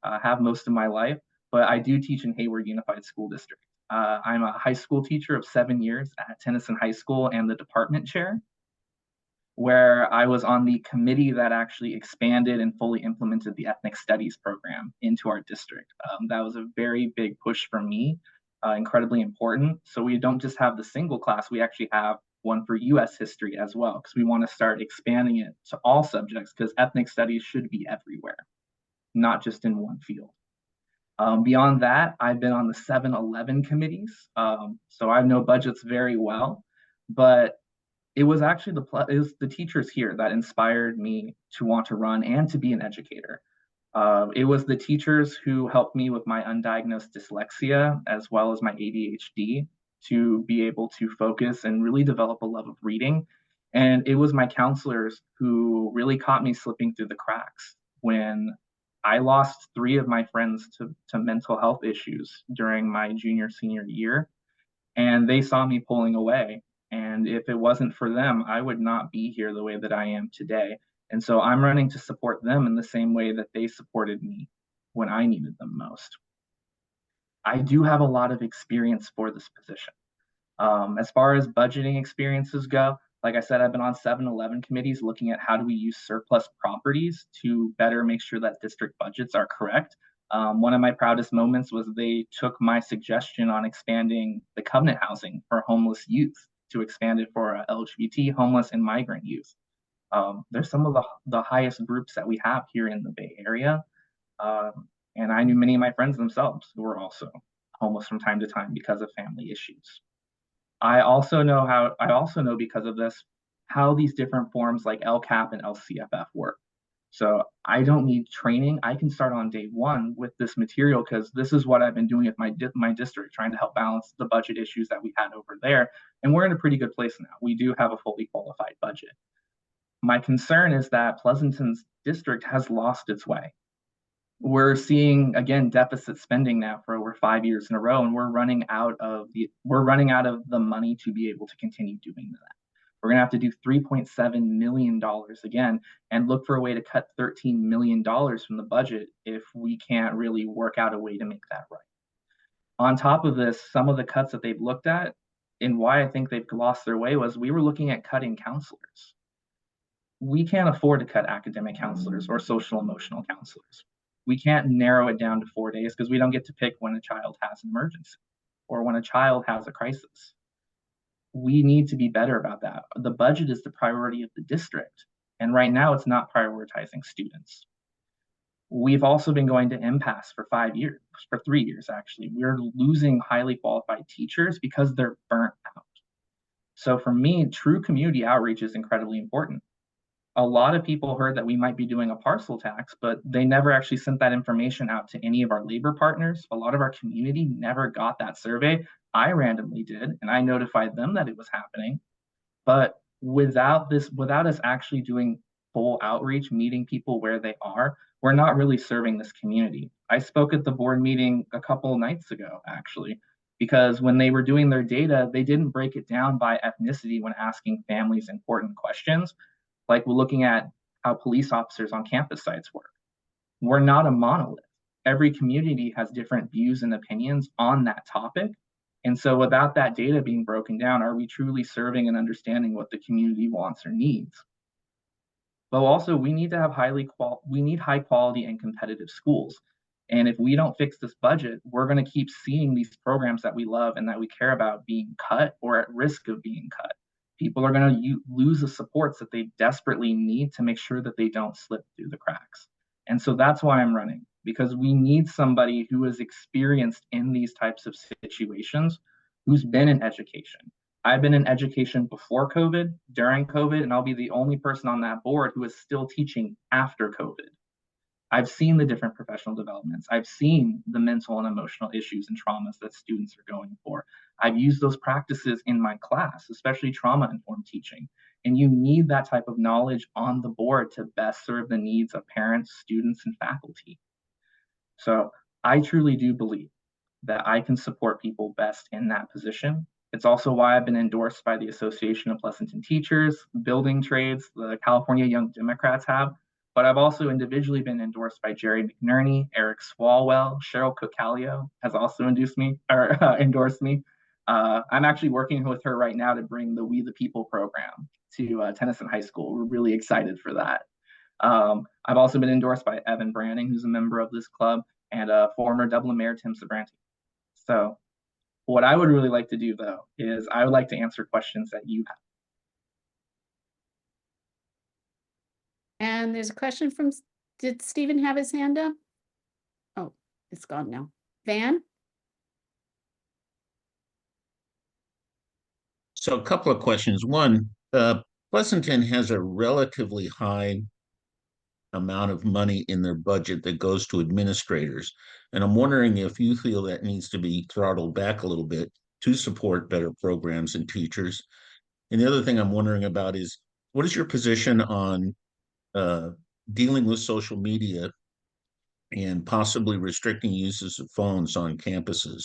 have most of my life, but I do teach in Hayward Unified School District. I'm a high school teacher of 7 years at Tennyson High School and the department chair, where I was on the committee that actually expanded and fully implemented the ethnic studies program into our district. That was a very big push for me, incredibly important. So we don't just have the single class, we actually have one for US history as well, because we want to start expanding it to all subjects, because ethnic studies should be everywhere, not just in one field. Beyond that, I've been on the 7-11 committees, so I know budgets very well, but it was actually the teachers here that inspired me to want to run and to be an educator. It was the teachers who helped me with my undiagnosed dyslexia, as well as my ADHD, to be able to focus and really develop a love of reading. And it was my counselors who really caught me slipping through the cracks when I lost 3 of my friends to mental health issues during my senior year, and they saw me pulling away. And if it wasn't for them, I would not be here the way that I am today. And so I'm running to support them in the same way that they supported me when I needed them most. I do have a lot of experience for this position. As far as budgeting experiences go, like I said, I've been on 7-11 committees looking at how do we use surplus properties to better make sure that district budgets are correct. One of my proudest moments was they took my suggestion on expanding the covenant housing for homeless youth to expand it for LGBT, homeless, and migrant youth. They're some of the highest groups that we have here in the Bay Area. And I knew many of my friends themselves who were also homeless from time to time because of family issues. I also know because of this, how these different forms like LCAP and LCFF work. So I don't need training. I can start on day one with this material, because this is what I've been doing at my district, trying to help balance the budget issues that we had over there. And we're in a pretty good place now. We do have a fully qualified budget. My concern is that Pleasanton's district has lost its way. We're seeing, again, deficit spending now for over 5 years in a row, and we're running out of the money to be able to continue doing that. We're going to have to do $3.7 million again and look for a way to cut $13 million from the budget if we can't really work out a way to make that right. On top of this, some of the cuts that they've looked at, and why I think they've lost their way, was we were looking at cutting counselors. We can't afford to cut academic counselors or social emotional counselors. We can't narrow it down to 4 days, because we don't get to pick when a child has an emergency or when a child has a crisis. We need to be better about that. The budget is the priority of the district, and right now it's not prioritizing students. We've also been going to impasse for 3 years actually. We're losing highly qualified teachers because they're burnt out. So for me, true community outreach is incredibly important. A lot of people heard that we might be doing a parcel tax, but they never actually sent that information out to any of our labor partners. A lot of our community never got that survey. I randomly did, and I notified them that it was happening. But without us actually doing full outreach, meeting people where they are, we're not really serving this community. I spoke at the board meeting a couple of nights ago, actually, because when they were doing their data, they didn't break it down by ethnicity when asking families important questions, like we're looking at how police officers on campus sites work. We're not a monolith. Every community has different views and opinions on that topic. And so without that data being broken down, are we truly serving and understanding what the community wants or needs? But also we need to have high quality and competitive schools. And if we don't fix this budget, we're going to keep seeing these programs that we love and that we care about being cut or at risk of being cut. People are going to lose the supports that they desperately need to make sure that they don't slip through the cracks. And so that's why I'm running, because we need somebody who is experienced in these types of situations, who's been in education. I've been in education before COVID, during COVID, and I'll be the only person on that board who is still teaching after COVID. I've seen the different professional developments. I've seen the mental and emotional issues and traumas that students are going for. I've used those practices in my class, especially trauma-informed teaching. And you need that type of knowledge on the board to best serve the needs of parents, students, and faculty. So I truly do believe that I can support people best in that position. It's also why I've been endorsed by the Association of Pleasanton Teachers, Building Trades, the California Young Democrats have, but I've also individually been endorsed by Jerry McNerney, Eric Swalwell, Cheryl Cocalio has also endorsed me. I'm actually working with her right now to bring the We the People program to Tennyson High School. We're really excited for that. I've also been endorsed by Evan Branning, who's a member of this club, and former Dublin Mayor Tim Sabranti. So what I would really like to do, though, is I would like to answer questions that you have. And there's a question from, did Stephen have his hand up? Oh, it's gone now. Van? So a couple of questions. One, Pleasanton has a relatively high amount of money in their budget that goes to administrators. And I'm wondering if you feel that needs to be throttled back a little bit to support better programs and teachers. And the other thing I'm wondering about is, what is your position on dealing with social media and possibly restricting uses of phones on campuses?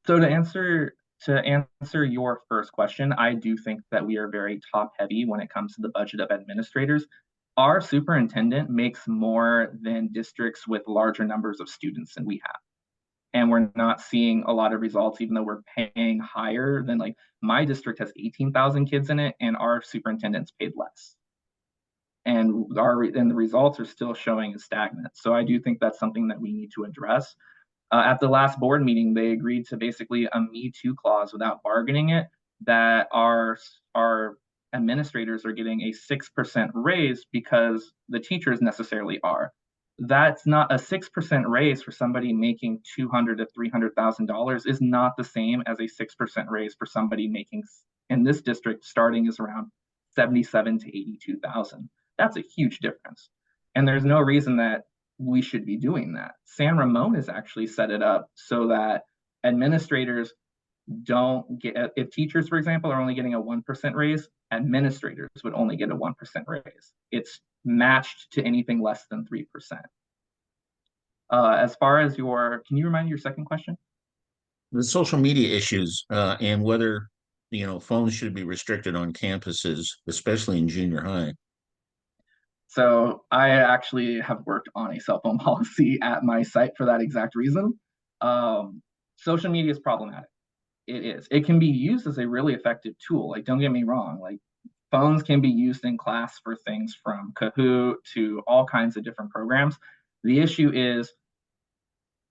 So to answer your first question, I do think that we are very top heavy when it comes to the budget of administrators. Our superintendent makes more than districts with larger numbers of students than we have. And we're not seeing a lot of results, even though we're paying higher than, like, my district has 18,000 kids in it and our superintendent's paid less. And the results are still showing as stagnant. So I do think that's something that we need to address. At the last board meeting, they agreed to basically a Me Too clause without bargaining it, that our administrators are getting a 6% raise because the teachers necessarily are. That's not a 6% raise for somebody making $200,000 to $300,000 is not the same as a 6% raise for somebody making, in this district, starting is around 77 to 82,000. That's a huge difference. And there's no reason that we should be doing that. San Ramon has actually set it up so that administrators don't get, if teachers, for example, are only getting a 1% raise, administrators would only get a 1% raise. It's matched to anything less than 3%. As far as can you remind me your second question? The social media issues and whether, phones should be restricted on campuses, especially in junior high. So I actually have worked on a cell phone policy at my site for that exact reason. Social media is problematic. It is. It can be used as a really effective tool. Like, don't get me wrong, like, phones can be used in class for things from Kahoot to all kinds of different programs. The issue is,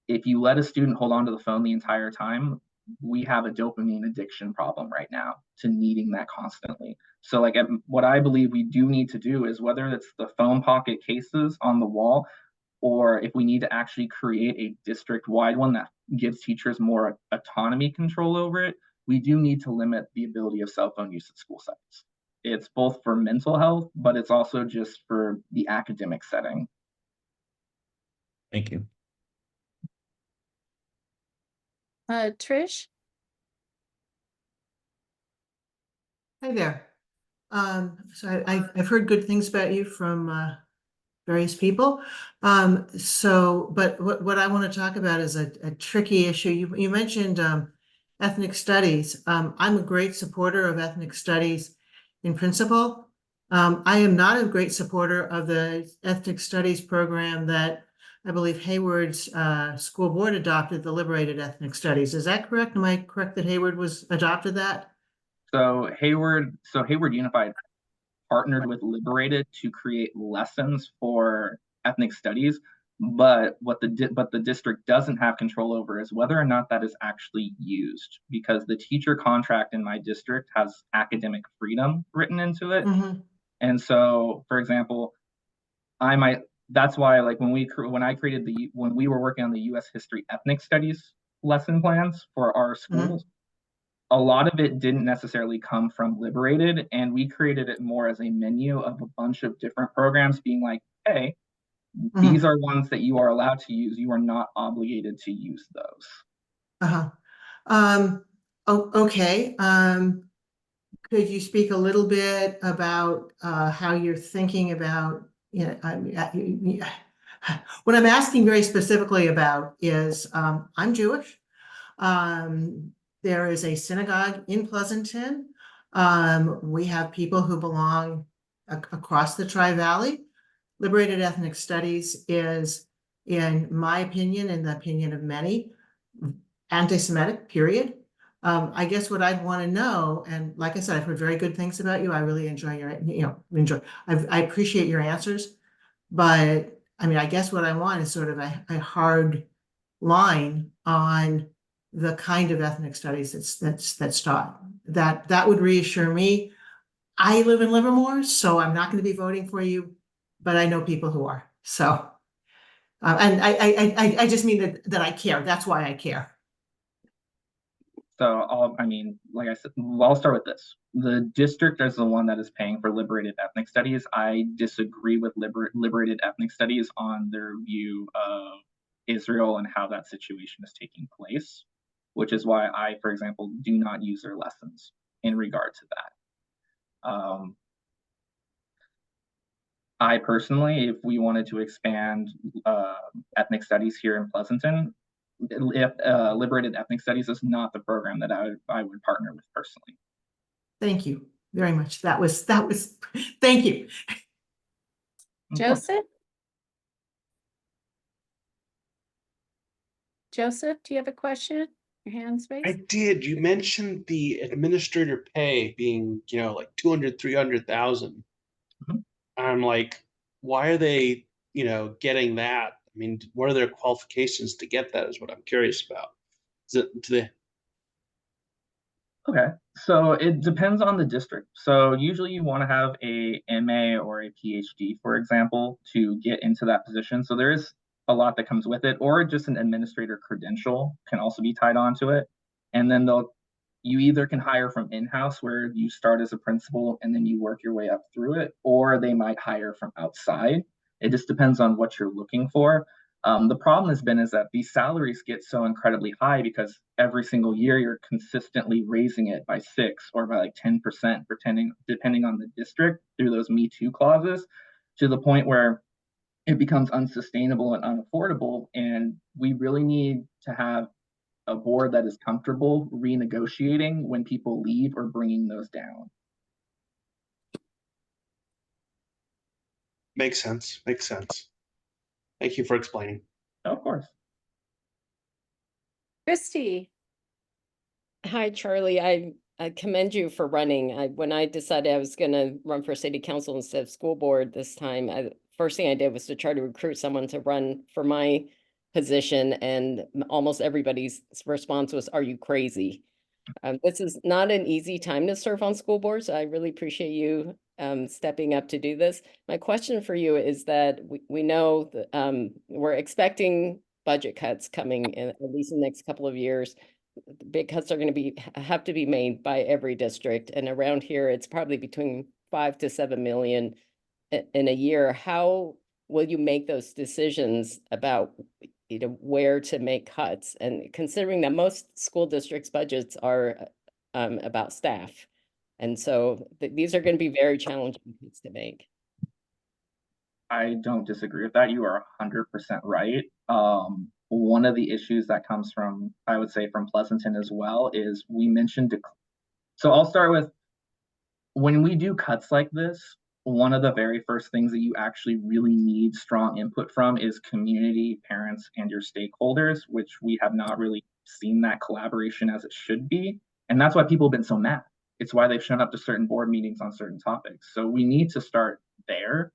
if you let a student hold on to the phone the entire time, we have a dopamine addiction problem right now to needing that constantly. So, like, what I believe we do need to do is, whether it's the phone pocket cases on the wall, or if we need to actually create a district-wide one that gives teachers more autonomy control over it, we do need to limit the ability of cell phone use at school sites. It's both for mental health, but it's also just for the academic setting. Thank you. Trish? Hi there. So I've heard good things about you from various people. But what I want to talk about is a tricky issue. You mentioned ethnic studies. I'm a great supporter of ethnic studies in principle. I am not a great supporter of the ethnic studies program that I believe Hayward's school board adopted, the liberated ethnic studies. Is that correct? Am I correct that Hayward was adopted that? So Hayward Unified partnered with Liberated to create lessons for ethnic studies. But what the district doesn't have control over is whether or not that is actually used, because the teacher contract in my district has academic freedom written into it. Mm-hmm. And so, for example, that's why, like, when we were working on the U.S. history ethnic studies lesson plans for our schools, a lot of it didn't necessarily come from Liberated, and we created it more as a menu of a bunch of different programs being like, hey, these are ones that you are allowed to use. You are not obligated to use those. Okay. Could you speak a little bit about how you're thinking about, what I'm asking very specifically about is, I'm Jewish. There is a synagogue in Pleasanton. We have people who belong across the Tri-Valley. Liberated ethnic studies is, in my opinion, and the opinion of many, anti-Semitic, period. I guess what I'd want to know, and like I said, I've heard very good things about you. I really enjoy I appreciate your answers, but I mean, I guess what I want is sort of a hard line on the kind of ethnic studies that's taught. That would reassure me. I live in Livermore, so I'm not going to be voting for you, but I know people who are. So, and I just mean that I care. That's why I care. So like I said, I'll start with this. The district is the one that is paying for liberated ethnic studies. I disagree with liberated ethnic studies on their view of Israel and how that situation is taking place, which is why I, for example, do not use their lessons in regard to that. I personally, if we wanted to expand ethnic studies here in Pleasanton, liberated ethnic studies is not the program that I would partner with personally. Thank you very much. That was thank you. Joseph? Joseph, do you have a question? Your hand's raised. I did. You mentioned the administrator pay being, like 200, 300,000. I'm like, why are they, getting that? I mean, what are their qualifications to get that is what I'm curious about. Okay, so it depends on the district. So usually you want to have a MA or a PhD, for example, to get into that position. So there is a lot that comes with it, or just an administrator credential can also be tied onto it. And then you either can hire from in-house, where you start as a principal and then you work your way up through it, or they might hire from outside. It just depends on what you're looking for. The problem is that these salaries get so incredibly high because every single year you're consistently raising it by 6 or by like 10%, depending on the district, through those Me Too clauses, to the point where it becomes unsustainable and unaffordable. And we really need to have a board that is comfortable renegotiating when people leave or bringing those down. Makes sense. Thank you for explaining. Of course. Kristie. Hi, Charlie. I commend you for running. When I decided I was going to run for city council instead of school board this time, first thing I did was to try to recruit someone to run for my position, and almost everybody's response was, "Are you crazy?" This is not an easy time to serve on school boards. So I really appreciate you stepping up to do this. My question for you is that we know that we're expecting budget cuts coming in at least in the next couple of years. Big cuts are going to have to be made by every district, and around here it's probably between 5 to 7 million in a year. How will you make those decisions about where to make cuts, and considering that most school districts' budgets are about staff? And so these are going to be very challenging cuts to make. I don't disagree with that. You are 100% right. One of the issues that comes from, I would say, from Pleasanton as well is we mentioned. So I'll start with, when we do cuts like this, one of the very first things that you actually really need strong input from is community, parents, and your stakeholders, which we have not really seen that collaboration as it should be. And that's why people have been so mad. It's why they've shown up to certain board meetings on certain topics. So we need to start there.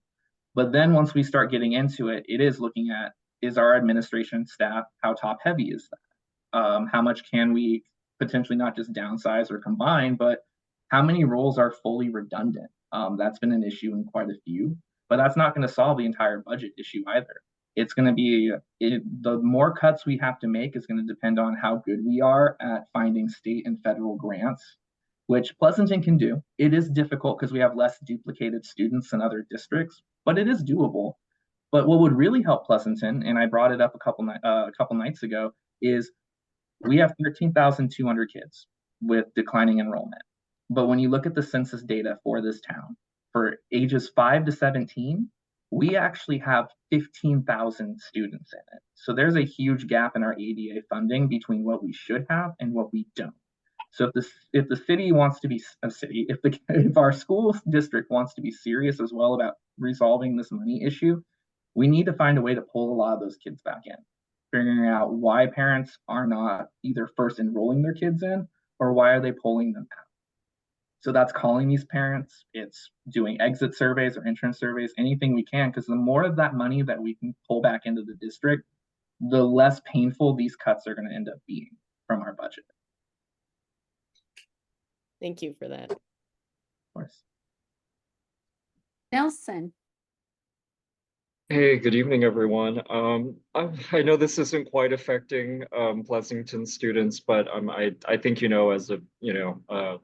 But then once we start getting into it, it is looking at, is our administration staff, how top heavy is that? How much can we potentially not just downsize or combine, but how many roles are fully redundant? That's been an issue in quite a few, but that's not going to solve the entire budget issue either. It's going to be, the more cuts we have to make is going to depend on how good we are at finding state and federal grants, which Pleasanton can do. It is difficult because we have less duplicated students than other districts, but it is doable. But what would really help Pleasanton, and I brought it up a couple nights ago, is we have 13,200 kids with declining enrollment. But when you look at the census data for this town, for ages 5 to 17, we actually have 15,000 students in it. So there's a huge gap in our ADA funding between what we should have and what we don't. So if the city wants to be a city, if our school district wants to be serious as well about resolving this money issue, we need to find a way to pull a lot of those kids back in, figuring out why parents are not either first enrolling their kids in or why are they pulling them out. So that's calling these parents, it's doing exit surveys or entrance surveys, anything we can, because the more of that money that we can pull back into the district, the less painful these cuts are going to end up being from our budget. Thank you for that. Of course. Nelson. Hey, good evening, everyone. I know this isn't quite affecting Pleasanton students, but I think, as a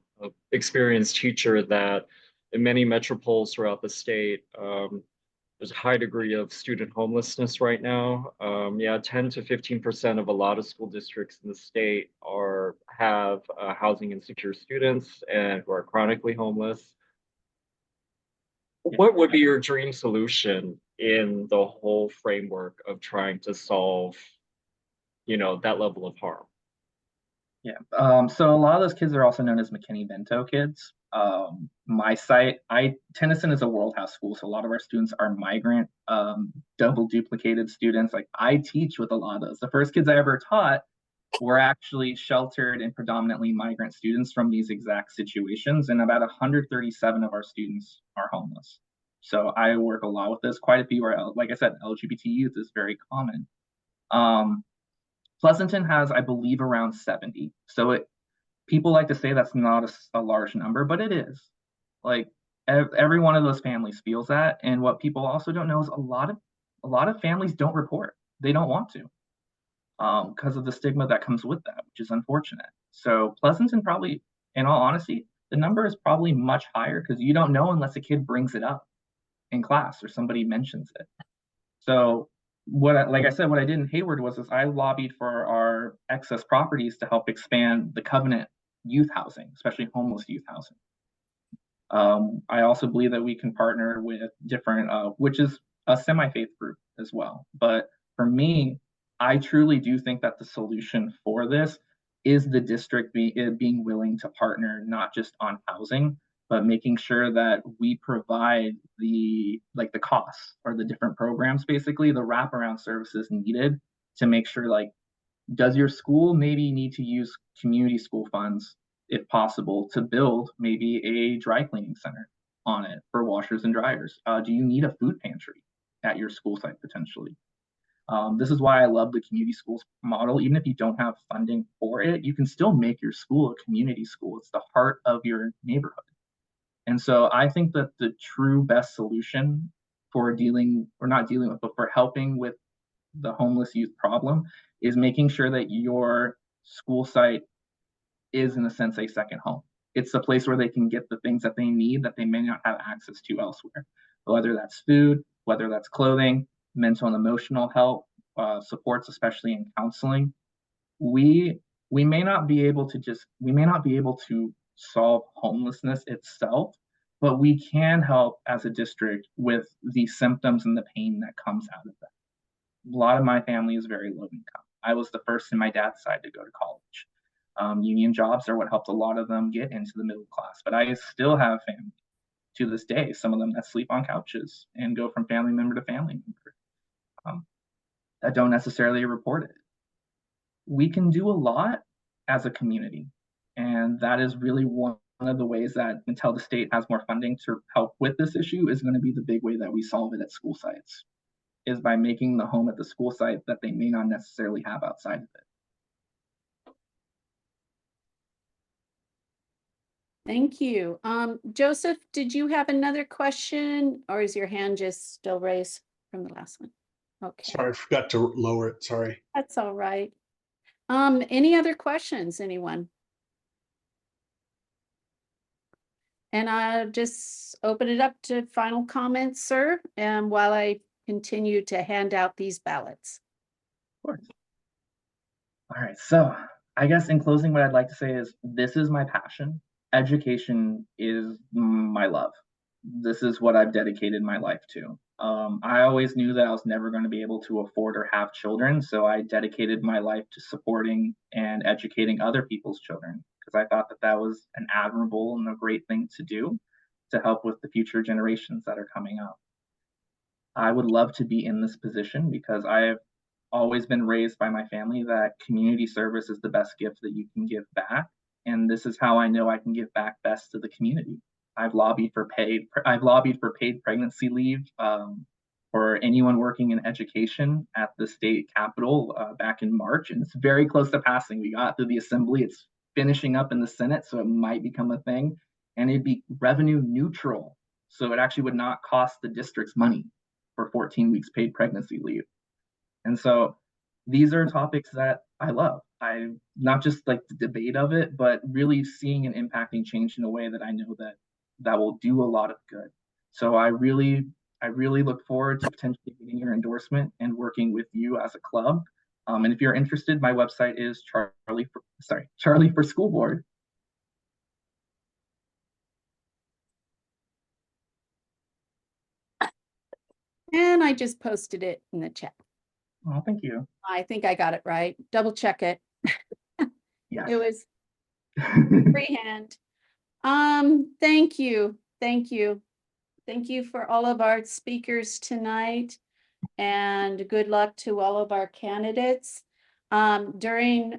experienced teacher, that in many metropoles throughout the state, there's a high degree of student homelessness right now. 10 to 15% of a lot of school districts in the state have housing insecure students and who are chronically homeless. What would be your dream solution in the whole framework of trying to solve, that level of harm? Yeah. So a lot of those kids are also known as McKinney-Bento kids. My site, Tennyson is a World House school, so a lot of our students are migrant, double duplicated students. Like, I teach with a lot of those. The first kids I ever taught were actually sheltered and predominantly migrant students from these exact situations, and about 137 of our students are homeless. So I work a lot with this. Quite a few are, like I said, LGBT youth is very common. Pleasanton has, I believe, around 70. So people like to say that's not a large number, but it is. Like, every one of those families feels that. And what people also don't know is a lot of families don't report. They don't want to, because of the stigma that comes with that, which is unfortunate. So Pleasanton, probably, in all honesty, the number is probably much higher because you don't know unless a kid brings it up in class or somebody mentions it. So like I said, what I did in Hayward was I lobbied for our excess properties to help expand the Covenant youth housing, especially homeless youth housing. I also believe that we can partner with different, which is a semi-faith group as well. But for me, I truly do think that the solution for this is the district being willing to partner, not just on housing, but making sure that we provide the costs or the different programs, basically the wraparound services needed to make sure, does your school maybe need to use community school funds, if possible, to build maybe a dry cleaning center on it for washers and dryers? Do you need a food pantry at your school site potentially? This is why I love the community schools model. Even if you don't have funding for it, you can still make your school a community school. It's the heart of your neighborhood. And so I think that the true best solution for for helping with the homeless youth problem is making sure that your school site is, in a sense, a second home. It's a place where they can get the things that they need that they may not have access to elsewhere, whether that's food, whether that's clothing, mental and emotional help, supports, especially in counseling. We may not be able to solve homelessness itself, but we can help as a district with the symptoms and the pain that comes out of that. A lot of my family is very low income. I was the first in my dad's side to go to college. Union jobs are what helped a lot of them get into the middle class, but I still have family to this day, some of them that sleep on couches and go from family member to family member that don't necessarily report it. We can do a lot as a community, and that is really one of the ways that until the state has more funding to help with this issue is going to be the big way that we solve it at school sites, is by making the home at the school site that they may not necessarily have outside of it. Thank you. Joseph, did you have another question, or is your hand just still raised from the last one? Okay. Sorry, I forgot to lower it. Sorry. That's all right. Any other questions, anyone? And I'll just open it up to final comments, sir, and while I continue to hand out these ballots. Of course. All right, so I guess in closing, what I'd like to say is this is my passion. Education is my love. This is what I've dedicated my life to. I always knew that I was never going to be able to afford or have children, so I dedicated my life to supporting and educating other people's children, because I thought that that was an admirable and a great thing to do to help with the future generations that are coming up. I would love to be in this position because I have always been raised by my family that community service is the best gift that you can give back. And this is how I know I can give back best to the community. I've lobbied for paid pregnancy leave for anyone working in education at the state capitol back in March, and it's very close to passing. We got through the assembly, it's finishing up in the Senate, so it might become a thing, and it'd be revenue neutral. So it actually would not cost the district's money for 14 weeks paid pregnancy leave. And so these are topics that I love. I not just like the debate of it, but really seeing and impacting change in a way that I know that will do a lot of good. So I really look forward to potentially getting your endorsement and working with you as a club. And if you're interested, my website is Charlie for School Board. And I just posted it in the chat. Oh, thank you. I think I got it right. Double check it. Yes. It was freehand. Thank you. Thank you. Thank you for all of our speakers tonight, and good luck to all of our candidates. During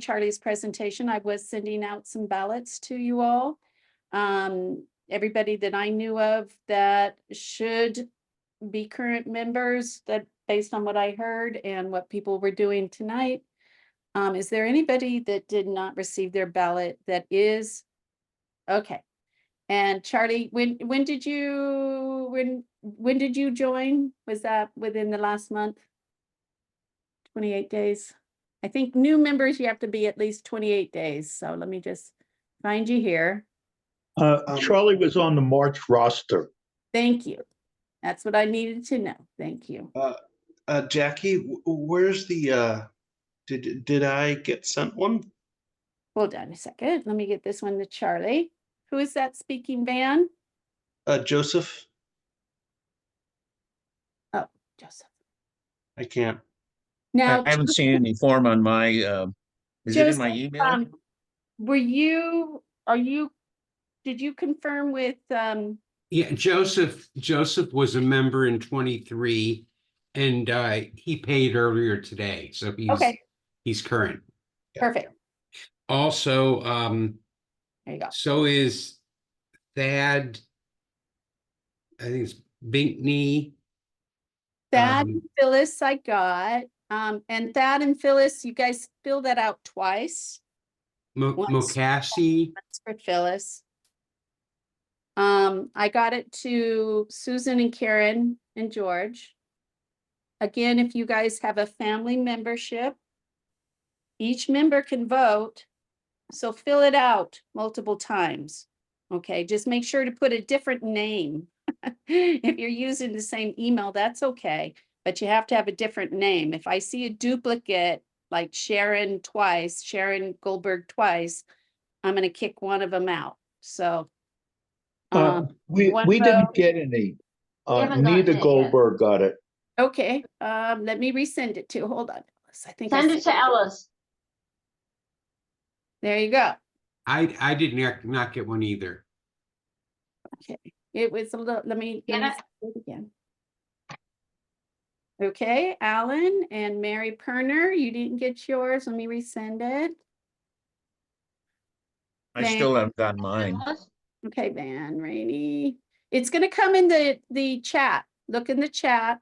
Charlie's presentation, I was sending out some ballots to you all. Everybody that I knew of that should be current members, that based on what I heard and what people were doing tonight. Is there anybody that did not receive their ballot that is? Okay. And Charlie, when did you join? Was that within the last month? 28 days. I think new members, you have to be at least 28 days. So let me just find you here. Charlie was on the March roster. Thank you. That's what I needed to know. Thank you. Jackie, where's the did I get sent one? Hold on a second. Let me get this one to Charlie. Who is that speaking, Van? Joseph. Oh, Joseph. I can't. Now, I haven't seen any form on my, is it in my Joseph, email? did you confirm with, Yeah, Joseph was a member in 23, and he paid earlier today, so okay, he's current. perfect. Also, There you go. so is Thad, I think it's Binkney. Thad and Phyllis I got, and Thad and Phyllis, you guys fill that out twice. Mokassi. Once for Phyllis. I got it to Susan and Karen and George. Again, if you guys have a family membership, each member can vote, so fill it out multiple times. Okay, just make sure to put a different name. If you're using the same email, that's okay, but you have to have a different name. If I see a duplicate, like Sharon Goldberg twice, I'm gonna kick one of them out, so. We one didn't vote. get any. haven't gotten Neither it yet. Goldberg got it. Okay, let me resend it to, hold on. I think I Send it sent- to Ellis. There you go. I did not get one either. Okay, it was a little, let me Get it? send it again. Okay, Alan and Mary Perner, you didn't get yours. Let me resend it. I still haven't gotten mine. Okay, Van Rainey. It's gonna come in the chat. Look in the chat.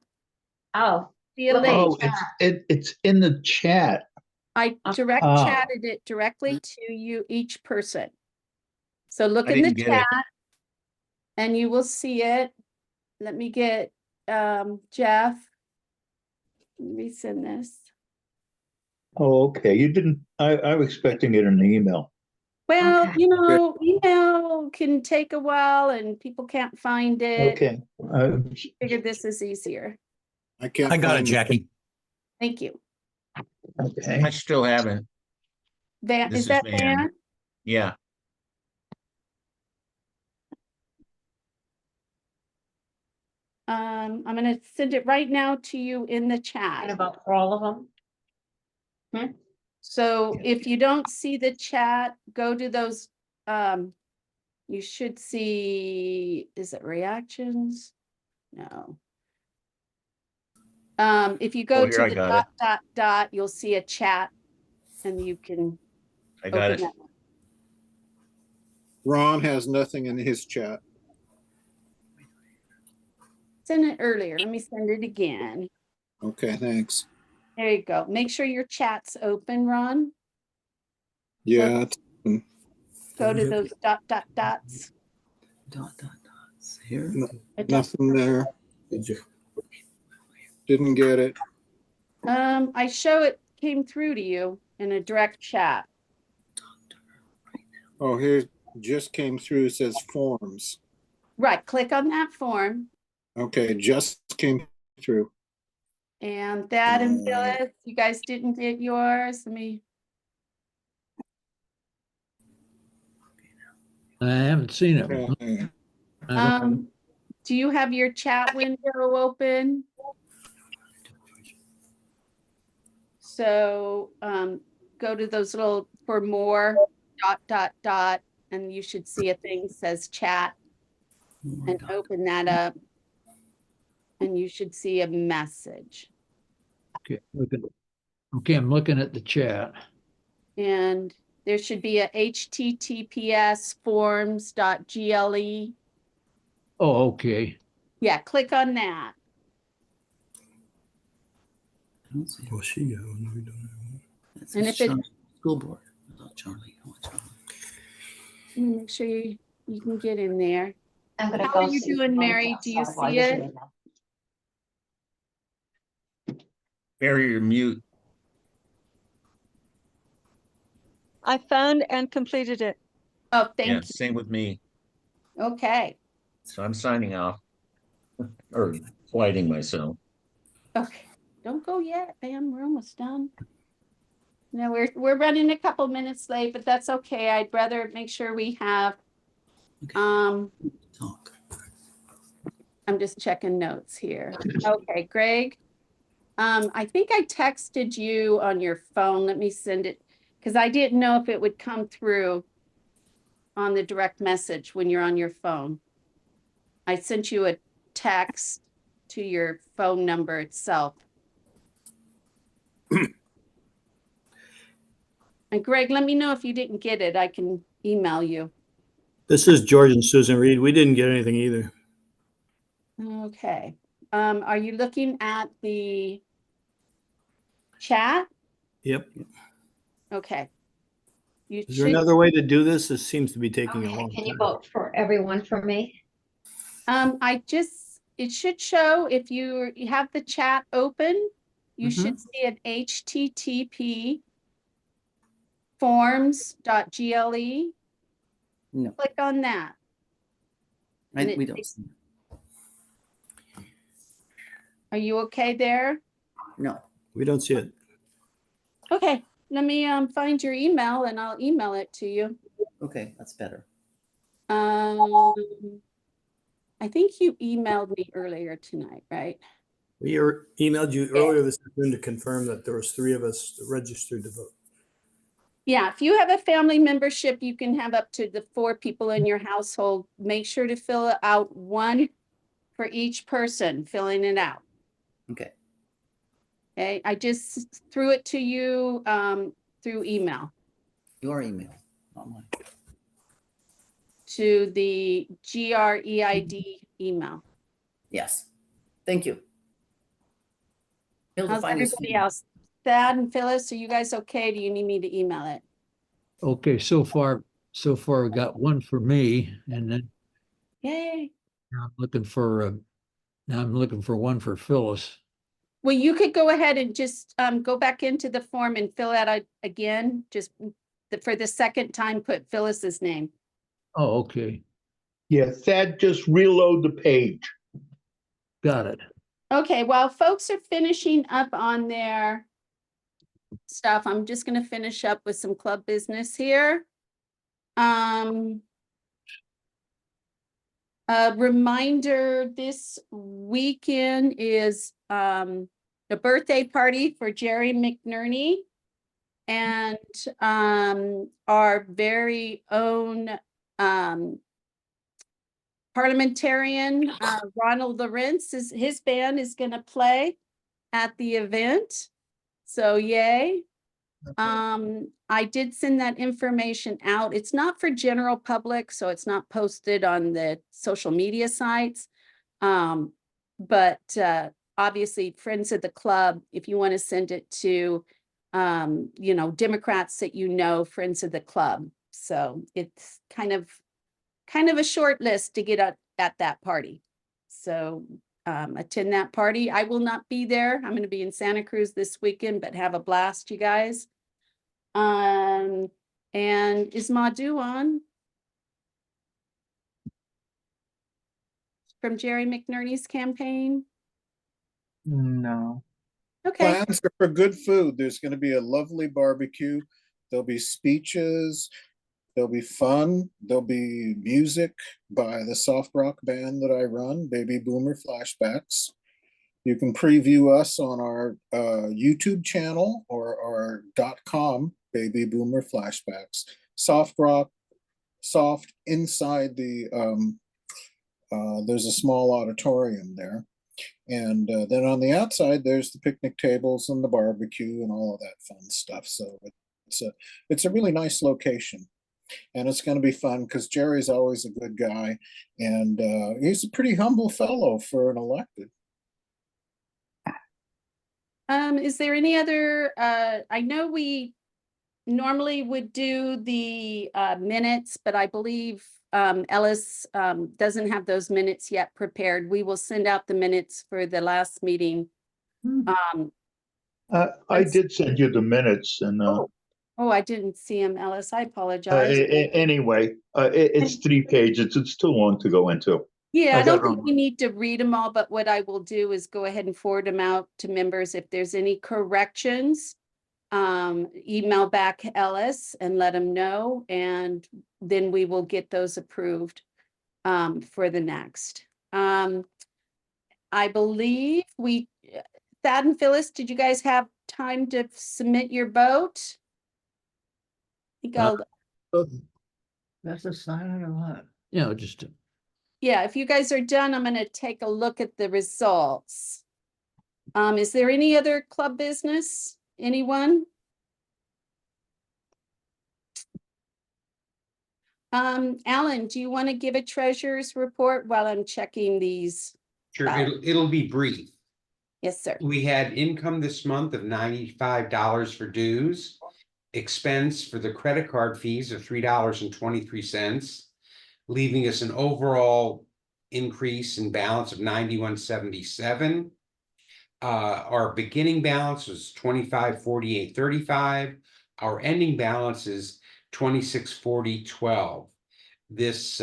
Oh. See you Look at later. the It's in the chat. I direct Oh. chatted it directly to you, each person. So look I in the didn't get it. chat and you will see it. Let me get Jeff. Let me resend this. Oh, okay. You didn't, I was expecting it in an email. Well, Okay. you know, email can take a while and people can't find it. Okay. Figured this is easier. I can't. I got it, find Jackie. Thank you. Okay. I still haven't. Van, This is that Van. Van? Yeah. I'm gonna send it right now to you in the chat. And about all of them. So if you don't see the chat, go to those, you should see, is it reactions? No. If you go Oh, here to I the got dot, you'll see a chat and you can I got open it. that. Ron has nothing in his chat. Send it earlier. Let me send it again. Okay, thanks. There you go. Make sure your chat's open, Ron. Yeah. Go to those dots. Here. Nothing there. Didn't get it. I show it came through to you in a direct chat. Oh, here just came through. It says forms. Right, click on that form Okay, just came through. and that and Phyllis, you guys didn't get yours. Let me. I haven't seen it. Okay. Do you have your chat window open? So go to those little for more dot, and you should see a thing says chat and open that up. And you should see a message. Okay, I'm looking at the chat. And there should be a https forms.gle. Oh, okay. Yeah, click on that. Well, she And if it, school board. make sure you can get in there. I'm gonna How go are you see doing, Vanessa Mary? Do you outside while see you're it? doing that. Barry, you're mute. I found and completed it. Oh, thank Yeah, you. same with me. Okay. So I'm signing off or quieting myself. Okay. Don't go yet, Pam. We're almost done. No, we're running a couple minutes late, but that's okay. I'd rather make sure we have. I'm just checking notes here. Okay, Greg. I think I texted you on your phone. Let me send it because I didn't know if it would come through on the direct message when you're on your phone. I sent you a text to your phone number itself. And Greg, let me know if you didn't get it. I can email you. This is George and Susan Reed. We didn't get anything either. Okay. Are you looking at the chat? Yep. Okay. You Is there should, another way to do this? This seems to be taking a long Can you time. vote for everyone for me? it should show if you have the chat open, you should see an HTTP forms.gle. No. Click on that. And We don't. Are you okay there? No. We don't see it. Okay, let me find your email and I'll email it to you. Okay, that's better. I think you emailed me earlier tonight, right? We emailed you earlier this afternoon to confirm that there was 3 of us registered to vote. Yeah, if you have a family membership, you can have up to the 4 people in your household. Make sure to fill out 1 for each person, filling it out. Okay. Okay, I just threw it to you through email Your email, not mine. to the GREID email. Yes. Thank you. Able to How's find this everybody email. else? Thad and Phyllis, are you guys okay? Do you need me to email it? Okay, so far we got 1 for me, and then Yay. now I'm looking for 1 for Phyllis. Well, you could go ahead and just go back into the form and fill out again, just for the second time, put Phyllis's name. Oh, okay, Yeah, Thad, just reload the page. got it. Okay, while folks are finishing up on their stuff, I'm just gonna finish up with some club business here. A reminder, this weekend is the birthday party for Jerry McNerney and our very own parliamentarian Ronald Lawrence, his band is going to play at the event. So yay. I did send that information out. It's not for general public, so it's not posted on the social media sites. But obviously friends of the club, if you want to send it to, you know, Democrats that you know, friends of the club. So it's kind of a short list to get at that party. So attend that party. I will not be there. I'm going to be in Santa Cruz this weekend, but have a blast, you guys. And is Madhu on? From Jerry McNerney's campaign? No. Okay. Plans are for good food. There's going to be a lovely barbecue. There'll be speeches. There'll be fun. There'll be music by the soft rock band that I run, Baby Boomer Flashbacks. You can preview us on our YouTube channel or our .com, Baby Boomer Flashbacks. Soft rock, soft inside the, there's a small auditorium there. And then on the outside, there's the picnic tables and the barbecue and all of that fun stuff. So it's a really nice location. And it's going to be fun because Jerry's always a good guy. And he's a pretty humble fellow for an elected. Is there any other, I know we normally would do the minutes, but I believe Ellis doesn't have those minutes yet prepared. We will send out the minutes for the last meeting. I did send you the minutes and Oh, I didn't see him, Ellis. I apologize. anyway, it's 3 pages. It's too long to go into. Yeah, I don't think we need to read them all, but what I will do is go ahead and forward them out to members. If there's any corrections, email back Ellis and let him know, and then we will get those approved for the next. I believe Thad and Phyllis, did you guys have time to submit your vote? I think I'll, That's a sign or what? Yeah, just yeah, if you guys are done, I'm going to take a look at the results. Is there any other club business? Anyone? Alan, do you want to give a treasurer's report while I'm checking these? Sure, it'll be brief. Yes, sir. We had income this month of $95 for dues, expense for the credit card fees of $3.23, leaving us an overall increase in balance of $91.77. Our beginning balance was $25.48.35. Our ending balance is $26.40.12. This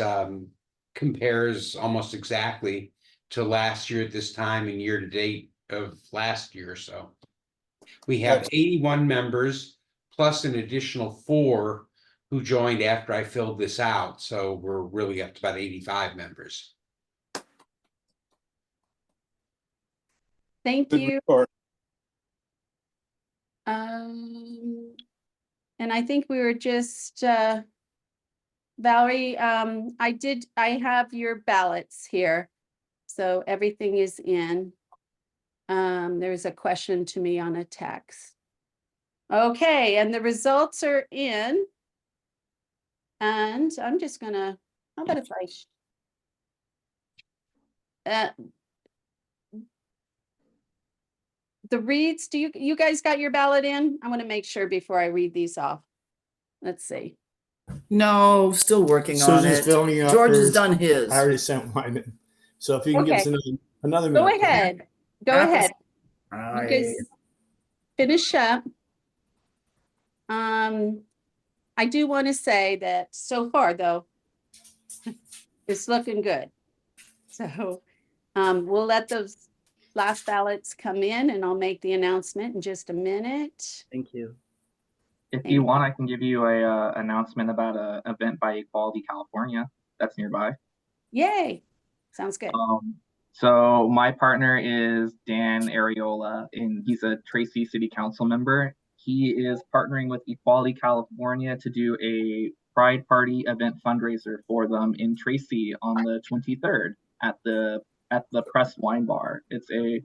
compares almost exactly to last year at this time and year to date of last year. So we have 81 members plus an additional 4 who joined after I filled this out. So we're really up to about 85 members. Thank Good you. report. And I think we were just, Valerie, I have your ballots here. So everything is in. There's a question to me on a text. Okay, and the results are in. And I'm just gonna, how about if the reads, do you guys got your ballot in? I want to make sure before I read these off. Let's see. No, still working on Susan's it. filling out George has hers. done his. I already sent mine in. So if you can give us Okay. another Go minute. ahead. Go Half a- ahead. You guys finish up. I do want to say that so far though, it's looking good. So we'll let those last ballots come in and I'll make the announcement in just a minute. Thank you. If you want, I can give you a announcement about an event by Equality California that's nearby. Yay. Sounds good. So my partner is Dan Areola, and he's a Tracy City Council member. He is partnering with Equality California to do a Pride Party event fundraiser for them in Tracy on the 23rd at the Press Wine Bar. It's a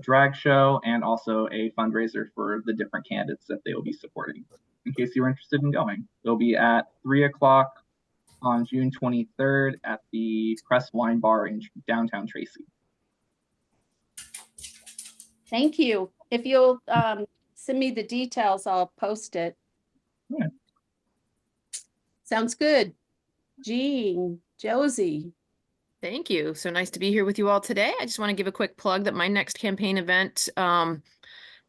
drag show and also a fundraiser for the different candidates that they will be supporting. In case you were interested in going, they'll be at 3 o'clock on June 23rd at the Press Wine Bar in downtown Tracy. Thank you. If you'll send me the details, I'll post it. Yeah. Sounds good. Jean, Josie. Thank you. So nice to be here with you all today. I just want to give a quick plug that my next campaign event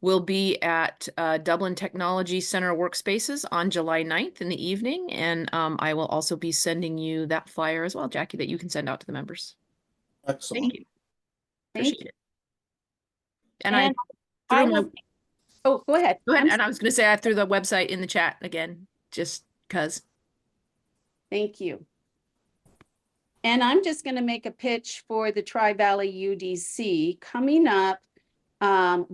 will be at Dublin Technology Center Workspaces on July 9th in the evening. And I will also be sending you that flyer as well, Jackie, that you can send out to the members. Excellent. Thank you. Thank Appreciate it. And I I threw my, will, oh, go ahead. go ahead. I'm And I was going to say I threw the website in the chat again, just because. Thank you. And I'm just going to make a pitch for the Tri-Valley UDC coming up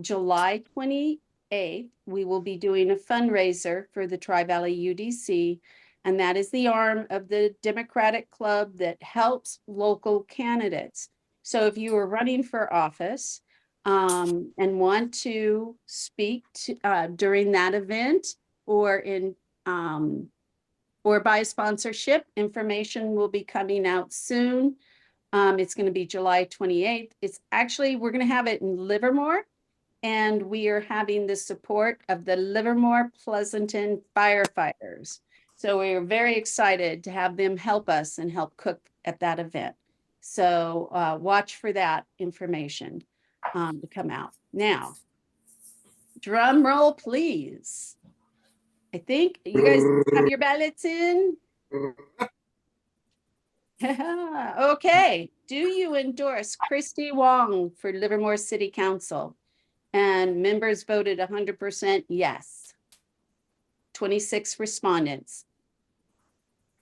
July 28th. We will be doing a fundraiser for the Tri-Valley UDC, and that is the arm of the Democratic Club that helps local candidates. So if you are running for office and want to speak to, during that event or in or by sponsorship, information will be coming out soon. It's going to be July 28th. It's actually, we're going to have it in Livermore, and we are having the support of the Livermore Pleasanton firefighters. So we are very excited to have them help us and help cook at that event. So watch for that information to come out. Now, drum roll, please. I think you guys have your ballots in. Okay. Do you endorse Kristie Wang for Livermore City Council? And members voted 100% yes. 26 respondents.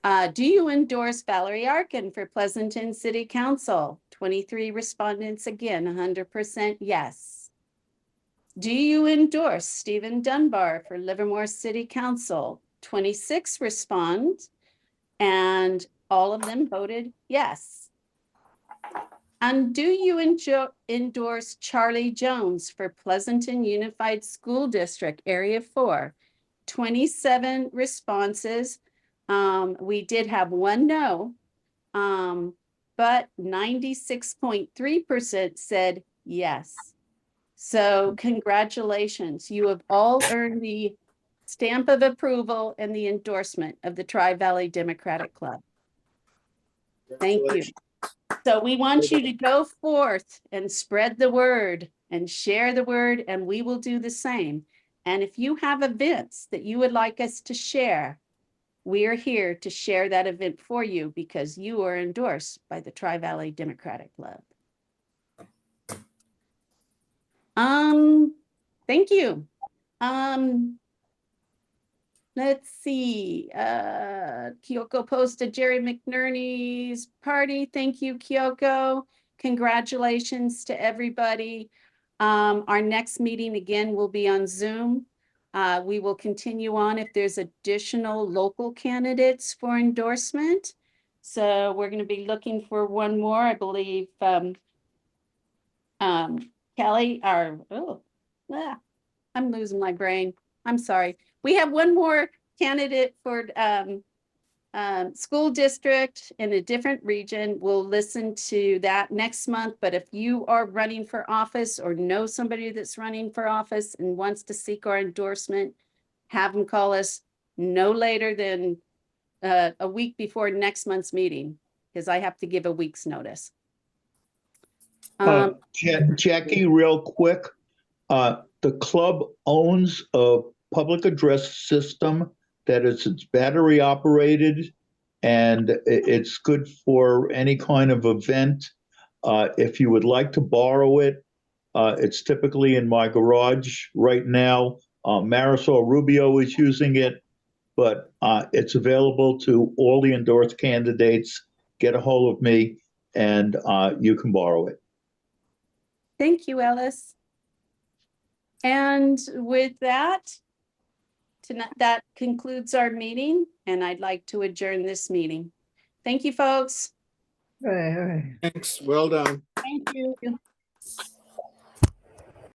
Do you endorse Valerie Arkin for Pleasanton City Council? 23 respondents again, 100% yes. Do you endorse Stephen Dunbar for Livermore City Council? 26 respond, and all of them voted yes. And do you endorse Charlie Jones for Pleasanton Unified School District Area 4? 27 responses. We did have one no, but 96.3% said yes. So congratulations. You have all earned the stamp of approval and the endorsement of the Tri-Valley Democratic Club. Thank you. So we want you to go forth and spread the word and share the word, and we will do the same. And if you have events that you would like us to share, we are here to share that event for you because you are endorsed by the Tri-Valley Democratic Club. Thank you. Let's see, Kyoko posted Jerry McNerney's party. Thank you, Kyoko. Congratulations to everybody. Our next meeting again will be on Zoom. We will continue on if there's additional local candidates for endorsement. So we're going to be looking for one more, I believe. Kelly, I'm losing my brain. I'm sorry. We have one more candidate for school district in a different region. We'll listen to that next month. But if you are running for office or know somebody that's running for office and wants to seek our endorsement, have them call us no later than a week before next month's meeting, because I have to give a week's notice. Jackie, real quick, the club owns a public address system that it's battery operated, and it's good for any kind of event. If you would like to borrow it, it's typically in my garage right now. Marisol Rubio is using it, but it's available to all the endorsed candidates. Get a hold of me and you can borrow it. Thank you, Ellis. And with that, tonight, that concludes our meeting, and I'd like to adjourn this meeting. Thank you, folks. Thanks. Well done. Thank you.